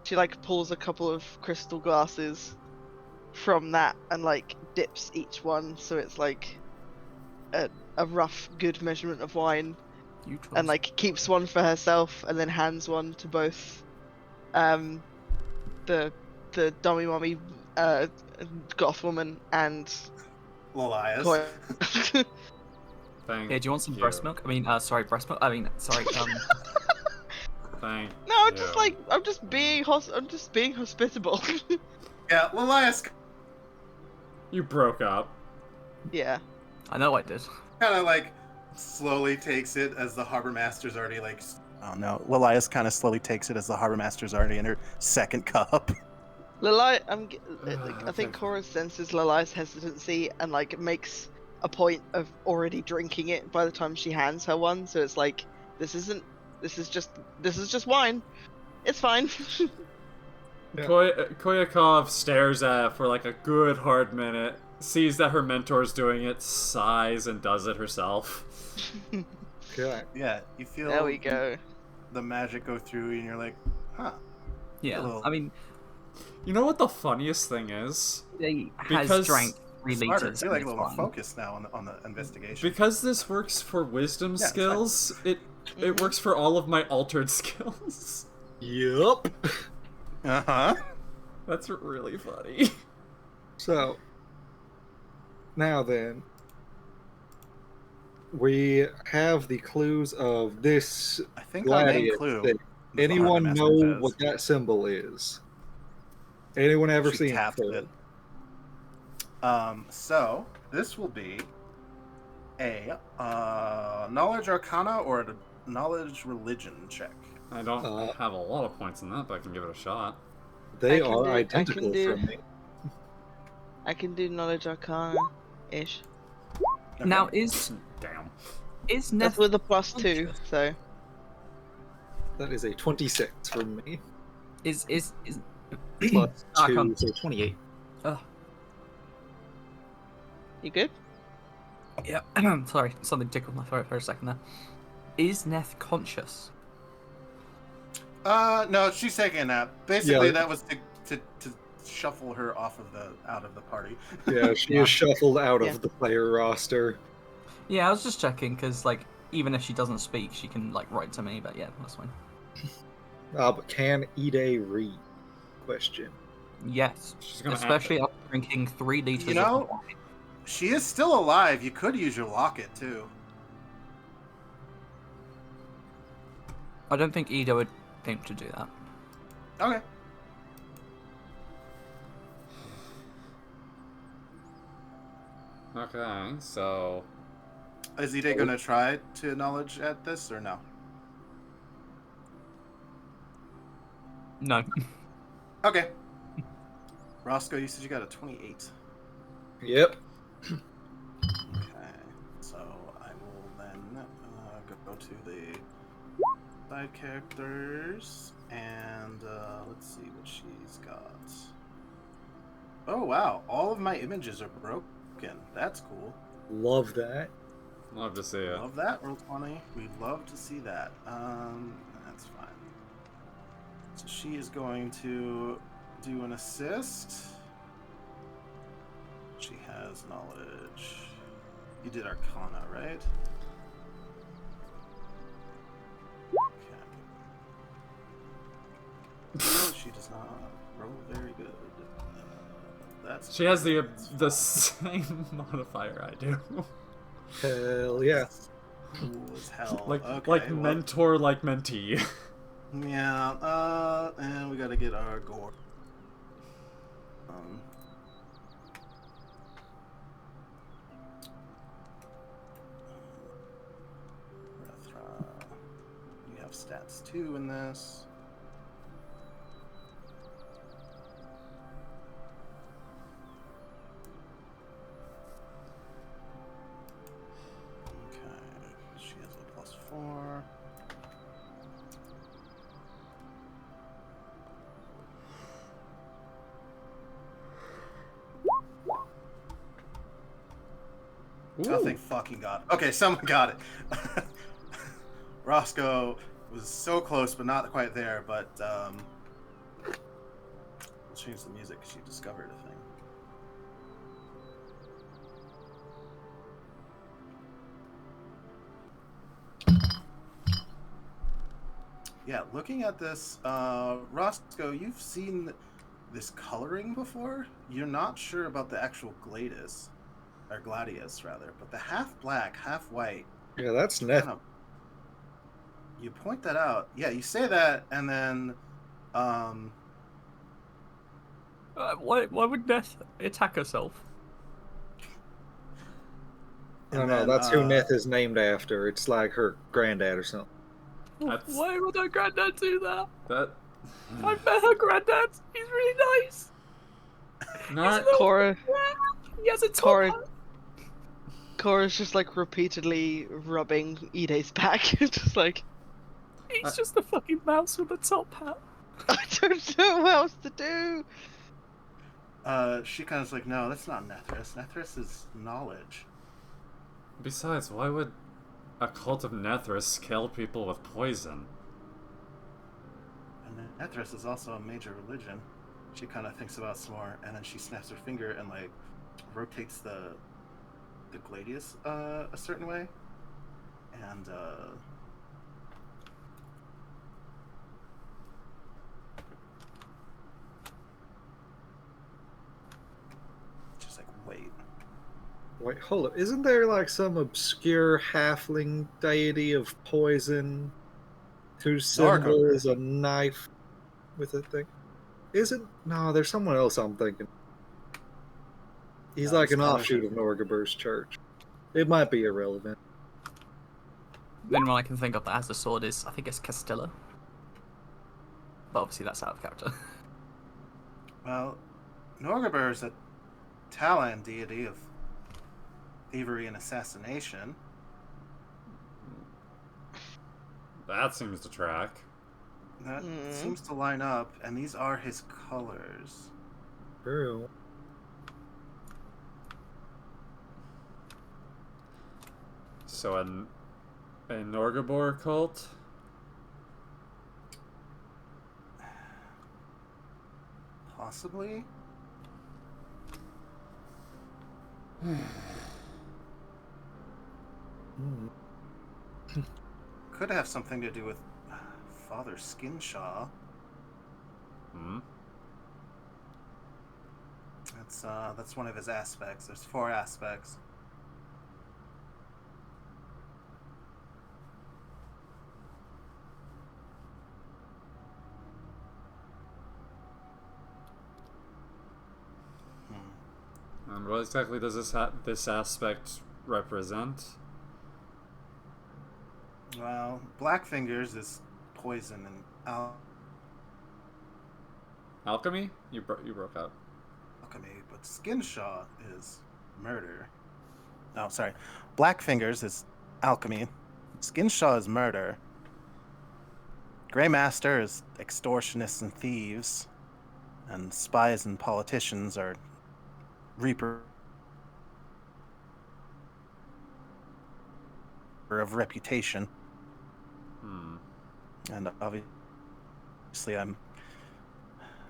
She like pulls a couple of crystal glasses from that and like dips each one so it's like a rough good measurement of wine, and like keeps one for herself and then hands one to both the dummy mummy goth woman and Elias. Koya. Thank Yeah, do you want some you. breast milk? Breast milk. Thank No, I'm just you. like I'm just being hospitable. Yeah, Elias You broke up. Yeah. I know I did. kind of like slowly takes it as the harbor master's already like. Oh no, Elias kind of slowly takes it as the harbor master's already in her second cup. Lalai, I think thank you. Cora senses Lalai's hesitancy and like makes a point of already drinking it by the time she hands her one. So it's like this is just wine. It's fine. Koyakov stares at it for like a good hard minute, sees that her mentor's doing it, sighs, and does it herself. Okay. Yeah, you feel There we go. the magic go through, and you're like, huh. Yeah, Little- I mean, You know what the funniest thing is? he Because- has drank 3 Smarter. liters. Feel like a and little it's more fine. focused now on the investigation. Because this works for wisdom it's fine. skills, it works for all of my altered skills. Yup. Uh-huh. That's really funny. So, now then, we have the clues of this I think our main gladius clue. thing. is the Anyone Harvest know Fez. what that symbol is? Anyone ever She seen tapped it? it. So this will be a knowledge arcana or a knowledge religion check. I don't have a lot of points in that, but I can give it a shot. They I can are do- I can identical do- from me. I can do knowledge arcana-ish. Okay. Now, is Damn. That's Neth with a +2, so... That is a 26 from me. is Plus Archon 2, so 28. You good? Yeah. Sorry, something tickled my throat for a second there. Is Neth conscious? No, she's taking a nap. Basically, Yeah. that was to shuffle her out of the party. Yeah, she is shuffled out Yeah. of the player roster. Yeah, I was just checking because, like, even if she doesn't speak, she can like write to me. But yeah, that's fine. But can Ide read? Question. Yes, She's gonna especially after drinking 3 liters. You know- of wine. She is still alive. You could use your locket too. I don't think Ida would think to do that. Okay. Okay, so Is Ide gonna try to acknowledge at this or no? No. Okay. Roscoe, you said you got a 28. Yep. Okay, so I will then go to the side characters and let's see what she's got. Oh wow, all of my images are broken. That's cool. Love that. love to see it. Love that, Roll 20. We'd love to see that. That's fine. So she is going to do an assist. She has knowledge. You did Arcana, right? Okay. No, she does not roll very good. That's She has the same modifier I do. Hell yeah. cool as hell. like okay, like well, mentor, like mentee. Yeah, and we gotta get our gore. You have stats 2 in this. Okay, she has a +4. Oh, thank fucking God. Okay, someone got it. Roscoe was so close, but not quite there. But we'll change the music. She discovered a thing. Yeah, looking at this, Roscoe, you've seen this coloring before. You're not sure about the actual gladius, or gladius rather, but the half black, half white. Yeah, that's Neth. Kind of, you point that out. Yeah, you say that, and then, Why would Neth attack herself? No, and no, then, that's who Neth is named after. It's like her granddad or something. That's- Why would her granddad do that? That I met her granddad. He's really nice. not Cora, He has a top Cora, hat. Cora's just like repeatedly rubbing Ide's back, just like, He's just a fucking mouse with a top hat. I don't know what else to do. She kind of like, no, that's not Nethris. Nethris is knowledge. Besides, why would a cult of Nethris kill people with poison? And Nethris is also a major religion. She kind of thinks about some more, and then she snaps her finger and like rotates the gladius a certain way, and just like Wait, hold up. Isn't there like some obscure halfling deity of poison whose symbol Nargothr. is a knife with a thing? Is it? No, there's someone else I'm thinking. He's No, like the an scholars offshoot of Norgaber's church. It might be irrelevant. The only one I can think of that has a sword is, I think it's Castilla. But obviously that's out of character. Well, Norgaber is a Talon deity of thievery and assassination. That seems to track. That seems to line up, and these are his colors. True. So a Norgabor cult? Possibly. Could have something to do with Father Skinshaw. Hmm? That's one of his aspects. There's 4 aspects. And what exactly does this aspect represent? Well, Black Fingers is poison and Alchemy? You broke out. alchemy, but Skinshaw is murder. No, sorry. Black Fingers is alchemy. Skinshaw is murder. Grey Master is extortionists and thieves. And spies and politicians are reaper of reputation. And obviously I'm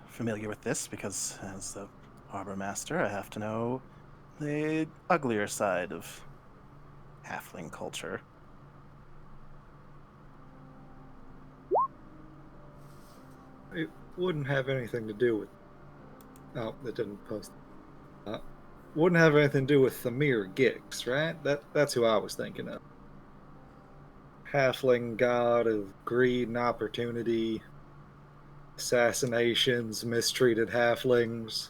familiar with this because as the harbor master I have to know the uglier side of halfling culture. It wouldn't have anything to do with... Oh, that didn't post. Wouldn't have anything to do with Thamir Gix, right? That's who I was thinking of. Halfling god of greed and opportunity, assassinations, mistreated halflings.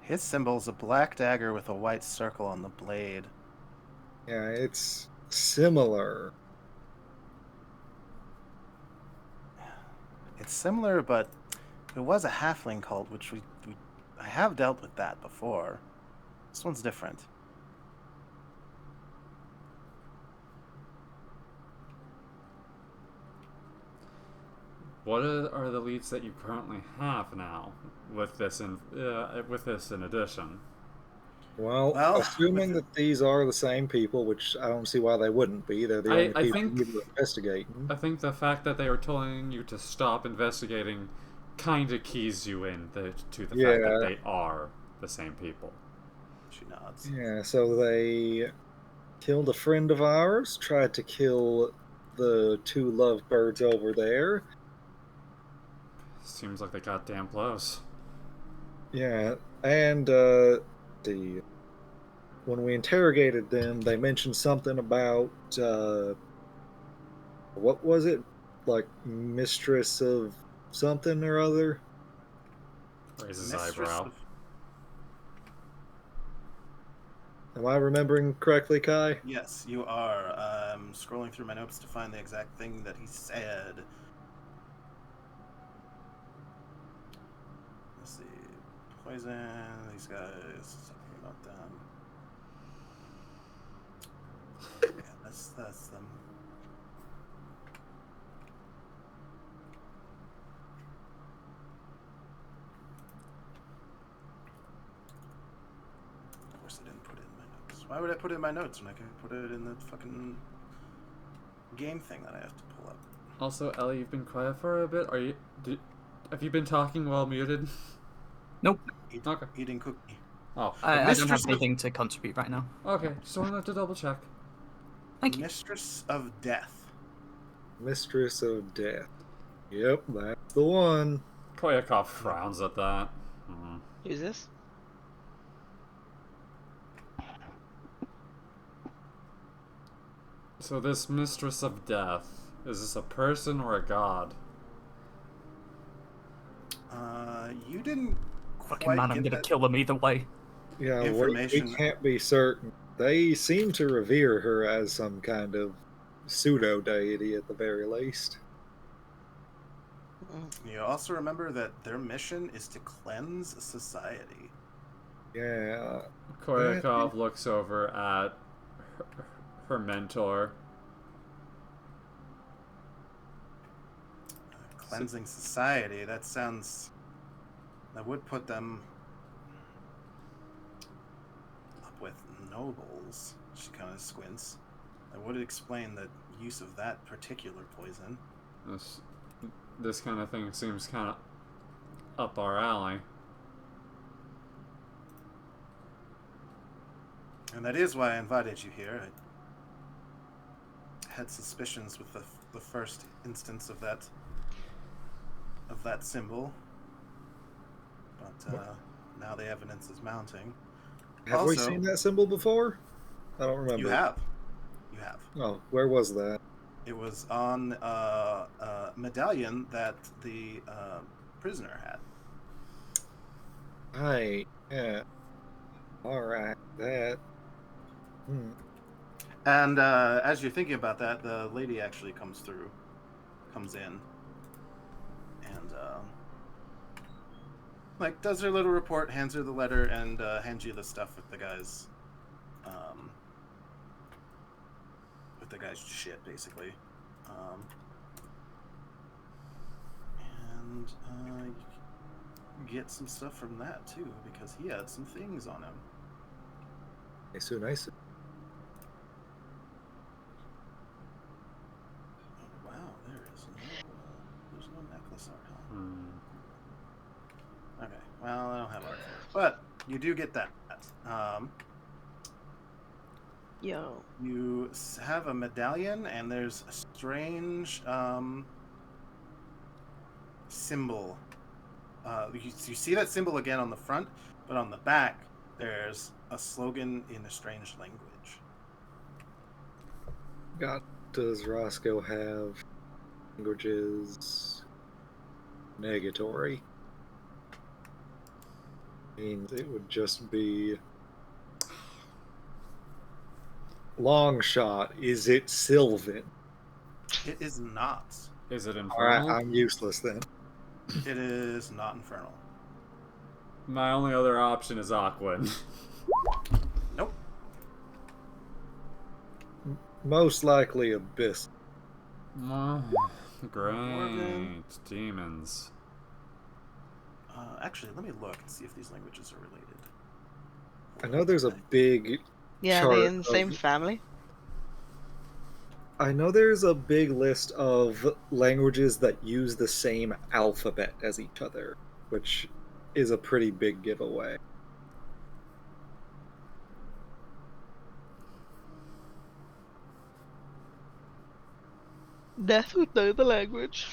His symbol is a black dagger with a white circle on the blade. Yeah, it's similar. It's similar, but it was a halfling cult, which I have dealt with that before. This one's different. What are the leads that you currently have now with this in addition? Well, assuming that these are the same people, which I don't see why they wouldn't be. They're the only people you need to investigate. I think the fact that they were telling you to stop investigating kind of keys you in to the fact that they are the same people. She nods. Yeah, so they killed a friend of ours, tried to kill the 2 lovebirds over there. Seems like they got damn close. Yeah, and when we interrogated them, they mentioned something about what was it? Like mistress of something or other? Raises eyebrow. Am I remembering correctly, Kai? Yes, you are. I'm scrolling through my notes to find the exact thing that he said. Let's see. Poison, these guys, something about them. That's them. Of course, I didn't put it in my notes. Why would I put it in my notes when I can put it in the fucking game thing that I have to pull up? Also, Ellie, you've been quiet for a bit. Have you been talking while muted? Nope. Okay. Eating cookie. Oh. I don't have anything to contribute right now. Okay, just wanted to double check. Thank you. Mistress of Death. Mistress of Death. Yep, that's the one. Koyakov frowns at that. Who's this? So this Mistress of Death, is this a person or a god? You didn't Fucking quite man, I'm get gonna that kill them either way. Yeah, we information. can't be certain. They seem to revere her as some kind of pseudo-deity at the very least. You also remember that their mission is to cleanse society. Yeah. Koyakov looks over at her mentor. Cleansing society, that would put them up with nobles. She kind of squints. That would explain the use of that particular poison. This kind of thing seems kind of up our alley. And that is why I invited you here. I had suspicions with the first instance of that symbol. But now the evidence is mounting. Have we seen that symbol before? I don't remember. You have. Oh, where was that? It was on a medallion that the prisoner had. Right. Yeah. All right. That. And as you're thinking about that, the lady actually comes in, and does her little report, hands her the letter, and hands you the stuff with the guy's shit, basically. And you get some stuff from that too, because he had some things on him. Nice. Wow, there's no necklace art, huh? Okay, well, I don't have art for it, but you do get that. Yo. You have a medallion, and there's a strange symbol. You see that symbol again on the front, but on the back, there's a slogan in a strange language. God, does Roscoe have languages negatory? Means it would just be long shot. Is it Sylvan? It is not. Is it infernal? All right, I'm useless then. It is not infernal. My only other option is Aquan. Nope. Most likely Abyss. Great. Demons. Actually, let me look and see if these languages are related. I know there's a big Yeah, chart they're in the same of- family. I know there's a big list of languages that use the same alphabet as each other, which is a pretty big giveaway. Death would know the language.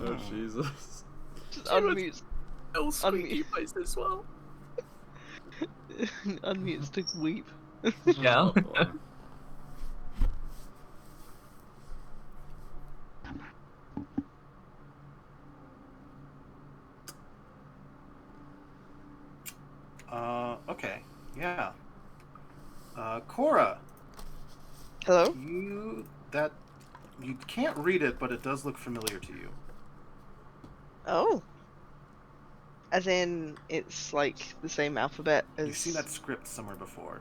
Oh, Jesus. Just unmutes. I'll squeak you guys as well. Unmutes to weep. Yeah. Oh, boy. Okay. Yeah. Cora. Hello? You can't read it, but it does look familiar to you. Oh. As in, it's like the same alphabet as. You've seen that script somewhere before.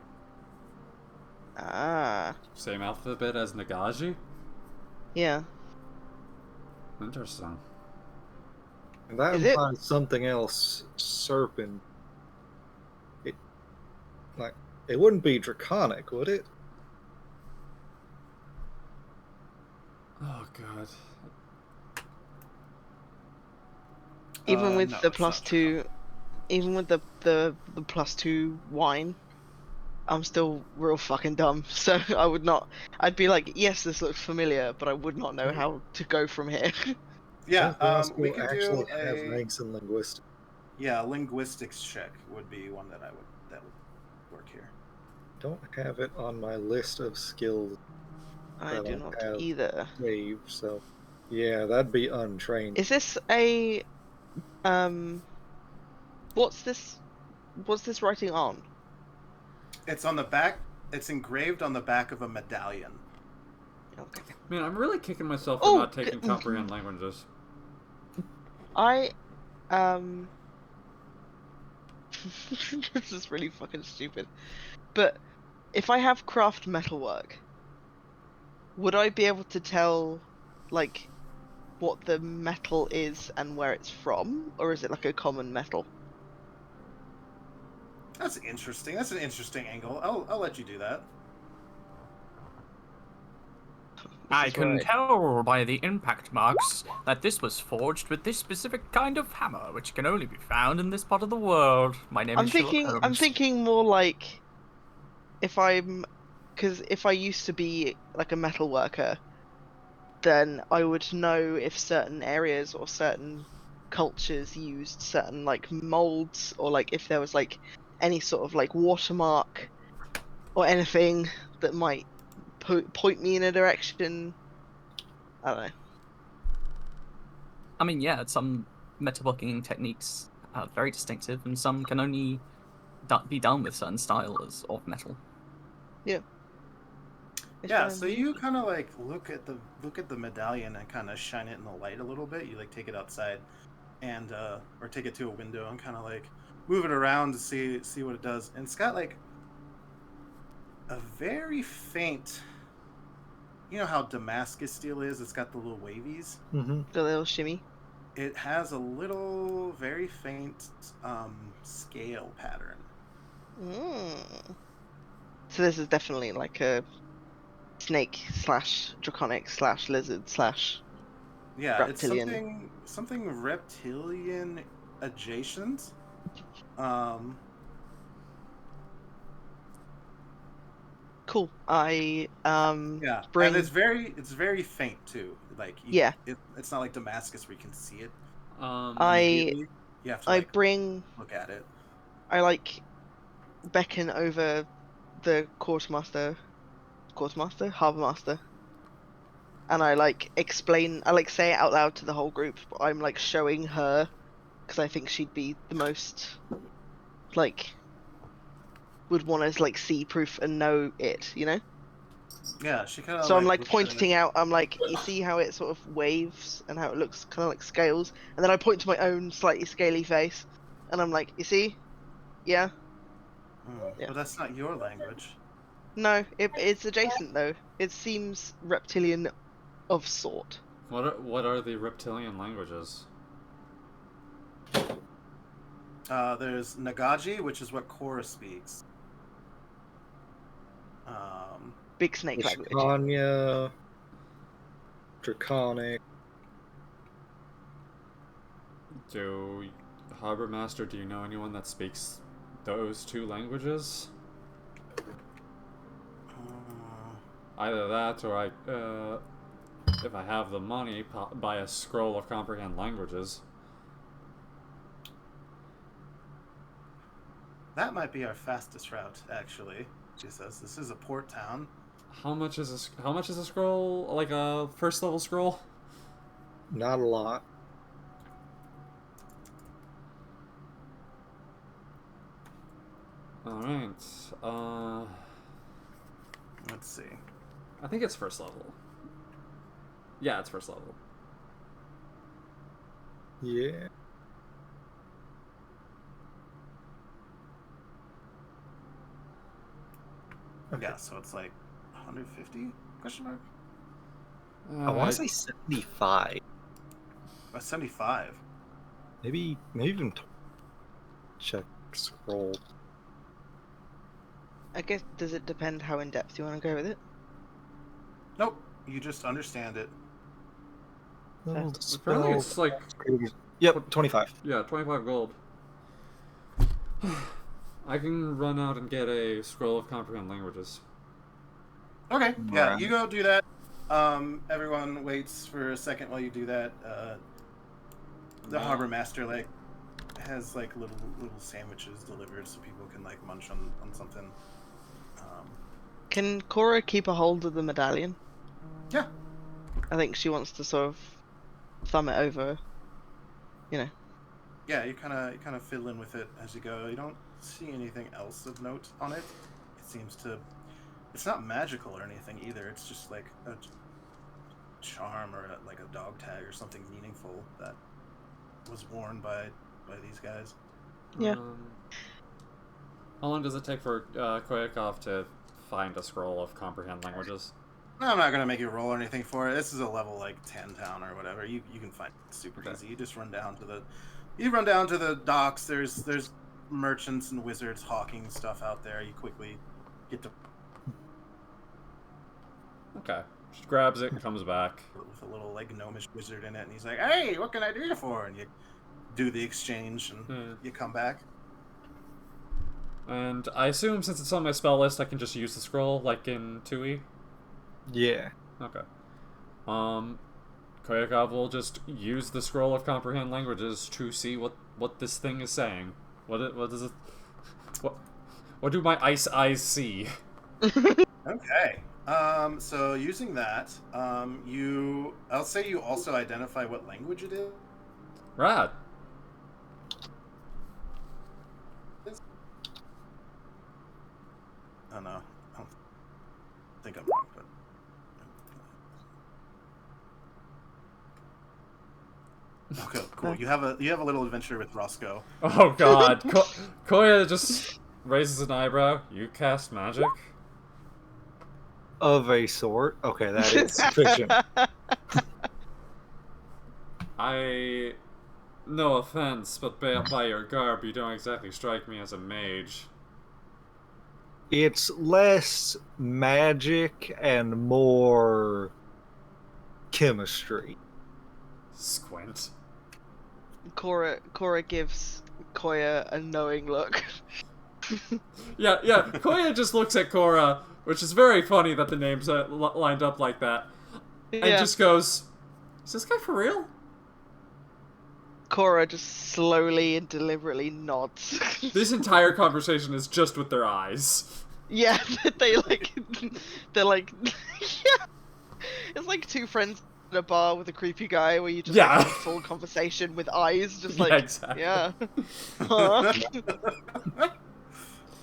Ah. Same alphabet as Nagaji? Yeah. Interesting. And that Is it? implies something else. Serpent. It wouldn't be draconic, would it? Oh god. Even with No, the it's plus not two, even with the plus 2 wine, I'm still real fucking dumb. So I would not. I'd be like, yes, this looks familiar, but I would not know how to go from here. Yeah, Does we Roscoe could actually do have a ranks in linguistics? yeah linguistics check would be one that would work here. Don't have it on my list of skills I that do I not have either. saved, so yeah, that'd be untrained. Is this a What's this? What's this writing on? It's on the back. It's engraved on the back of a medallion. Okay. Man, I'm really kicking myself for Oh, not taking comprehend languages. I this is really fucking stupid. But if I have craft metalwork, would I be able to tell like what the metal is and where it's from, or is it like a common metal? That's interesting. That's an interesting angle. I'll let you do that. I can tell by the impact marks that this was forged with this specific kind of hammer, which can only be found in this part of the world. My name is Sherlock Holmes. I'm thinking more like because if I used to be like a metal worker, then I would know if certain areas or certain cultures used certain like molds, or like if there was like any sort of like watermark or anything that might point me in a direction. I don't know. I mean, yeah, some metalworking techniques are very distinctive, and some can only be done with certain styles of metal. Yeah. Yeah, so you kind of like look at the medallion and kind of shine it in the light a little bit. You like take it outside and or take it to a window and kind of like move it around to see what it does. And it's got like a very faint, you know how Damascus steel is? It's got the little wavies. Mm-hmm. The little shimmy. It has a little, very faint scale pattern. Mm. So this is definitely like a snake / draconic / lizard / Yeah, reptilian. it's something reptilian adjacent. Cool. I Yeah, bring. and it's very faint too. Like Yeah. it's not like Damascus where you can see it I immediately. You have to like bring. look at it. I like beckon over the harbor master, and I like explain. I like say it out loud to the whole group. But I'm like showing her because I think she'd be the most like would want to like see proof and know it. You know. Yeah, she kind of So I'm like looks at it. pointing out. I'm like, you see how it sort of waves and how it looks kind of like scales, and then I point to my own slightly scaly face, and I'm like, you see, yeah. Yeah. But that's not your language. No, it's adjacent though. It seems reptilian of sort. What are the reptilian languages? There's Nagaji, which is what Korra speaks. Big snake language. Anya, Draconic. Harbor Master, do you know anyone that speaks those two languages? Either that, or if I have the money, buy a scroll of comprehend languages. That might be our fastest route, actually. She says this is a port town. How much is a scroll? Like a first level scroll? Not a lot. Alright. Let's see. I think it's first level. Yeah, it's first level. Yeah. Okay. Yeah, so it's like 150? Question mark? I want to say 75. 75. Maybe even check scroll. I guess, does it depend how in depth you want to go with it? Nope. You just understand it. Level Apparently spell. it's like... Yep, 25. Yeah, 25 gold. I can run out and get a scroll of comprehend languages. Okay, yeah, Right. you go do that. Everyone waits for a second while you do that. The harbor master has little sandwiches delivered so people can munch on something. Can Cora keep a hold of the medallion? Yeah. I think she wants to sort of thumb it over. Yeah, you kind of fiddling with it as you go. You don't see anything else of note on it. It's not magical or anything either. It's just like a charm or a dog tag or something meaningful that was worn by these guys. Yeah. How long does it take for Koyakov to find a scroll of comprehend languages? No, I'm not gonna make you roll or anything for it. This is a level 10 town or whatever. You can find it super easy. You just run down to the docks. There's merchants and wizards hawking stuff out there. You quickly get to Okay. She grabs it and comes back. with a little gnomish wizard in it, and he's like, "Hey, what can I do you for?" And you do the exchange, and you come back. And I assume since it's on my spell list, I can just use the scroll like in 2E? Yeah. Okay. Koyakov will just use the scroll of comprehend languages to see what this thing is saying. What does it? What do my ice eyes see? Okay. So using that, I'll say you also identify what language it is. Rad. Oh no, I don't think I'm wrong, but okay, cool. You have a little adventure with Roscoe. Oh god. Koya just raises an eyebrow. You cast magic? Of a sort. Okay, that is sufficient. No offense, but by your garb, you don't exactly strike me as a mage. It's less magic and more chemistry. Squint. Cora gives Koya a knowing look. Yeah. Koya just looks at Cora, which is very funny that the names are lined up like that, and just goes, "Is this guy for real?" Cora just slowly and deliberately nods. This entire conversation is just with their eyes. Yeah, they're like, yeah. It's like two friends in a bar with a creepy guy where you just have a full conversation with eyes, just like, exactly. yeah.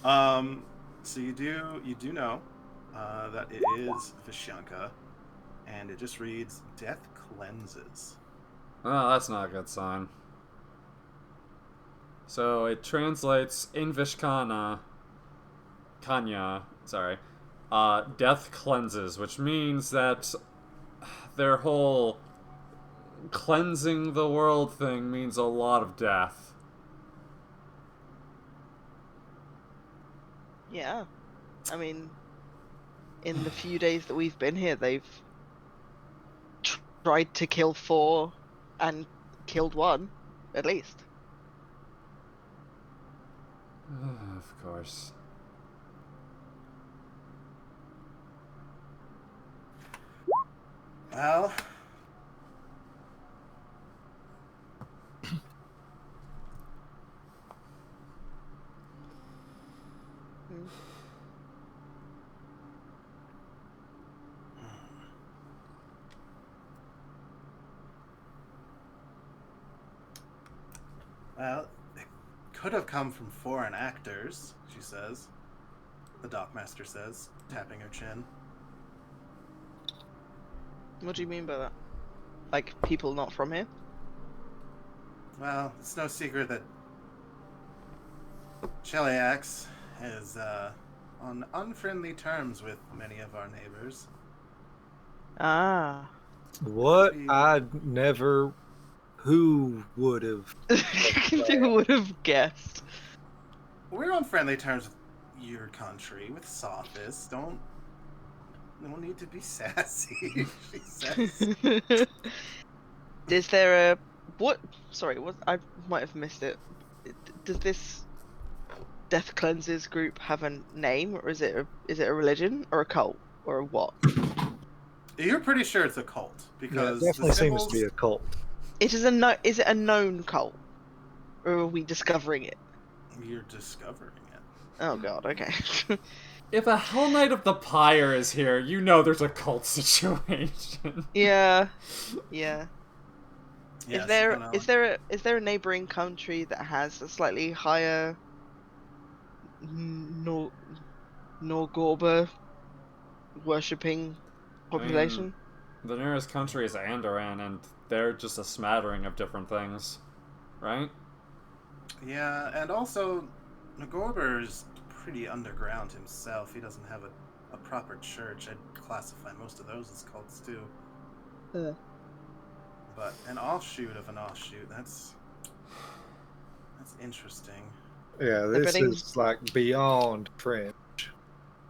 So you do know that it is Vishyanka, and it just reads "Death cleanses." Oh, that's not a good sign. So it translates in Vishkana, death cleanses, which means that their whole cleansing the world thing means a lot of death. Yeah. I mean, in the few days that we've been here, they've tried to kill 4 and killed 1, at least. Of course. Well, it could have come from foreign actors, she says. The dockmaster says, tapping her chin. What do you mean by that? Like, people not from here? Well, it's no secret that Cheliax is on unfriendly terms with many of our neighbors. Ah. What? I never. Who would have? Who would have guessed? We're on friendly terms with your country, with Sophis. Don't need to be sassy, she says. Is there a what? Sorry, what? I might have missed it. Does this Death Cleanses group have a name, or is it a religion or a cult or a what? You're pretty sure it's a cult Yeah, because it definitely the seems symbols. to be a cult. Is it a known cult, or are we discovering it? You're discovering it. Oh god, okay. If a Hell Knight of the Pyre is here, you know there's a cult situation. Yeah. Yes, Is there a neighboring country that has a slightly higher Norgorba worshipping population? The nearest country is Andoran, and they're just a smattering of different things, right? Yeah, and also Nagorber is pretty underground himself. He doesn't have a proper church. I'd classify most of those as cults too. But an offshoot of an offshoot, that's interesting. Yeah, this is like beyond fringe.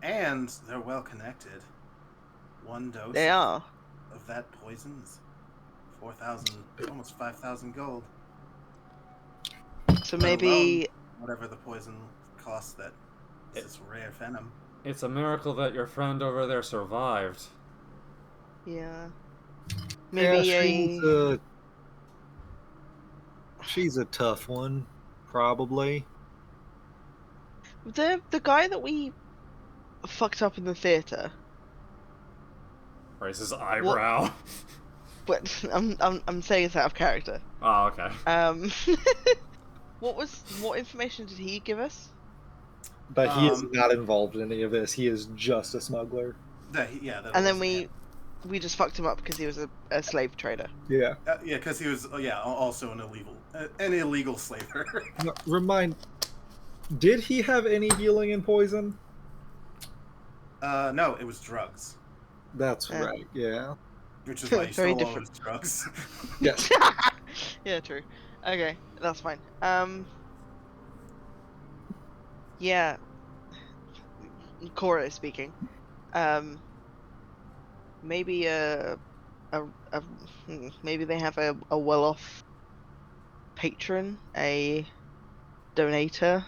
And they're well connected. One dose They are. of that poison is 4,000, almost 5,000 gold. So Let maybe alone whatever the poison costs that is this rare venom. It's a miracle that your friend over there survived. yeah. Maybe she's a tough one, probably. the guy that we fucked up in the theater. Raise his eyebrow. But I'm saying it's out of character. Oh, okay. What information did he give us? But he is not involved in any of this. He is just a smuggler. And then we just fucked him up because he was a slave trader. Yeah. Because he was also an illegal slaver. Did he have any healing in poison? No, it was drugs. That's right. Yeah. Which is why you Very stole all different. those drugs. Yes. Yeah, true. Okay, that's fine. Yeah. Cora is speaking. Maybe maybe they have a well-off patron, a donator.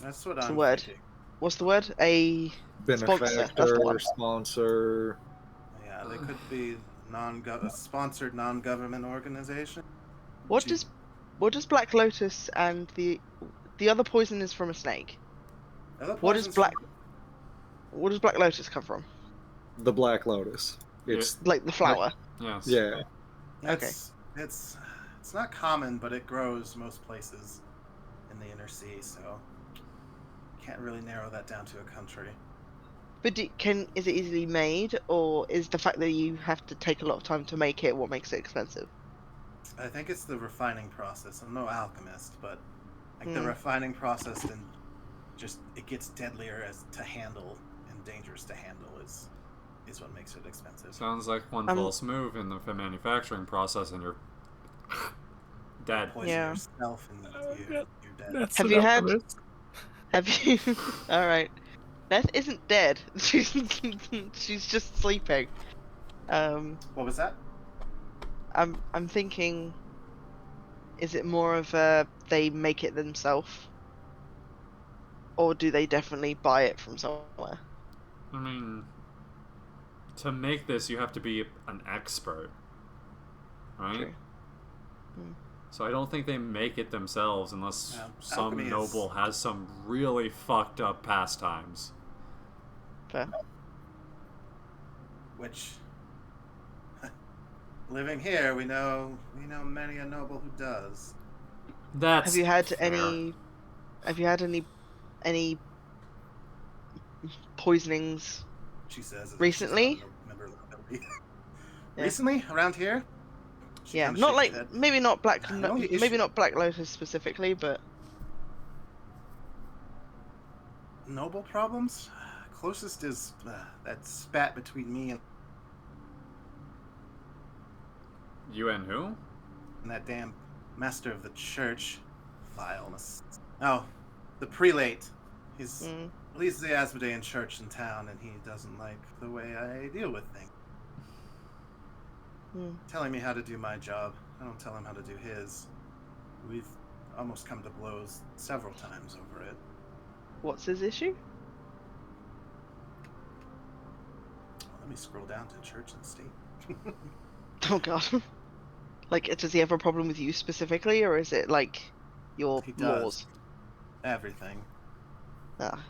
That's what What's I'm the word? thinking. What's the word? A sponsor. That's the Benefactor, one. sponsor. Yeah, they could be a sponsored non-government organization. What does Black Lotus and the other poison is from a snake? What does Black Lotus come from? The Black Lotus. It's like the flower. Yes. Yeah. It's not common, but it grows most places in the inner sea, so can't really narrow that down to a country. But is it easily made, or is the fact that you have to take a lot of time to make it what makes it expensive? I think it's the refining process. I'm no alchemist, but like the refining process and just it gets deadlier to handle and dangerous to handle is what makes it expensive. Sounds like one false move in the manufacturing process and you're dead. Poison yourself and you're dead. That's Have you? All right. Beth isn't dead. She's just sleeping. What was that? I'm thinking. Is it more of they make it themselves, or do they definitely buy it from somewhere? I mean, to make this, you have to be an expert, right? True. So I don't think they make it themselves unless some alchemy noble has some really fucked up pastimes. Fair. Which, living here, we know many a noble who does. That's Have you had fair. any poisonings? She says Recently? Yeah. Recently, around here. She Yeah, kinda not shakes her like head. maybe not Black, The only issue- maybe not Black Lotus specifically, but noble problems. Closest is that spat between me and You and who? that damn master of the church. Vileness. Oh, the prelate. He's leads the Asmodean church in town, and he doesn't like the way I deal with things. Telling me how to do my job. I don't tell him how to do his. We've almost come to blows several times over it. What's his issue? Let me scroll down to church and state. Oh god. Like, does he have a problem with you specifically, or is it like your He does. laws? Everything. Ah.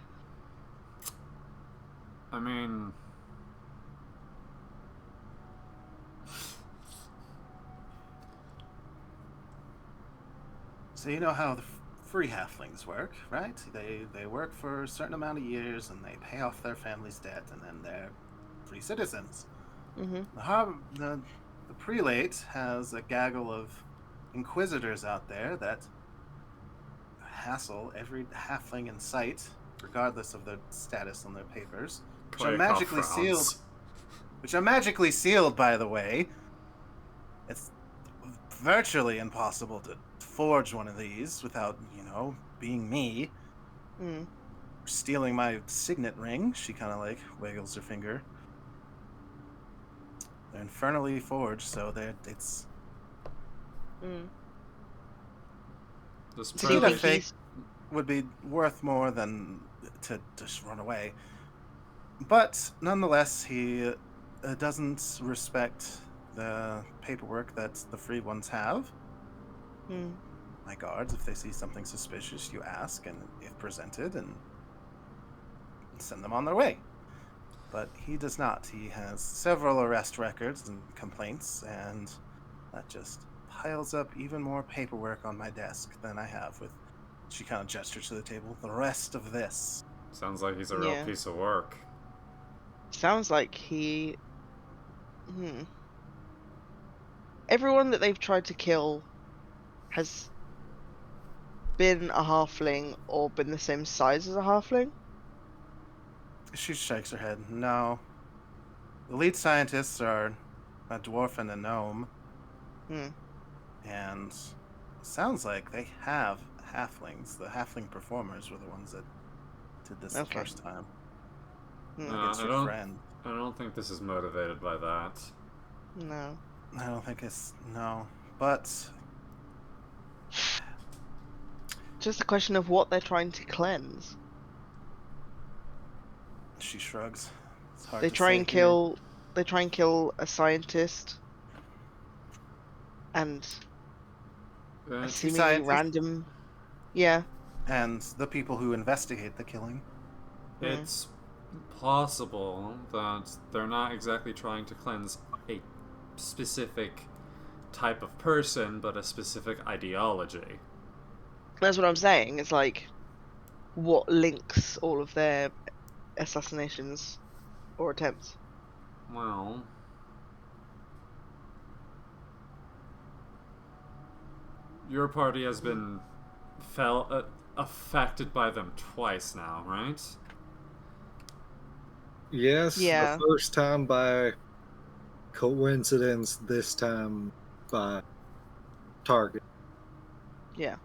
I mean, So you know how the free halflings work, right? They work for a certain amount of years, and they pay off their family's debt, and then they're free citizens. The prelate has a gaggle of inquisitors out there that hassle every halfling in sight, regardless of their status on their papers, which are magically sealed. Which are magically sealed, by the way. It's virtually impossible to forge one of these without, being me. Stealing my signet ring. She kind of like wiggles her finger. They're infernally forged, so it's. this Do you Even a think fake he's... would be worth more than to just run away. But nonetheless, he doesn't respect the paperwork that the free ones have. My guards, if they see something suspicious, you ask, and if presented, and send them on their way. But he does not. He has several arrest records and complaints, and that just piles up even more paperwork on my desk than I have with, she kind of gestures to the table, the rest of this. Sounds like he's a real piece of work. Sounds like he... Everyone that they've tried to kill has been a halfling or been the same size as a halfling? She shakes her head. No. The lead scientists are a dwarf and a gnome. And sounds like they have halflings. The halfling performers were the ones that did this the first time. Against your friend. I don't think this is motivated by that. No. I don't think it's... No. But... Just a question of what they're trying to cleanse. She shrugs. It's hard They to try say and here. kill... They try and kill a scientist. And... a seemingly random... Yeah. And the people who investigate the killing. It's possible that they're not exactly trying to cleanse a specific type of person, but a specific ideology. That's what I'm saying. It's like, what links all of their assassinations or attempts? Well, your party has been affected by them twice now, right? Yes, Yeah. the first time by coincidence, this time by target. Yeah.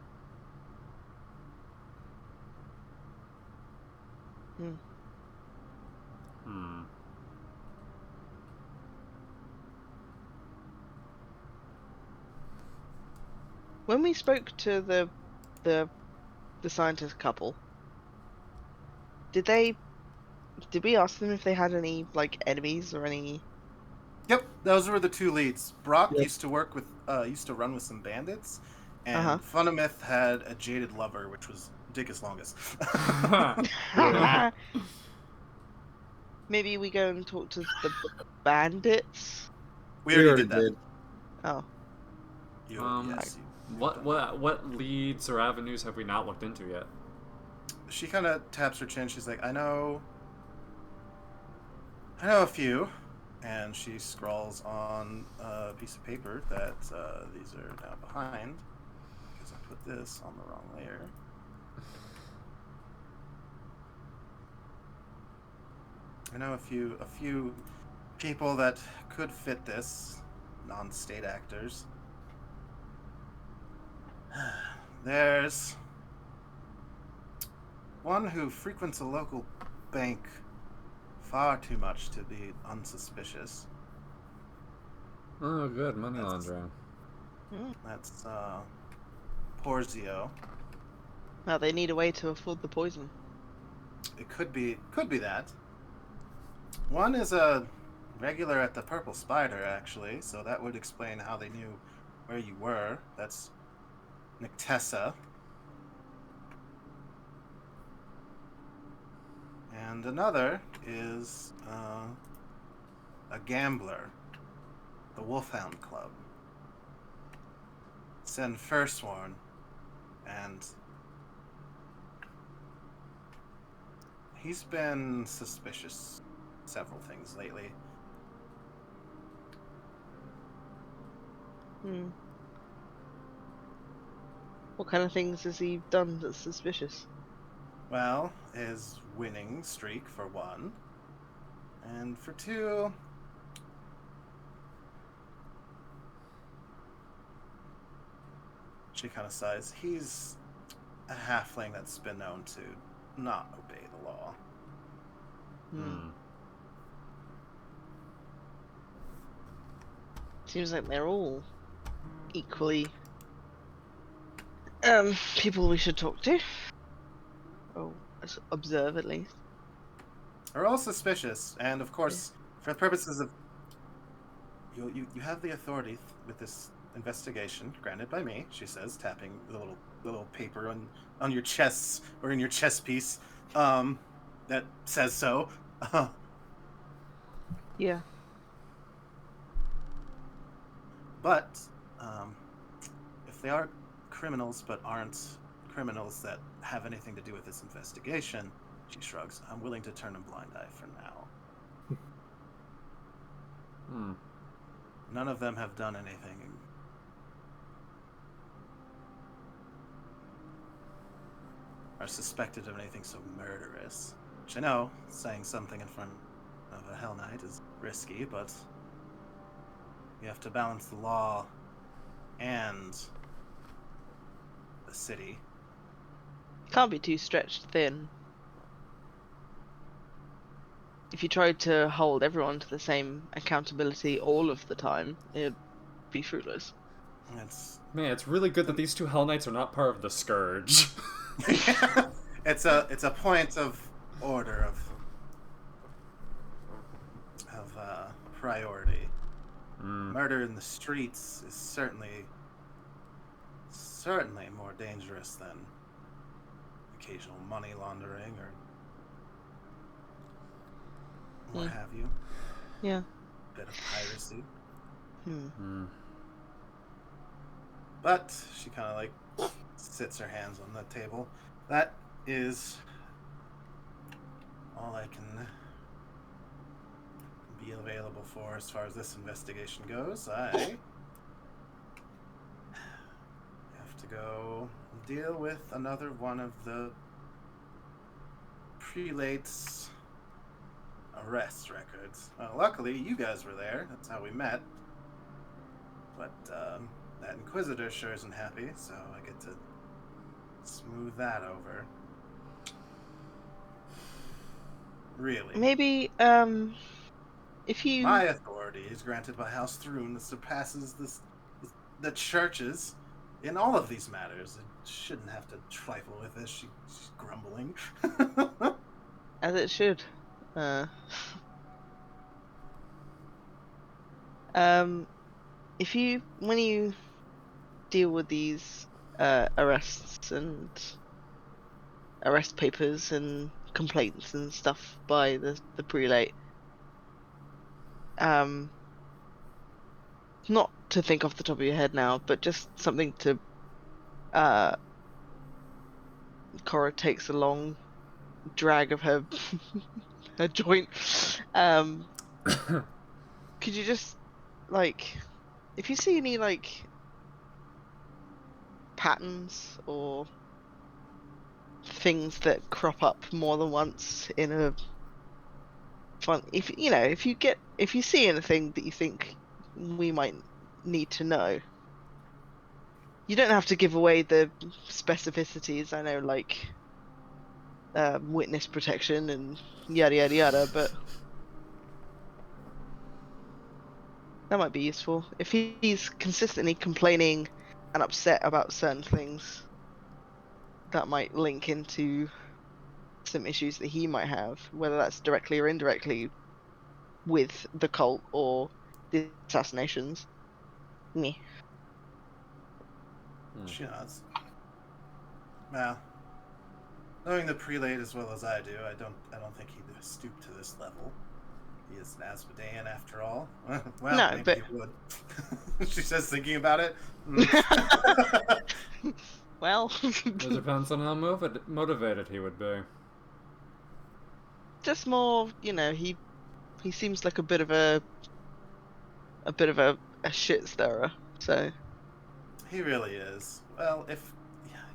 When we spoke to the scientist couple, did we ask them if they had any like enemies or any? Yep, those were the two leads. Brock used to run with some bandits, and Funamith had a jaded lover, which was Dick's longest. Maybe we go and talk to the bandits. We already did that. Oh. Yes. What leads or avenues have we not looked into yet? She kind of taps her chin. She's like, I know a few. And she scrawls on a piece of paper that these are now behind, because I put this on the wrong layer. I know a few people that could fit this, non-state actors. There's one who frequents a local bank far too much to be unsuspicious. Oh, good. Money laundering. That's Porzio. Now they need a way to afford the poison. It could be that. One is a regular at the Purple Spider, actually, so that would explain how they knew where you were. That's Nictessa. And another is a gambler, the Wolfhound Club. Sen Firstborn, and he's been suspicious several things lately. What kind of things has he done that's suspicious? Well, his winning streak, for one. And for two, she kind of sighs. He's a halfling that's been known to not obey the law. Seems like they're all equally people we should talk to. Oh, observe at least. Are all suspicious, and of course, for the purposes of you have the authority with this investigation granted by me. She says, tapping the little paper on your chest or in your chest piece, that says so. Yeah. But if they are criminals but aren't criminals that have anything to do with this investigation, she shrugs, I'm willing to turn a blind eye for now. None of them have done anything. Are suspected of anything so murderous. Which I know, saying something in front of a Hell Knight is risky, but you have to balance the law and the city. Can't be too stretched thin. If you tried to hold everyone to the same accountability all of the time, it'd be fruitless. It's really good that these two Hell Knights are not part of the Scourge. It's a point of order of priority. Murder in the streets is certainly more dangerous than occasional money laundering or what have you. Yeah. A bit of piracy. But she kind of like sits her hands on the table. That is all I can be available for as far as this investigation goes. I have to go deal with another one of the prelate's arrest records. Well, luckily, you guys were there. That's how we met. But that Inquisitor sure isn't happy, so I get to smooth that over. Really. Maybe, if you... My authority is granted by House Thrune that surpasses the churches in all of these matters. It shouldn't have to trifle with this. She's grumbling. As it should. When you deal with these arrests and arrest papers and complaints and stuff by the prelate, not to think off the top of your head now, but just something to Cora takes a long drag of her her joint. Could you just, like, if you see any, like, patterns or things that crop up more than once in a fun if if you see anything that you think we might need to know. You don't have to give away the specificities. I know, like witness protection and yada yada yada, but that might be useful if he's consistently complaining and upset about certain things. That might link into some issues that he might have, whether that's directly or indirectly with the cult or the assassinations. Me. She nods. Well, knowing the prelate as well as I do, I don't think he'd stoop to this level. He is an Asmodean after all. Well, No, maybe but he would. She says, thinking about it. well, It depends on how motivated he would be. just more, he seems like a bit of a shit stirrer. So He really is. Well, if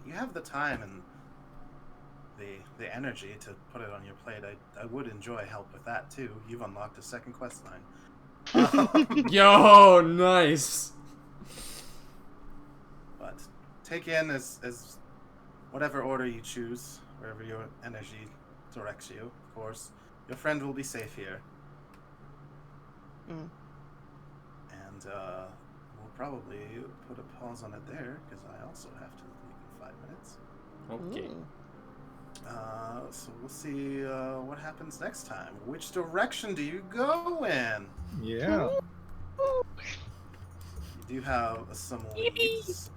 you have the time and the energy to put it on your plate, I would enjoy help with that too. You've unlocked a second quest line. Yo, nice. But take in as whatever order you choose, wherever your energy directs you. Of course, your friend will be safe here. Mm. And we'll probably put a pause on it there because I also have to leave in 5 minutes. Okay. So we'll see what happens next time. Which direction do you go in? Yeah. You do have some leads.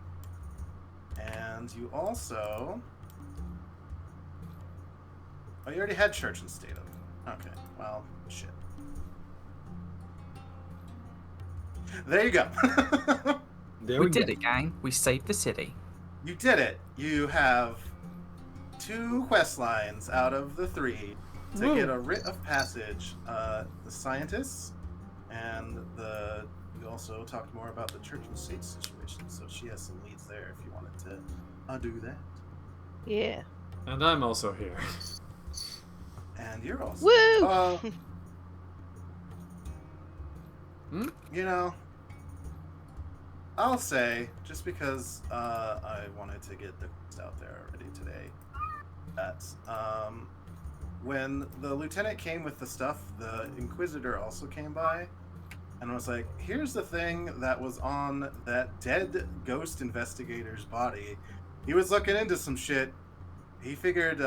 And you also... Oh, you already had Church and State of... Okay, well, shit. There you go. There We go. did it, gang. We saved the city. You did it. You have 2 quest lines out of the 3 to get a writ of passage. The scientists and you also talked more about the church and state situation, so she has some leads there if you wanted to do that. yeah. And I'm also here. And you're also... Woo! You know, I'll say, just because I wanted to get the quest out there already today, that when the lieutenant came with the stuff, the Inquisitor also came by and was like, here's the thing that was on that dead ghost investigator's body. He was looking into some shit. He figured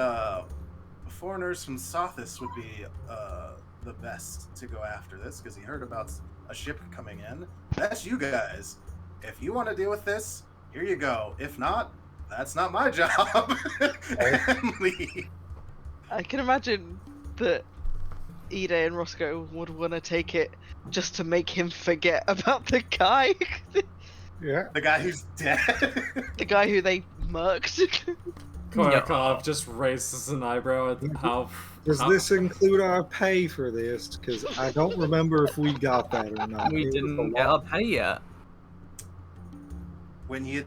foreigners from Sothis would be the best to go after this because he heard about a ship coming in. That's you guys. If you want to deal with this, here you go. If not, that's not my job. And leave. I can imagine that Ida and Roscoe would want to take it just to make him forget about the guy. Yeah. The guy who's dead. The guy who they murked. Koyakov just raises an eyebrow at how... Does this include our pay for this? Because I don't remember if we got that or not. We It was a didn't lot. get our pay yet. When you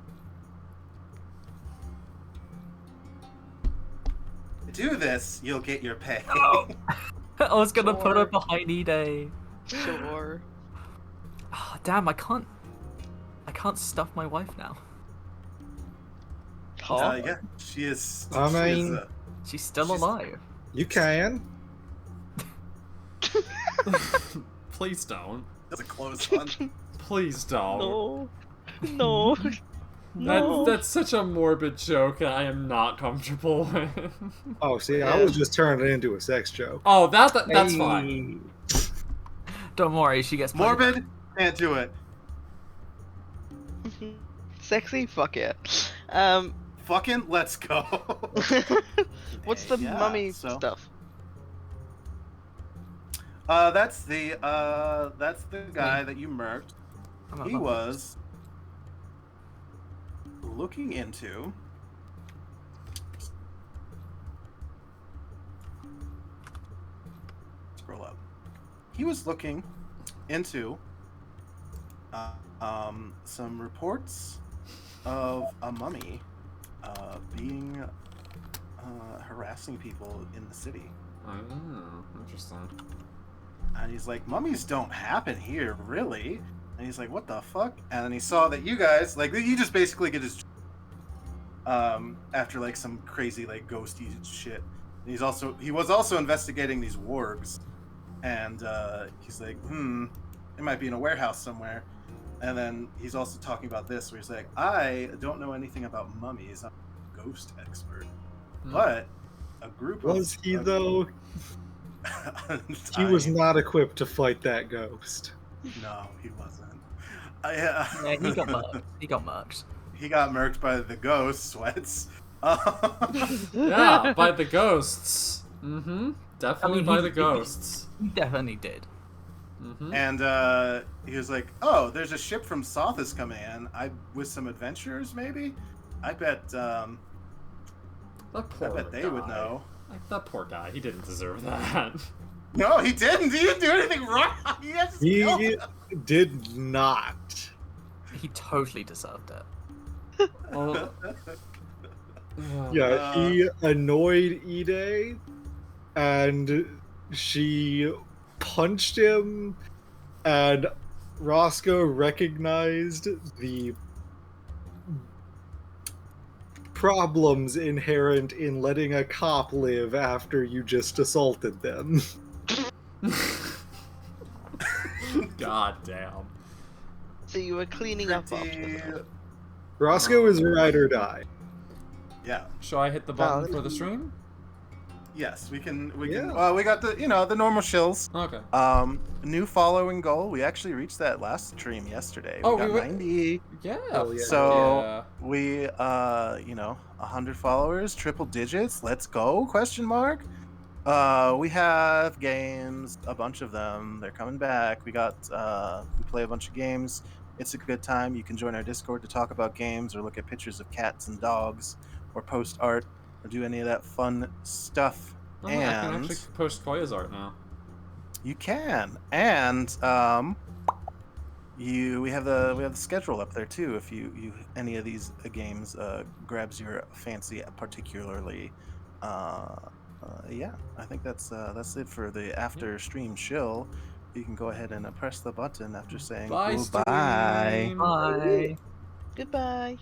do this, you'll get your pay. Oh. I was gonna put her Sure. behind E-Day. Sure. Oh, damn, I can't stuff my wife now. Huh? Yeah, she is. I she is, mean- She's still She's- alive. You can. Please don't. that's a close one. Please don't. No. No. No. That's such a morbid joke I am not comfortable with. Oh, see, I was just turning it into a sex joke. Oh, that's fine. Hey. Don't worry, she gets paid. Morbid, can't do it. Sexy? Fuck yeah. Fucking let's go. What's the Yeah, mummy so- stuff? That's the guy that you murked. I'm not He laughing. was looking into scroll up. He was looking into some reports of a mummy being harassing people in the city. Oh, interesting. And he's like, mummies don't happen here, really? And he's like, what the fuck? And then he saw that you guys, like, you just basically get his after like some crazy like ghosty shit. And he was also investigating these wargs, and he's like, it might be in a warehouse somewhere. And then he's also talking about this, where he's like, I don't know anything about mummies. I'm a ghost expert, but a group Was he though? He was not equipped to fight that ghost. No, he wasn't. Yeah, he got murked. He got murked. He got murked by the ghost sweats. Yeah, by the ghosts. Mm-hmm. Definitely by the ghosts. He definitely did. Mm-hmm. And he was like, "Oh, there's a ship from Sothis coming in. With some adventurers, maybe. I bet. That poor I bet they guy. would know." Like, that poor guy. He didn't deserve that. No, he didn't. He didn't do anything wrong. He did not. He totally deserved it. Well, Yeah, he annoyed Ide, and she punched him, and Roscoe recognized the problems inherent in letting a cop live after you just assaulted them. God damn. So you were cleaning up after them. Roscoe is ride or die. Yeah. Shall I hit the button for the stream? Yes, we can. Yeah. Well, we got the the normal shills. Okay. New following goal. We actually reached that last stream yesterday. Oh, we got we 90. Yeah. Oh, yeah. So we 100 followers, triple digits. Let's go? Question mark. We have games, a bunch of them. They're coming back. We play a bunch of games. It's a good time. You can join our Discord to talk about games or look at pictures of cats and dogs or post art or do any of that fun stuff. Oh, and I can actually post Koya's art now. You can. And we have the schedule up there too. If you any of these games grabs your fancy particularly. Yeah, I think that's it for the after stream shill. You can go ahead and press the button after saying Bye, goodbye. stream. Bye. Goodbye.